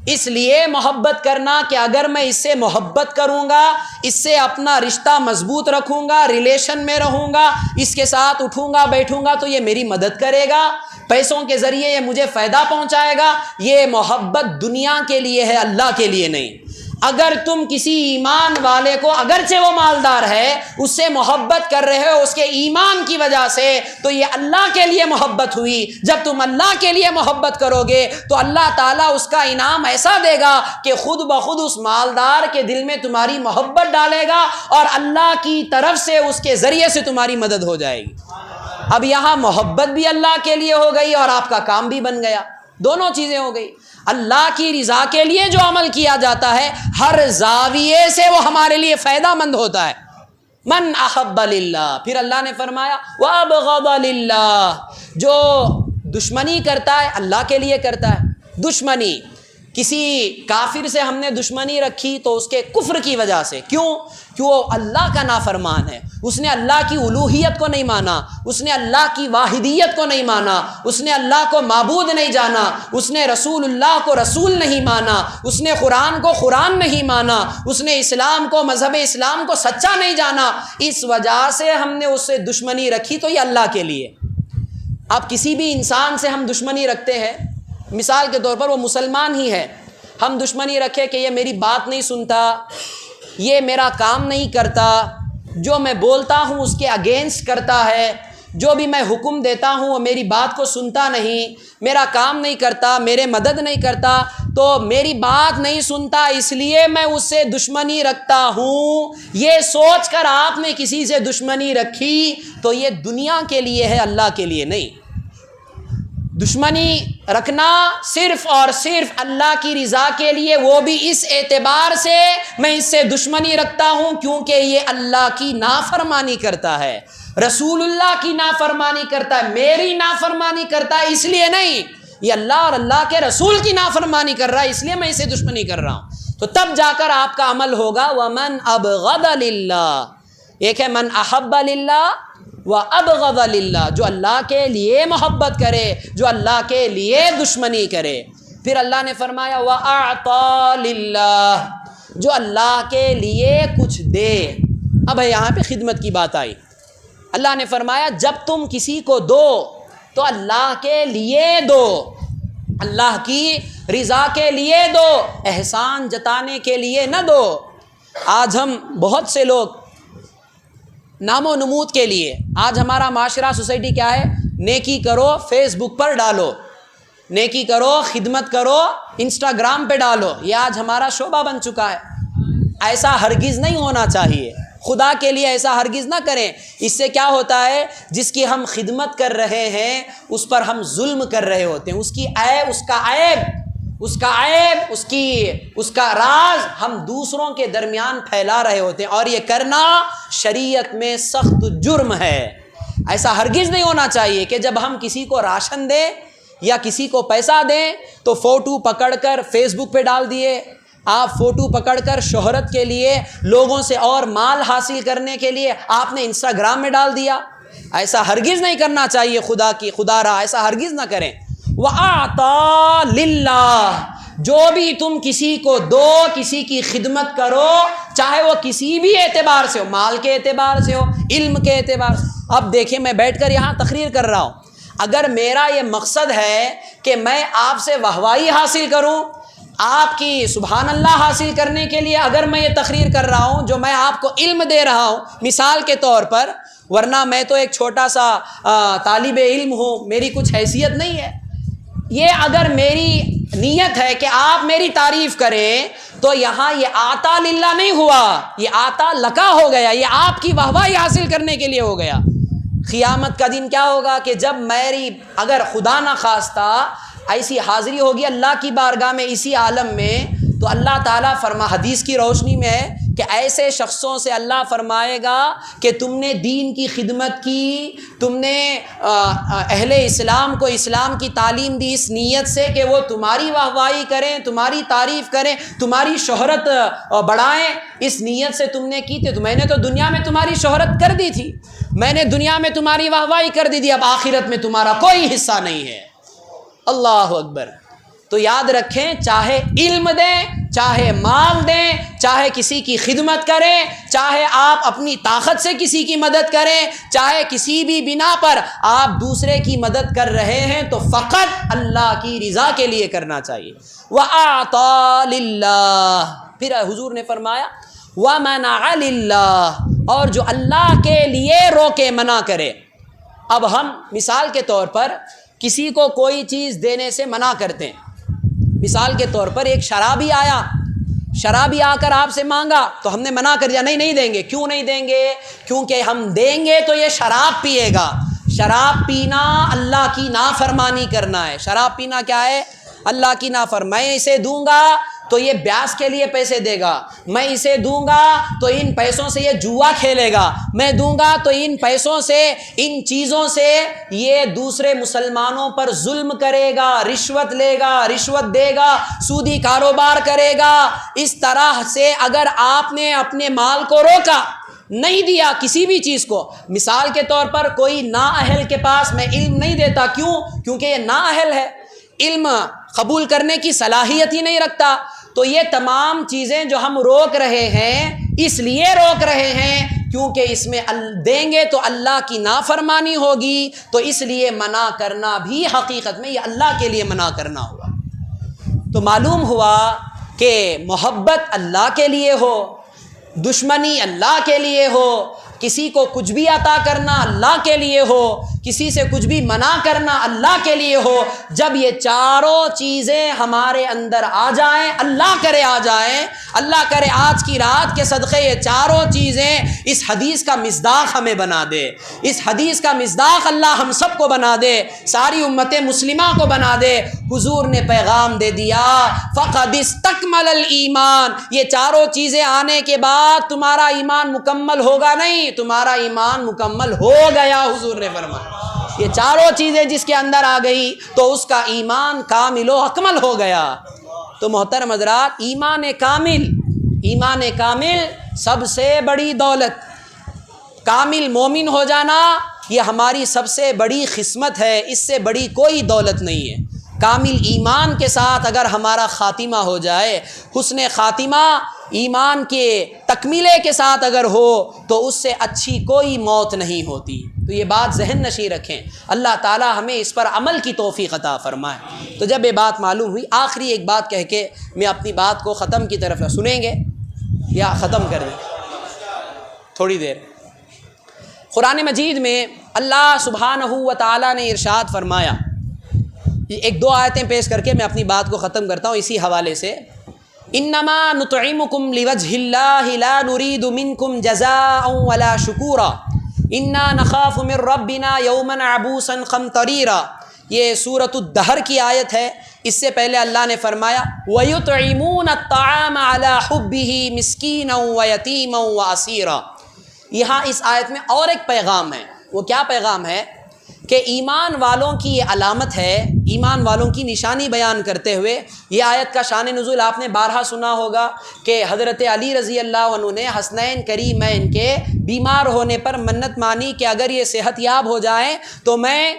اس لیے محبت کرنا کہ اگر میں اس سے محبت کروں گا، اس سے اپنا رشتہ مضبوط رکھوں گا، ریلیشن میں رہوں گا، اس کے ساتھ اٹھوں گا بیٹھوں گا تو یہ میری مدد کرے گا، پیسوں کے ذریعے یہ مجھے فائدہ پہنچائے گا۔ یہ محبت دنیا کے لیے ہے، اللہ کے لیے نہیں۔ اگر تم کسی ایمان والے کو، اگرچہ وہ مالدار ہے، اس سے محبت کر رہے ہو اس کے ایمان کی وجہ سے، تو یہ اللہ کے لیے محبت ہوئی۔ جب تم اللہ کے لیے محبت کرو گے تو اللہ تعالیٰ اس کا انعام ایسا دے گا کہ خود بخود اس مالدار کے دل میں تمہاری محبت ڈالے گا اور اللہ کی طرف سے اس کے ذریعے سے تمہاری مدد ہو جائے گی۔ اب یہاں محبت بھی اللہ کے لیے ہو گئی اور آپ کا کام بھی بن گیا، دونوں چیزیں ہو گئی۔ اللہ کی رضا کے لیے جو عمل کیا جاتا ہے ہر زاویے سے وہ ہمارے لیے فائدہ مند ہوتا ہے۔ من احب للہ، پھر اللہ نے فرمایا وابغض للہ، جو دشمنی کرتا ہے اللہ کے لیے کرتا ہے، دشمنی، کسی کافر سے ہم نے دشمنی رکھی تو اس کے کفر کی وجہ سے، کیوں وہ اللہ کا نافرمان ہے، اس نے اللہ کی الوہیت کو نہیں مانا، اس نے اللہ کی واحدیت کو نہیں مانا، اس نے اللہ کو معبود نہیں جانا، اس نے رسول اللہ کو رسول نہیں مانا، اس نے قرآن کو قرآن نہیں مانا، اس نے اسلام کو، مذہب اسلام کو سچا نہیں جانا، اس وجہ سے ہم نے اس سے دشمنی رکھی، تو یہ اللہ کے لیے۔ اب کسی بھی انسان سے ہم دشمنی رکھتے ہیں، مثال کے طور پر وہ مسلمان ہی ہے، ہم دشمنی رکھے کہ یہ میری بات نہیں سنتا، یہ میرا کام نہیں کرتا، جو میں بولتا ہوں اس کے اگینسٹ کرتا ہے، جو بھی میں حکم دیتا ہوں وہ میری بات کو سنتا نہیں، میرا کام نہیں کرتا، میرے مدد نہیں کرتا، تو میری بات نہیں سنتا اس لیے میں اس سے دشمنی رکھتا ہوں۔ یہ سوچ کر آپ نے کسی سے دشمنی رکھی تو یہ دنیا کے لیے ہے، اللہ کے لیے نہیں۔ دشمنی رکھنا صرف اور صرف اللہ کی رضا کے لیے، وہ بھی اس اعتبار سے میں اس سے دشمنی رکھتا ہوں کیونکہ یہ اللہ کی نافرمانی کرتا ہے، رسول اللہ کی نافرمانی کرتا ہے، میری نافرمانی کرتا ہے، اس لیے نہیں، یہ اللہ اور اللہ کے رسول کی نافرمانی کر رہا ہے، اس لیے میں اسے دشمنی کر رہا ہوں۔ تو تب جا کر آپ کا عمل ہوگا وَمَنْ أَبْغَضَ لِلَّهِ، ایک ہے من احب للہ وَأَبْغَضَ لِلَّهِ، جو اللہ کے لیے محبت کرے، جو اللہ کے لیے دشمنی کرے۔ پھر اللہ نے فرمایا وَأَعْطَى لِلَّهِ، جو اللہ کے لیے کچھ دے۔ اب یہاں پہ خدمت کی بات آئی، اللہ نے فرمایا جب تم کسی کو دو تو اللہ کے لیے دو، اللہ کی رضا کے لیے دو، احسان جتانے کے لیے نہ دو۔ آج ہم بہت سے لوگ نام و نمود کے لیے، آج ہمارا معاشرہ، سوسائٹی کیا ہے، نیکی کرو فیس بک پر ڈالو، نیکی کرو، خدمت کرو انسٹاگرام پہ ڈالو، یہ آج ہمارا شعبہ بن چکا ہے۔ ایسا ہرگز نہیں ہونا چاہیے، خدا کے لیے ایسا ہرگز نہ کریں۔ اس سے کیا ہوتا ہے، جس کی ہم خدمت کر رہے ہیں اس پر ہم ظلم کر رہے ہوتے ہیں، اس کا راز ہم دوسروں کے درمیان پھیلا رہے ہوتے ہیں، اور یہ کرنا شریعت میں سخت جرم ہے۔ ایسا ہرگز نہیں ہونا چاہیے کہ جب ہم کسی کو راشن دیں یا کسی کو پیسہ دیں تو فوٹو پکڑ کر فیس بک پہ ڈال دیے، آپ فوٹو پکڑ کر شہرت کے لیے، لوگوں سے اور مال حاصل کرنے کے لیے آپ نے انسٹاگرام میں ڈال دیا۔ ایسا ہرگز نہیں کرنا چاہیے، خدا را ایسا ہرگز نہ کریں۔ وَأَعْطَى لِلَّهِ، جو بھی تم کسی کو دو، کسی کی خدمت کرو، چاہے وہ کسی بھی اعتبار سے ہو، مال کے اعتبار سے ہو، علم کے اعتبار سے۔ اب دیکھیں، میں بیٹھ کر یہاں تقریر کر رہا ہوں، اگر میرا یہ مقصد ہے کہ میں آپ سے واہوائی حاصل کروں، آپ کی سبحان اللہ حاصل کرنے کے لیے اگر میں یہ تقریر کر رہا ہوں، جو میں آپ کو علم دے رہا ہوں مثال کے طور پر، ورنہ میں تو ایک چھوٹا سا طالب علم ہوں، میری کچھ حیثیت نہیں ہے، یہ اگر میری نیت ہے کہ آپ میری تعریف کریں تو یہاں یہ آتا للہ نہیں ہوا، یہ آتا لکا ہو گیا، یہ آپ کی واہوائی حاصل کرنے کے لیے ہو گیا۔ قیامت کا دن کیا ہوگا کہ جب میری اگر خدا نہ خواستہ ایسی حاضری ہوگی اللہ کی بارگاہ میں اسی عالم میں، تو اللہ تعالیٰ حدیث کی روشنی میں ہے کہ ایسے شخصوں سے اللہ فرمائے گا کہ تم نے دین کی خدمت کی، تم نے اہل اسلام کو اسلام کی تعلیم دی اس نیت سے کہ وہ تمہاری واہوائی کریں، تمہاری تعریف کریں، تمہاری شہرت بڑھائیں، اس نیت سے تم نے کی تھی، تو میں نے تو دنیا میں تمہاری شہرت کر دی تھی، میں نے دنیا میں تمہاری واہوائی کر دی تھی، اب آخرت میں تمہارا کوئی حصہ نہیں ہے۔ اللہ اکبر۔ تو یاد رکھیں، چاہے علم دیں، چاہے مال دیں، چاہے کسی کی خدمت کریں، چاہے آپ اپنی طاقت سے کسی کی مدد کریں، چاہے کسی بھی بنا پر آپ دوسرے کی مدد کر رہے ہیں تو فقط اللہ کی رضا کے لیے کرنا چاہیے۔ وَأَعْطَى لِلَّهِ، پھر حضور نے فرمایا وَمَنَعَ لِلَّهِ، اور جو اللہ کے لیے روکے، منع کرے۔ اب ہم مثال کے طور پر کسی کو کوئی چیز دینے سے منع کرتے ہیں، مثال کے طور پر ایک شرابی آیا، شرابی آ کر آپ سے مانگا تو ہم نے منع کر دیا، نہیں دیں گے۔ کیوں نہیں دیں گے؟ کیونکہ ہم دیں گے تو یہ شراب پیے گا، شراب پینا اللہ کی نافرمانی کرنا ہے۔ شراب پینا کیا ہے؟ اللہ کی نافرمانی۔ میں اسے دوں گا تو یہ بیاس کے لیے پیسے دے گا، میں اسے دوں گا تو ان پیسوں سے یہ جوا کھیلے گا، میں دوں گا تو ان پیسوں سے، ان چیزوں سے یہ دوسرے مسلمانوں پر ظلم کرے گا، رشوت لے گا، رشوت دے گا، سودی کاروبار کرے گا۔ اس طرح سے اگر آپ نے اپنے مال کو روکا، نہیں دیا کسی بھی چیز کو، مثال کے طور پر کوئی نااہل کے پاس میں علم نہیں دیتا، کیونکہ یہ نااہل ہے، علم قبول کرنے کی صلاحیت ہی نہیں رکھتا، تو یہ تمام چیزیں جو ہم روک رہے ہیں اس لیے روک رہے ہیں کیونکہ اس میں دیں گے تو اللہ کی نافرمانی ہوگی، تو اس لیے منع کرنا بھی حقیقت میں یہ اللہ کے لیے منع کرنا ہوا۔ تو معلوم ہوا کہ محبت اللہ کے لیے ہو، دشمنی اللہ کے لیے ہو، کسی کو کچھ بھی عطا کرنا اللہ کے لیے ہو، کسی سے کچھ بھی منع کرنا اللہ کے لیے ہو، جب یہ چاروں چیزیں ہمارے اندر آ جائیں، اللہ کرے آ جائیں، اللہ کرے آج کی رات کے صدقے یہ چاروں چیزیں اس حدیث کا مصداق ہمیں بنا دے، اس حدیث کا مصداق اللہ ہم سب کو بنا دے، ساری امت مسلمہ کو بنا دے۔ حضور نے پیغام دے دیا فقد استکمل الایمان، یہ چاروں چیزیں آنے کے بعد تمہارا ایمان مکمل ہوگا نہیں، تمہارا ایمان مکمل ہو گیا، حضور نے فرمایا۔ یہ چاروں چیزیں جس کے اندر آ گئی تو اس کا ایمان کامل و اکمل ہو گیا۔ تو محترم حضرات، ایمان کامل سب سے بڑی دولت، کامل مومن ہو جانا یہ ہماری سب سے بڑی قسمت ہے، اس سے بڑی کوئی دولت نہیں ہے۔ کامل ایمان کے ساتھ اگر ہمارا خاتمہ ہو جائے، حسن خاتمہ ایمان کے تکمیلے کے ساتھ اگر ہو تو اس سے اچھی کوئی موت نہیں ہوتی۔ تو یہ بات ذہن نشیں رکھیں، اللہ تعالی ہمیں اس پر عمل کی توفیق عطا فرمائے۔ تو جب یہ بات معلوم ہوئی، آخری ایک بات کہہ کے میں اپنی بات کو ختم کی طرف سنیں گے یا ختم کر دیں تھوڑی دیر۔ قرآن مجید میں اللہ سبحانہ و تعالی نے ارشاد فرمایا، ایک دو آیتیں پیش کر کے میں اپنی بات کو ختم کرتا ہوں اسی حوالے سے۔ انما نطعمکم لوجہ اللہ لا نرید منکم جزاء ولا شکورا انا نخاف من ربنا یوما عبوسا قمطریرا، یہ سورۃ الدہر کی آیت ہے۔ اس سے پہلے اللہ نے فرمایا وَيُطْعِمُونَ الطَّعَامَ عَلَى حُبِّهِ مِسْكِينًا وَيَتِيمًا وَأَسِيرًا۔ یہاں اس آیت میں اور ایک پیغام ہے۔ وہ کیا پیغام ہے؟ کہ ایمان والوں کی یہ علامت ہے، ایمان والوں کی نشانی بیان کرتے ہوئے یہ آیت کا شان نزول آپ نے بارہا سنا ہوگا کہ حضرت علی رضی اللہ عنہ نے حسنین کریمین کے بیمار ہونے پر منت مانی کہ اگر یہ صحت یاب ہو جائیں تو میں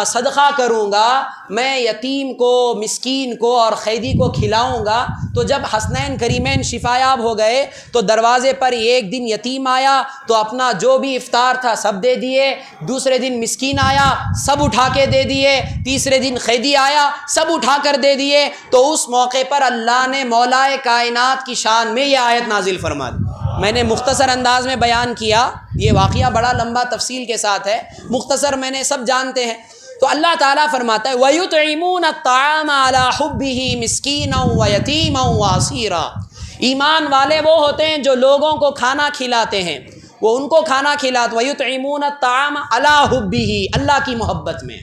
صدقہ کروں گا، میں یتیم کو، مسکین کو اور قیدی کو کھلاؤں گا۔ تو جب حسنین کریمین شفا یاب ہو گئے تو دروازے پر ایک دن یتیم آیا تو اپنا جو بھی افطار تھا سب دے دیے، دوسرے دن مسکین آیا سب اٹھا کے دے دیے، تیسرے دن قیدی آیا سب اٹھا کر دے دیے۔ تو اس موقع پر اللہ نے مولا کائنات کی شان میں یہ آیت نازل فرما دی۔ میں نے مختصر انداز میں بیان کیا، یہ واقعہ بڑا لمبا تفصیل کے ساتھ ہے، مختصر میں نے سب جانتے ہیں۔ تو اللہ تعالیٰ فرماتا ہے وَيُطْعِمُونَ الطَّعَامَ عَلَى حُبِّهِ مِسْكِينًا وَيَتِيمًا وَأَسِيرًا۔ ایمان والے وہ ہوتے ہیں جو لوگوں کو کھانا کھلاتے ہیں، وہ ان کو کھانا کھلاتے۔ وَيُطْعِمُونَ الطَّعَامَ عَلَى حُبِّهِ، اللہ کی محبت میں،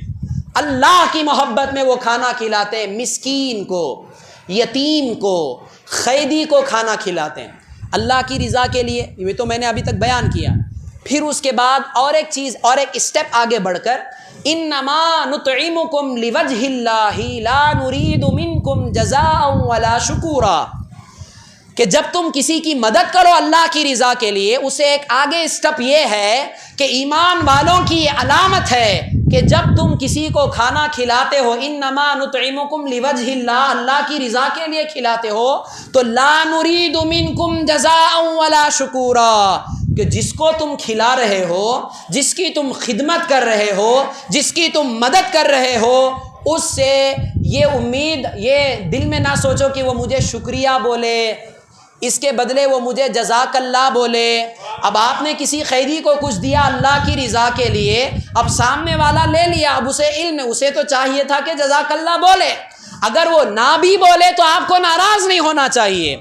اللہ کی محبت میں وہ کھانا کھلاتے ہیں، مسکین کو، یتیم کو، قیدی کو کھانا کھلاتے ہیں اللہ کی رضا کے لیے۔ یہ تو میں نے ابھی تک بیان کیا۔ پھر اس کے بعد اور ایک چیز، اور ایک اسٹیپ آگے بڑھ کر انما نطعمکم لوجہ اللہ لا نرید منکم جزاء ولا شکورا، کہ جب تم کسی کی مدد کرو اللہ کی رضا کے لیے، اسے ایک آگے اسٹیپ یہ ہے کہ ایمان والوں کی یہ علامت ہے کہ جب تم کسی کو کھانا کھلاتے ہو، انما نطعمکم لوجہ اللہ، اللہ کی رضا کے لیے کھلاتے ہو، تو لا نرید منکم جزاء ولا شکورا، کہ جس کو تم کھلا رہے ہو، جس کی تم خدمت کر رہے ہو، جس کی تم مدد کر رہے ہو، اس سے یہ امید، یہ دل میں نہ سوچو کہ وہ مجھے شکریہ بولے، اس کے بدلے وہ مجھے جزاک اللہ بولے۔ اب آپ نے کسی قیدی کو کچھ دیا اللہ کی رضا کے لیے، اب سامنے والا لے لیا، اب اسے علم ہے، اسے تو چاہیے تھا کہ جزاک اللہ بولے۔ اگر وہ نہ بھی بولے تو آپ کو ناراض نہیں ہونا چاہیے،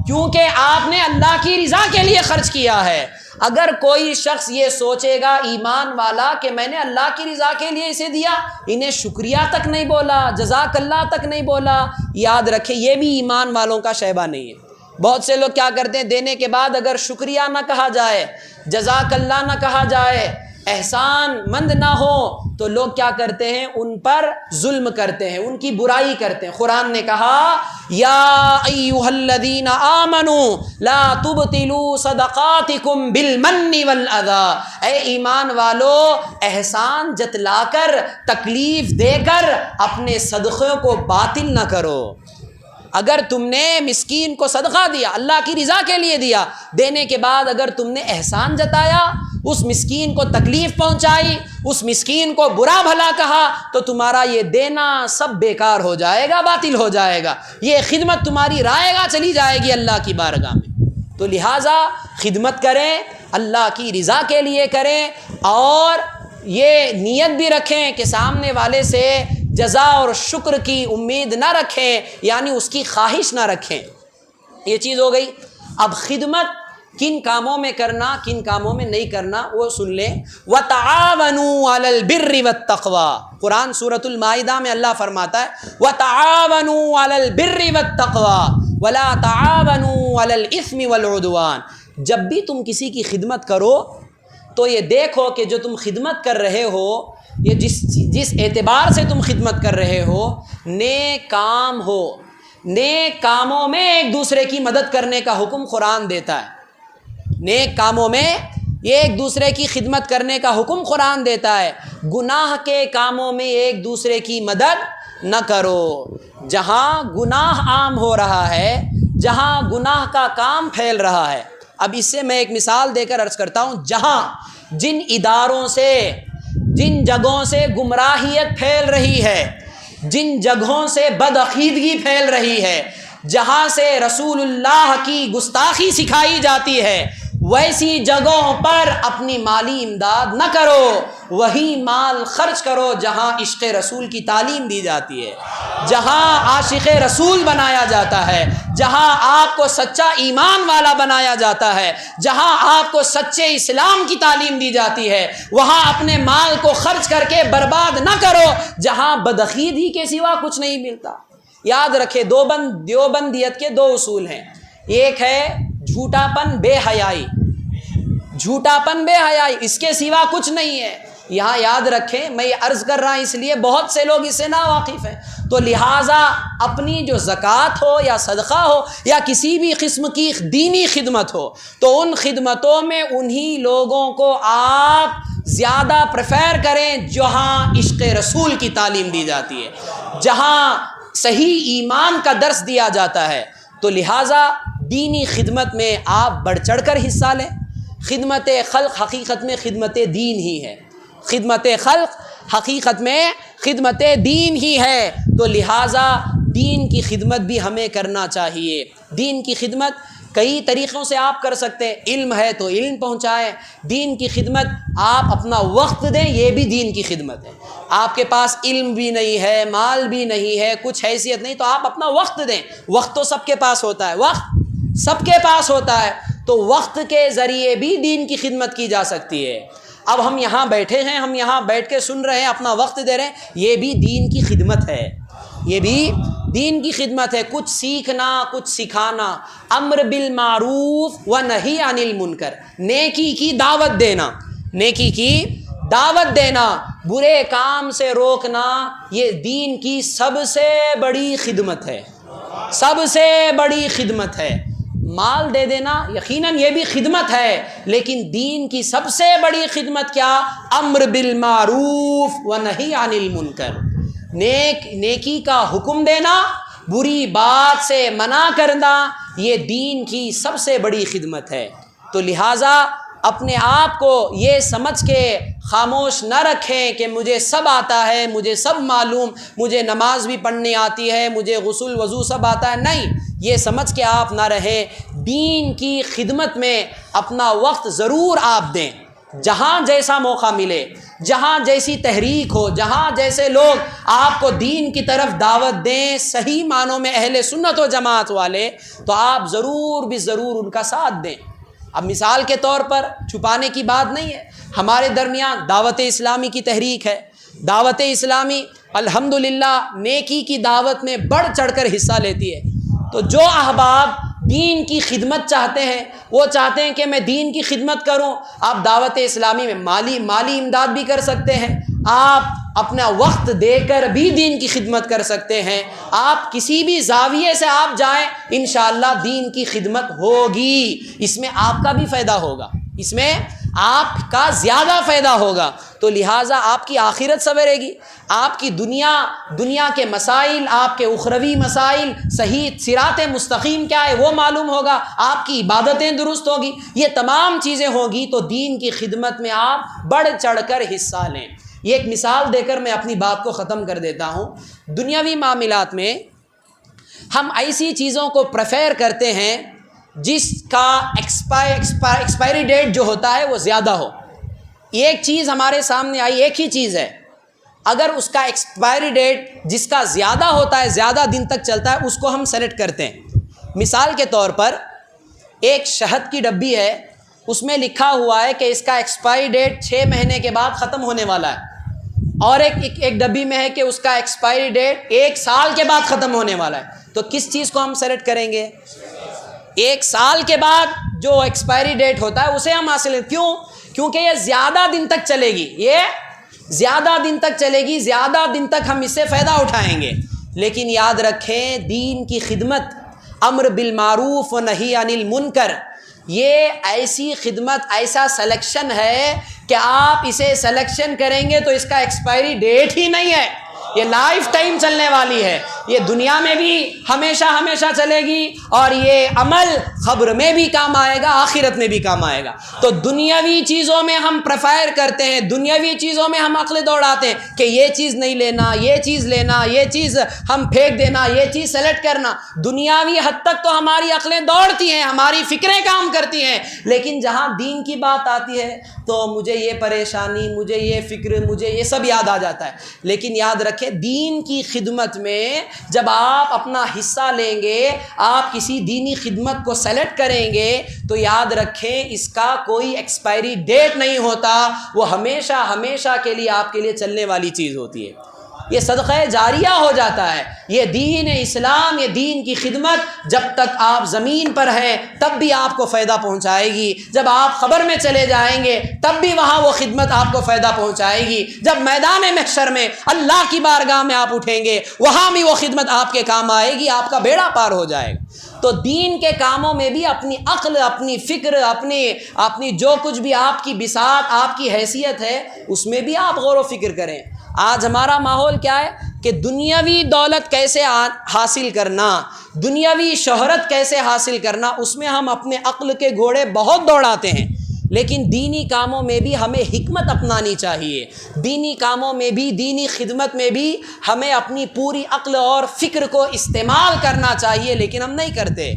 کیونکہ آپ نے اللہ کی رضا کے لیے خرچ کیا ہے۔ اگر کوئی شخص یہ سوچے گا ایمان والا کہ میں نے اللہ کی رضا کے لیے اسے دیا، انہیں شکریہ تک نہیں بولا، جزاک اللہ تک نہیں بولا، یاد رکھے یہ بھی ایمان والوں کا شیبہ نہیں ہے۔ بہت سے لوگ کیا کرتے ہیں، دینے کے بعد اگر شکریہ نہ کہا جائے، جزاک اللہ نہ کہا جائے، احسان مند نہ ہو، تو لوگ کیا کرتے ہیں، ان پر ظلم کرتے ہیں، ان کی برائی کرتے ہیں۔ قرآن نے کہا یا ایھا الذین آمنوا لا تبطلوا صدقاتکم بالمن والاذی، اے ایمان والو احسان جتلا کر، تکلیف دے کر اپنے صدقوں کو باطل نہ کرو۔ اگر تم نے مسکین کو صدقہ دیا، اللہ کی رضا کے لیے دیا، دینے کے بعد اگر تم نے احسان جتایا، اس مسکین کو تکلیف پہنچائی، اس مسکین کو برا بھلا کہا، تو تمہارا یہ دینا سب بیکار ہو جائے گا، باطل ہو جائے گا، یہ خدمت تمہاری رائے گا چلی جائے گی اللہ کی بارگاہ میں۔ تو لہٰذا خدمت کریں، اللہ کی رضا کے لیے کریں، اور یہ نیت بھی رکھیں کہ سامنے والے سے جزا اور شکر کی امید نہ رکھیں، یعنی اس کی خواہش نہ رکھیں۔ یہ چیز ہو گئی۔ اب خدمت کن کاموں میں کرنا، کن کاموں میں نہیں کرنا، وہ سن لیں۔ وَتَعَاوَنُوا عَلَى الْبِرِّ وَالتَّقْوَى، قرآن سورۃ المائدہ میں اللہ فرماتا ہے وَتَعَاوَنُوا عَلَى الْبِرِّ وَالتَّقْوَى وَلَا تَعَاوَنُوا عَلَى الْإِثْمِ وَالْعُدْوَانِ۔ جب بھی تم کسی کی خدمت کرو تو یہ دیکھو کہ جو تم خدمت کر رہے ہو، یہ جس اعتبار سے تم خدمت کر رہے ہو، نیک کام ہو۔ نیک کاموں میں ایک دوسرے کی مدد کرنے کا حکم قرآن دیتا ہے۔ نیک کاموں میں یہ ایک دوسرے کی خدمت کرنے کا حکم قرآن دیتا ہے۔ گناہ کے کاموں میں ایک دوسرے کی مدد نہ کرو۔ جہاں گناہ عام ہو رہا ہے، جہاں گناہ کا کام پھیل رہا ہے، اب اس سے میں ایک مثال دے کر عرض کرتا ہوں، جہاں جن اداروں سے، جن جگہوں سے گمراہیت پھیل رہی ہے، جن جگہوں سے بدعقیدگی پھیل رہی ہے، جہاں سے رسول اللہ کی گستاخی سکھائی جاتی ہے، ویسی جگہوں پر اپنی مالی امداد نہ کرو، وہی مال خرچ کرو جہاں عشق رسول کی تعلیم دی جاتی ہے، جہاں عاشق رسول بنایا جاتا ہے، جہاں آپ کو سچا ایمان والا بنایا جاتا ہے، جہاں آپ کو سچے اسلام کی تعلیم دی جاتی ہے، وہاں اپنے مال کو خرچ کر کے برباد نہ کرو جہاں بدعقیدگی کے سوا کچھ نہیں ملتا۔ یاد رکھے دیوبندیت کے دو اصول ہیں، ایک ہے جھوٹا پن، بے حیائی، جھوٹا پن بے حیائی، اس کے سوا کچھ نہیں ہے۔ یہاں یاد رکھیں، میں یہ عرض کر رہا ہوں اس لیے بہت سے لوگ اس سے ناواقف ہیں، تو لہٰذا اپنی جو زکوٰۃ ہو یا صدقہ ہو یا کسی بھی قسم کی دینی خدمت ہو، تو ان خدمتوں میں انہی لوگوں کو آپ زیادہ پریفر کریں جہاں عشق رسول کی تعلیم دی جاتی ہے، جہاں صحیح ایمان کا درس دیا جاتا ہے۔ تو لہٰذا دینی خدمت میں آپ بڑھ چڑھ کر حصہ لیں۔ خدمت خلق حقیقت میں خدمت دین ہی ہے، خدمت خلق حقیقت میں خدمت دین ہی ہے، تو لہٰذا دین کی خدمت بھی ہمیں کرنا چاہیے۔ دین کی خدمت کئی طریقوں سے آپ کر سکتے ہیں، علم ہے تو علم پہنچائیں، دین کی خدمت آپ اپنا وقت دیں، یہ بھی دین کی خدمت ہے۔ آپ کے پاس علم بھی نہیں ہے، مال بھی نہیں ہے، کچھ حیثیت نہیں، تو آپ اپنا وقت دیں۔ وقت تو سب کے پاس ہوتا ہے، وقت سب کے پاس ہوتا ہے، تو وقت کے ذریعے بھی دین کی خدمت کی جا سکتی ہے۔ اب ہم یہاں بیٹھے ہیں، ہم یہاں بیٹھ کے سن رہے ہیں، اپنا وقت دے رہے ہیں، یہ بھی دین کی خدمت ہے، یہ بھی دین کی خدمت ہے۔ کچھ سیکھنا، کچھ سکھانا، امر بالمعروف و نہی عن المنکر، نیکی کی دعوت دینا، نیکی کی دعوت دینا، برے کام سے روکنا، یہ دین کی سب سے بڑی خدمت ہے، سب سے بڑی خدمت ہے۔ مال دے دینا یقیناً یہ بھی خدمت ہے، لیکن دین کی سب سے بڑی خدمت کیا؟ امر بالمعروف و نہی عن المنکر، نیکی کا حکم دینا، بری بات سے منع کرنا، یہ دین کی سب سے بڑی خدمت ہے۔ تو لہٰذا اپنے آپ کو یہ سمجھ کے خاموش نہ رکھیں کہ مجھے سب آتا ہے، مجھے سب معلوم، مجھے نماز بھی پڑھنی آتی ہے، مجھے غسل وضو سب آتا ہے، نہیں، یہ سمجھ کے آپ نہ رہیں۔ دین کی خدمت میں اپنا وقت ضرور آپ دیں، جہاں جیسا موقع ملے۔ جہاں جیسی تحریک ہو، جہاں جیسے لوگ آپ کو دین کی طرف دعوت دیں صحیح معنوں میں اہل سنت و جماعت والے، تو آپ ضرور بھی ضرور ان کا ساتھ دیں۔ اب مثال کے طور پر چھپانے کی بات نہیں ہے، ہمارے درمیان دعوت اسلامی کی تحریک ہے، دعوت اسلامی الحمدللہ نیکی کی دعوت میں بڑھ چڑھ کر حصہ لیتی ہے۔ تو جو احباب دین کی خدمت چاہتے ہیں، وہ چاہتے ہیں کہ میں دین کی خدمت کروں، آپ دعوت اسلامی میں مالی امداد بھی کر سکتے ہیں، آپ اپنا وقت دے کر بھی دین کی خدمت کر سکتے ہیں، آپ کسی بھی زاویے سے آپ جائیں انشاءاللہ دین کی خدمت ہوگی، اس میں آپ کا بھی فائدہ ہوگا، اس میں آپ کا زیادہ فائدہ ہوگا۔ تو لہٰذا آپ کی آخرت سنورے گی، آپ کی دنیا کے مسائل، آپ کے اخروی مسائل، صحیح صراط مستقیم کیا ہے وہ معلوم ہوگا، آپ کی عبادتیں درست ہوگی، یہ تمام چیزیں ہوگی تو دین کی خدمت میں آپ بڑھ چڑھ کر حصہ لیں۔ یہ ایک مثال دے کر میں اپنی بات کو ختم کر دیتا ہوں۔ دنیاوی معاملات میں ہم ایسی چیزوں کو پریفر کرتے ہیں جس کا ایکسپائری ڈیٹ جو ہوتا ہے وہ زیادہ ہو۔ ایک چیز ہمارے سامنے آئی، ایک ہی چیز ہے، اگر اس کا ایکسپائری ڈیٹ جس کا زیادہ ہوتا ہے، زیادہ دن تک چلتا ہے، اس کو ہم سلیکٹ کرتے ہیں۔ مثال کے طور پر ایک شہد کی ڈبی ہے، اس میں لکھا ہوا ہے کہ اس کا ایکسپائری ڈیٹ 6 مہینے کے بعد ختم ہونے والا ہے، اور ایک ڈبی میں ہے کہ اس کا ایکسپائری ڈیٹ 1 سال کے بعد ختم ہونے والا ہے۔ تو کس چیز کو ہم سلیکٹ کریں گے؟ 1 سال کے بعد جو ایکسپائری ڈیٹ ہوتا ہے اسے ہم حاصل، کیوں؟ کیونکہ یہ زیادہ دن تک چلے گی، یہ زیادہ دن تک چلے گی، زیادہ دن تک ہم اس سے فائدہ اٹھائیں گے۔ لیکن یاد رکھیں دین کی خدمت، امر بالمعروف و نہی عن المنکر، یہ ایسی خدمت، ایسا سلیکشن ہے کہ آپ اسے سلیکشن کریں گے تو اس کا ایکسپائری ڈیٹ ہی نہیں ہے، یہ لائف ٹائم چلنے والی ہے، یہ دنیا میں بھی ہمیشہ چلے گی، اور یہ عمل خبر میں بھی کام آئے گا، آخرت میں بھی کام آئے گا۔ تو دنیاوی چیزوں میں ہم پریفر کرتے ہیں، دنیاوی چیزوں میں ہم عقل دوڑاتے ہیں کہ یہ چیز نہیں لینا، یہ چیز لینا، یہ چیز ہم پھینک دینا، یہ چیز سلیکٹ کرنا۔ دنیاوی حد تک تو ہماری عقلیں دوڑتی ہیں، ہماری فکریں کام کرتی ہیں، لیکن جہاں دین کی بات آتی ہے تو مجھے یہ پریشانی، مجھے یہ فکر، مجھے یہ سب یاد آ جاتا ہے۔ لیکن یاد رکھیں دین کی خدمت میں جب آپ اپنا حصہ لیں گے، آپ کسی دینی خدمت کو سلیکٹ کریں گے تو یاد رکھیں اس کا کوئی ایکسپائری ڈیٹ نہیں ہوتا، وہ ہمیشہ کے لیے آپ کے لیے چلنے والی چیز ہوتی ہے، یہ صدقہ جاریہ ہو جاتا ہے۔ یہ دین اسلام، یہ دین کی خدمت جب تک آپ زمین پر ہیں تب بھی آپ کو فائدہ پہنچائے گی، جب آپ قبر میں چلے جائیں گے تب بھی وہاں وہ خدمت آپ کو فائدہ پہنچائے گی، جب میدان محشر میں اللہ کی بارگاہ میں آپ اٹھیں گے وہاں بھی وہ خدمت آپ کے کام آئے گی، آپ کا بیڑا پار ہو جائے گا۔ تو دین کے کاموں میں بھی اپنی عقل، اپنی فکر، اپنی جو کچھ بھی آپ کی بساط، آپ کی حیثیت ہے، اس میں بھی آپ غور و فکر کریں۔ آج ہمارا ماحول کیا ہے کہ دنیاوی دولت کیسے حاصل کرنا، دنیاوی شہرت کیسے حاصل کرنا، اس میں ہم اپنے عقل کے گھوڑے بہت دوڑاتے ہیں، لیکن دینی کاموں میں بھی ہمیں حکمت اپنانی چاہیے، دینی کاموں میں بھی، دینی خدمت میں بھی ہمیں اپنی پوری عقل اور فکر کو استعمال کرنا چاہیے، لیکن ہم نہیں کرتے۔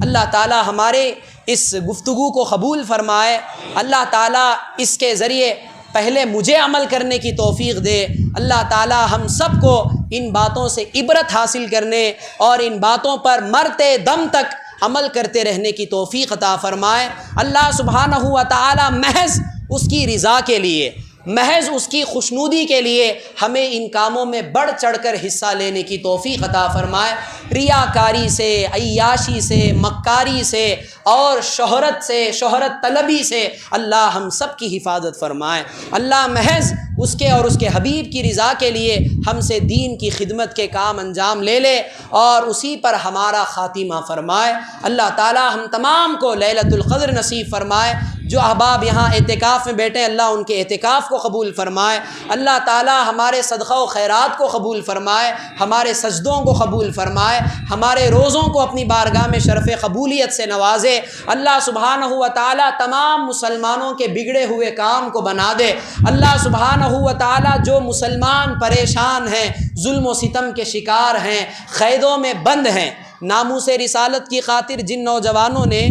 اللہ تعالی ہمارے اس گفتگو کو قبول فرمائے، اللہ تعالی اس کے ذریعے پہلے مجھے عمل کرنے کی توفیق دے، اللہ تعالی ہم سب کو ان باتوں سے عبرت حاصل کرنے اور ان باتوں پر مرتے دم تک عمل کرتے رہنے کی توفیق عطا فرمائے۔ اللہ سبحانہ و تعالی محض اس کی رضا کے لیے، محض اس کی خوشنودی کے لیے ہمیں ان کاموں میں بڑھ چڑھ کر حصہ لینے کی توفیق عطا فرمائے۔ ریاکاری سے، عیاشی سے، مکاری سے اور شہرت طلبی سے اللہ ہم سب کی حفاظت فرمائے۔ اللہ محض اس کے اور اس کے حبیب کی رضا کے لیے ہم سے دین کی خدمت کے کام انجام لے لے اور اسی پر ہمارا خاتمہ فرمائے۔ اللہ تعالی ہم تمام کو لیلۃ القدر نصیب فرمائے۔ جو احباب یہاں اعتکاف میں بیٹھے اللہ ان کے اعتکاف کو قبول فرمائے۔ اللہ تعالی ہمارے صدقہ و خیرات کو قبول فرمائے، ہمارے سجدوں کو قبول فرمائے، ہمارے روزوں کو اپنی بارگاہ میں شرف قبولیت سے نوازے۔ اللہ سبحانہ و تعالی تمام مسلمانوں کے بگڑے ہوئے کام کو بنا دے۔ اللہ سبحانہ و تعالی جو مسلمان پریشان ہیں، ظلم و ستم کے شکار ہیں، قیدوں میں بند ہیں، ناموس رسالت کی خاطر جن نوجوانوں نے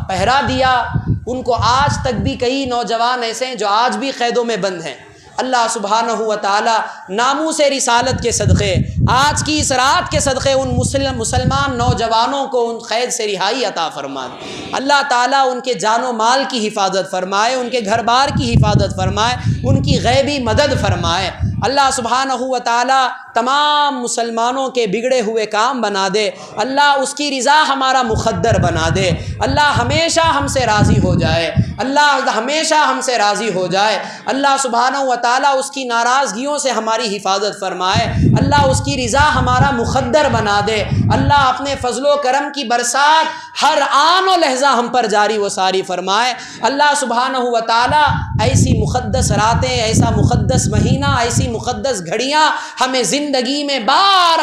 پہرا دیا، ان کو آج تک بھی کئی نوجوان ایسے ہیں جو آج بھی قیدوں میں بند ہیں۔ اللہ سبحانہ و تعالی ناموس رسالت کے صدقے، آج کی اس رات کے صدقے ان مسلمان نوجوانوں کو ان قید سے رہائی عطا فرمائے۔ اللہ تعالیٰ ان کے جان و مال کی حفاظت فرمائے، ان کے گھر بار کی حفاظت فرمائے، ان کی غیبی مدد فرمائے۔ اللہ سبحانہ و تعالیٰ تمام مسلمانوں کے بگڑے ہوئے کام بنا دے، اللہ اس کی رضا ہمارا مقدر بنا دے، اللہ ہمیشہ ہم سے راضی ہو جائے، اللہ ہمیشہ ہم سے راضی ہو جائے، اللہ سبحانہ و تعالیٰ اس کی ناراضگیوں سے ہماری حفاظت فرمائے، اللہ اس کی رضا ہمارا مقدر بنا دے، اللہ اپنے فضل و کرم کی برسات ہر آن و لحظہ ہم پر جاری و ساری فرمائے۔ اللہ سبحانہ و تعالیٰ ایسی مقدس راتیں، ایسا مقدس مہینہ، ایسی مقدس گھڑیاں ہمیں زندگی میں بار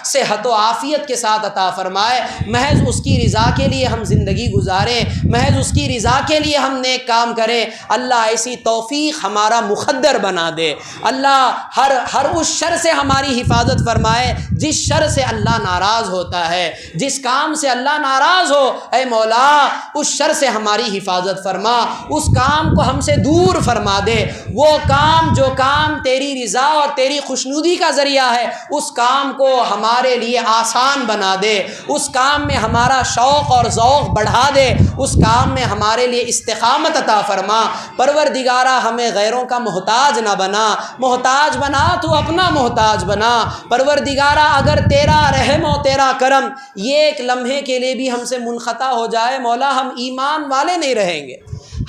صحت و عافیت کے ساتھ عطا فرمائے۔ محض اس کی رضا کے لیے ہم زندگی گزاریں، محض اس کی رضا کے لیے ہم نیک کام کریں۔ اللہ ایسی توفیق ہمارا مقدر بنا دے، اللہ ہر اس شر سے ہماری حفاظت فرمائے جس شر سے اللہ ناراض ہوتا ہے، جس کام سے اللہ ناراض ہو، اے مولا اس شر سے ہماری حفاظت فرما، اس کام کو ہم سے دور فرما دے۔ وہ کام جو کام تیری رضا اور تیری خوشنودی کا ذریعہ ہے، اس کام کو ہمارے لیے آسان بنا دے، اس کام میں ہمارا شوق اور ذوق بڑھا دے، اس کام میں ہمارے لیے استقامت عطا فرما۔ پروردگارہ ہمیں غیروں کا محتاج نہ بنا، محتاج بنا تو اپنا محتاج بنا۔ پروردگارہ اگر تیرا رحم و تیرا کرم یہ ایک لمحے کے لیے بھی ہم سے منقطع ہو جائے، مولا ہم ایمان والے نہیں رہیں گے۔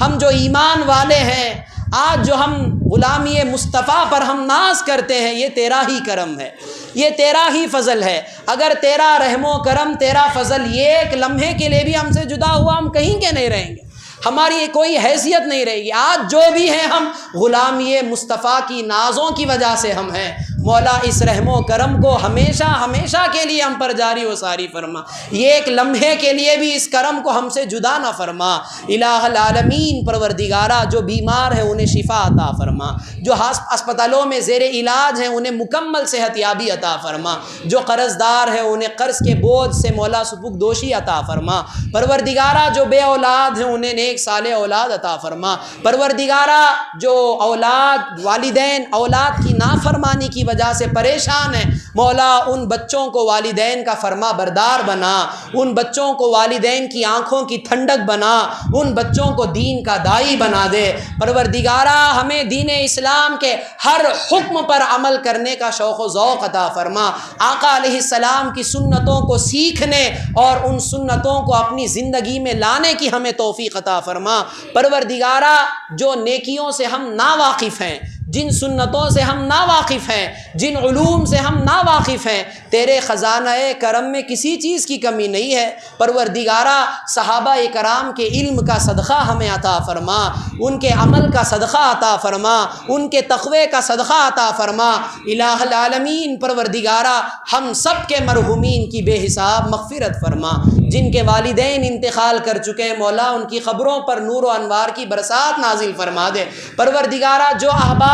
ہم جو ایمان والے ہیں، آج جو ہم غلامی مصطفیٰ پر ہم ناز کرتے ہیں، یہ تیرا ہی کرم ہے، یہ تیرا ہی فضل ہے۔ اگر تیرا رحم و کرم، تیرا فضل یہ ایک لمحے کے لیے بھی ہم سے جدا ہوا، ہم کہیں کے نہیں رہیں گے، ہماری کوئی حیثیت نہیں رہے گی۔ آج جو بھی ہیں ہم غلامی مصطفیٰ کی نازوں کی وجہ سے ہم ہیں۔ مولا اس رحم و کرم کو ہمیشہ ہمیشہ کے لیے ہم پر جاری و ساری فرما، یہ ایک لمحے کے لیے بھی اس کرم کو ہم سے جدا نہ فرما۔ الہ العالمین پروردگارہ جو بیمار ہیں انہیں شفا عطا فرما، جو اسپتالوں میں زیر علاج ہیں انہیں مکمل صحت یابی عطا فرما، جو قرض دار ہیں انہیں قرض کے بوجھ سے مولا سبک دوشی عطا فرما۔ پروردگارہ جو بے اولاد ہیں انہیں نیک صالح اولاد عطا فرما۔ پروردگارہ جو اولاد والدین اولاد کی نافرمانی کی وجہ سے پریشان ہیں، مولا ان بچوں کو والدین کا فرما بردار بنا، ان بچوں کو والدین کی آنکھوں کی ٹھنڈک بنا، ان بچوں کو دین کا داعی بنا دے۔ پروردگارہ ہمیں دین اسلام کے ہر حکم پر عمل کرنے کا شوق و ذوق عطا فرما، آقا علیہ السلام کی سنتوں کو سیکھنے اور ان سنتوں کو اپنی زندگی میں لانے کی ہمیں توفیق عطا فرما۔ پروردگارہ جو نیکیوں سے ہم ناواقف ہیں، جن سنتوں سے ہم ناواقف ہیں، جن علوم سے ہم ناواقف ہیں، تیرے خزانہ کرم میں کسی چیز کی کمی نہیں ہے۔ پروردگارہ صحابہ کرام کے علم کا صدقہ ہمیں عطا فرما، ان کے عمل کا صدقہ عطا فرما، ان کے تقوی کا صدقہ عطا فرما۔ الہ العالمین پروردگارہ ہم سب کے مرحومین کی بے حساب مغفرت فرما، جن کے والدین انتقال کر چکے ہیں مولا ان کی قبروں پر نور و انوار کی برسات نازل فرما دے۔ پروردگارہ جو احباب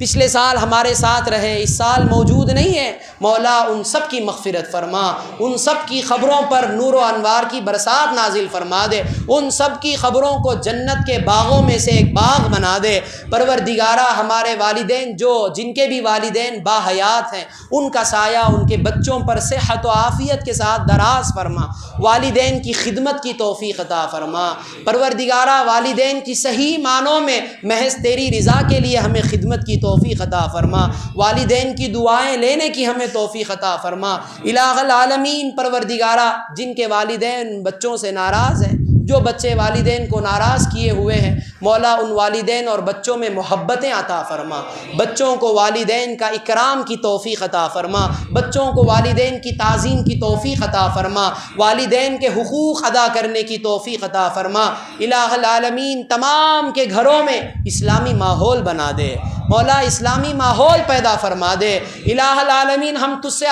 پچھلے سال ہمارے ساتھ رہے، اس سال موجود نہیں ہے، مولا ان سب کی مغفرت فرما، ان سب کی خبروں پر نور و انوار کی برسات نازل فرما دے، ان سب کی خبروں کو جنت کے باغوں میں سے ایک باغ بنا دے۔ پروردگارہ ہمارے والدین جن کے بھی والدین باحیات ہیں، ان کا سایہ ان کے بچوں پر صحت و عافیت کے ساتھ دراز فرما، والدین کی خدمت کی توفیق عطا فرما۔ پروردگارہ والدین کی صحیح معنوں میں محض تیری رضا کے لیے ہمیں خدمت کی توفیق عطا فرما، والدین کی دعائیں لینے کی ہمیں توفیق عطا فرما۔ الہ العالمین پروردگارہ جن کے والدین بچوں سے ناراض ہیں، جو بچے والدین کو ناراض کیے ہوئے ہیں، مولا ان والدین اور بچوں میں محبتیں عطا فرما، بچوں کو والدین کا اکرام کی توفیق عطا فرما، بچوں کو والدین کی تعظیم کی توفیق عطا فرما، والدین کے حقوق ادا کرنے کی توفیق عطا فرما۔ الہ العالمین تمام کے گھروں میں اسلامی ماحول بنا دے، مولا اسلامی ماحول پیدا فرما دے۔ الہ العالمین ہم تجھ سے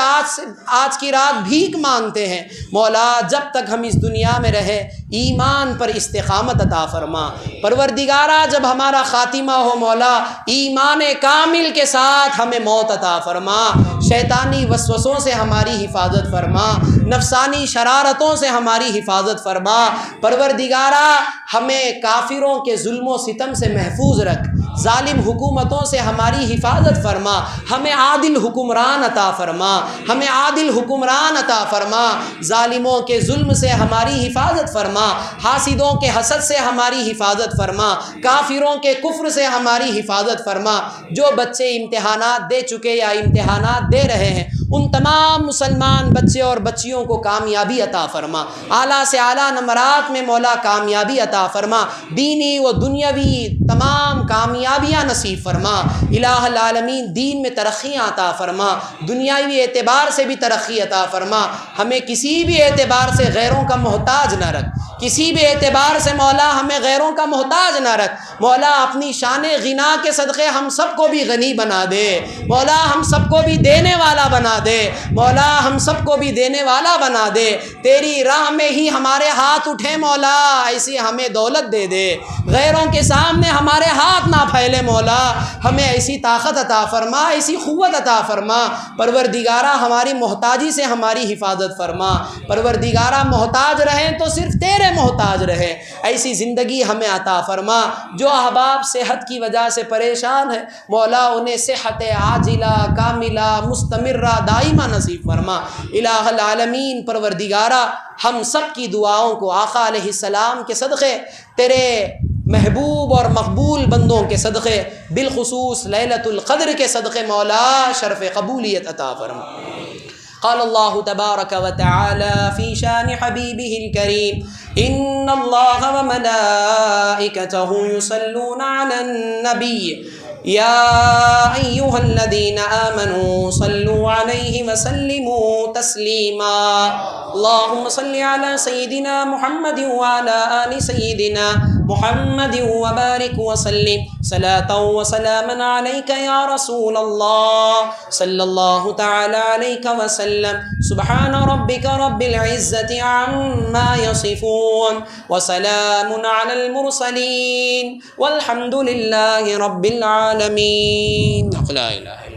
آج کی رات بھیک مانگتے ہیں، مولا جب تک ہم اس دنیا میں رہے ایمان پر استقامت عطا فرما۔ پروردگارہ جب ہمارا خاتمہ ہو مولا ایمان کامل کے ساتھ ہمیں موت عطا فرما، شیطانی وسوسوں سے ہماری حفاظت فرما، نفسانی شرارتوں سے ہماری حفاظت فرما۔ پروردگارہ ہمیں کافروں کے ظلم و ستم سے محفوظ رکھ، ظالم حکومتوں سے ہماری حفاظت فرما، ہمیں عادل حکمران عطا فرما، ہمیں عادل حکمران عطا فرما، ظالموں کے ظلم سے ہماری حفاظت فرما، حاسدوں کے حسد سے ہماری حفاظت فرما، کافروں کے کفر سے ہماری حفاظت فرما۔ جو بچے امتحانات دے چکے یا امتحانات دے رہے ہیں ان تمام مسلمان بچے اور بچیوں کو کامیابی عطا فرما، اعلیٰ سے اعلیٰ نمرات میں مولا کامیابی عطا فرما، دینی و دنیاوی تمام کامیابیاں نصیب فرما۔ الہ العالمین دین میں ترقیاں عطا فرما، دنیاوی اعتبار سے بھی ترقی عطا فرما، ہمیں کسی بھی اعتبار سے غیروں کا محتاج نہ رکھ، کسی بھی اعتبار سے مولا ہمیں غیروں کا محتاج نہ رکھ۔ مولا اپنی شان غنا کے صدقے ہم سب کو بھی غنی بنا دے، مولا ہم سب کو بھی دینے والا بنا دے، مولا ہم سب کو بھی دینے والا بنا دے۔ تیری راہ میں ہی ہمارے ہاتھ اٹھے مولا، ایسی ہمیں دولت دے دے، غیروں کے سامنے ہمارے ہاتھ نہ پھیلے مولا، ہمیں ایسی طاقت عطا فرما، ایسی قوت عطا فرما۔ پروردگارہ ہماری محتاجی سے ہماری حفاظت فرما، پروردگارہ محتاج رہیں تو صرف تیرے محتاج رہیں، ایسی زندگی ہمیں عطا فرما۔ جو احباب صحت کی وجہ سے پریشان ہیں مولا انہیں صحت عاجلہ کاملہ مستمرہ دائمہ نصیب فرما۔ الہ العالمین پروردگارہ ہم سب کی دعاؤں کو آقا علیہ السلام کے صدقے، تیرے محبوب اور مقبول بندوں کے صدقے، بالخصوص لیلۃ القدر کے صدقے مولا شرف قبولیت عطا فرما۔ قال الله تبارك وتعالى في شان حبيبه الكريم إن الله وملائكته يصلون على النبي يا أيها الذين آمنوا صلوا عليه وسلموا تسليما اللهم صل على سيدنا محمد وعلى آل سيدنا محمد وبارك وسلم صلاة وسلاما عليك يا رسول الله صلى الله تعالى عليك وسلم سبحان ربك رب العزة عما يصفون وسلام على المرسلين والحمد لله رب العالمين لا إله إلا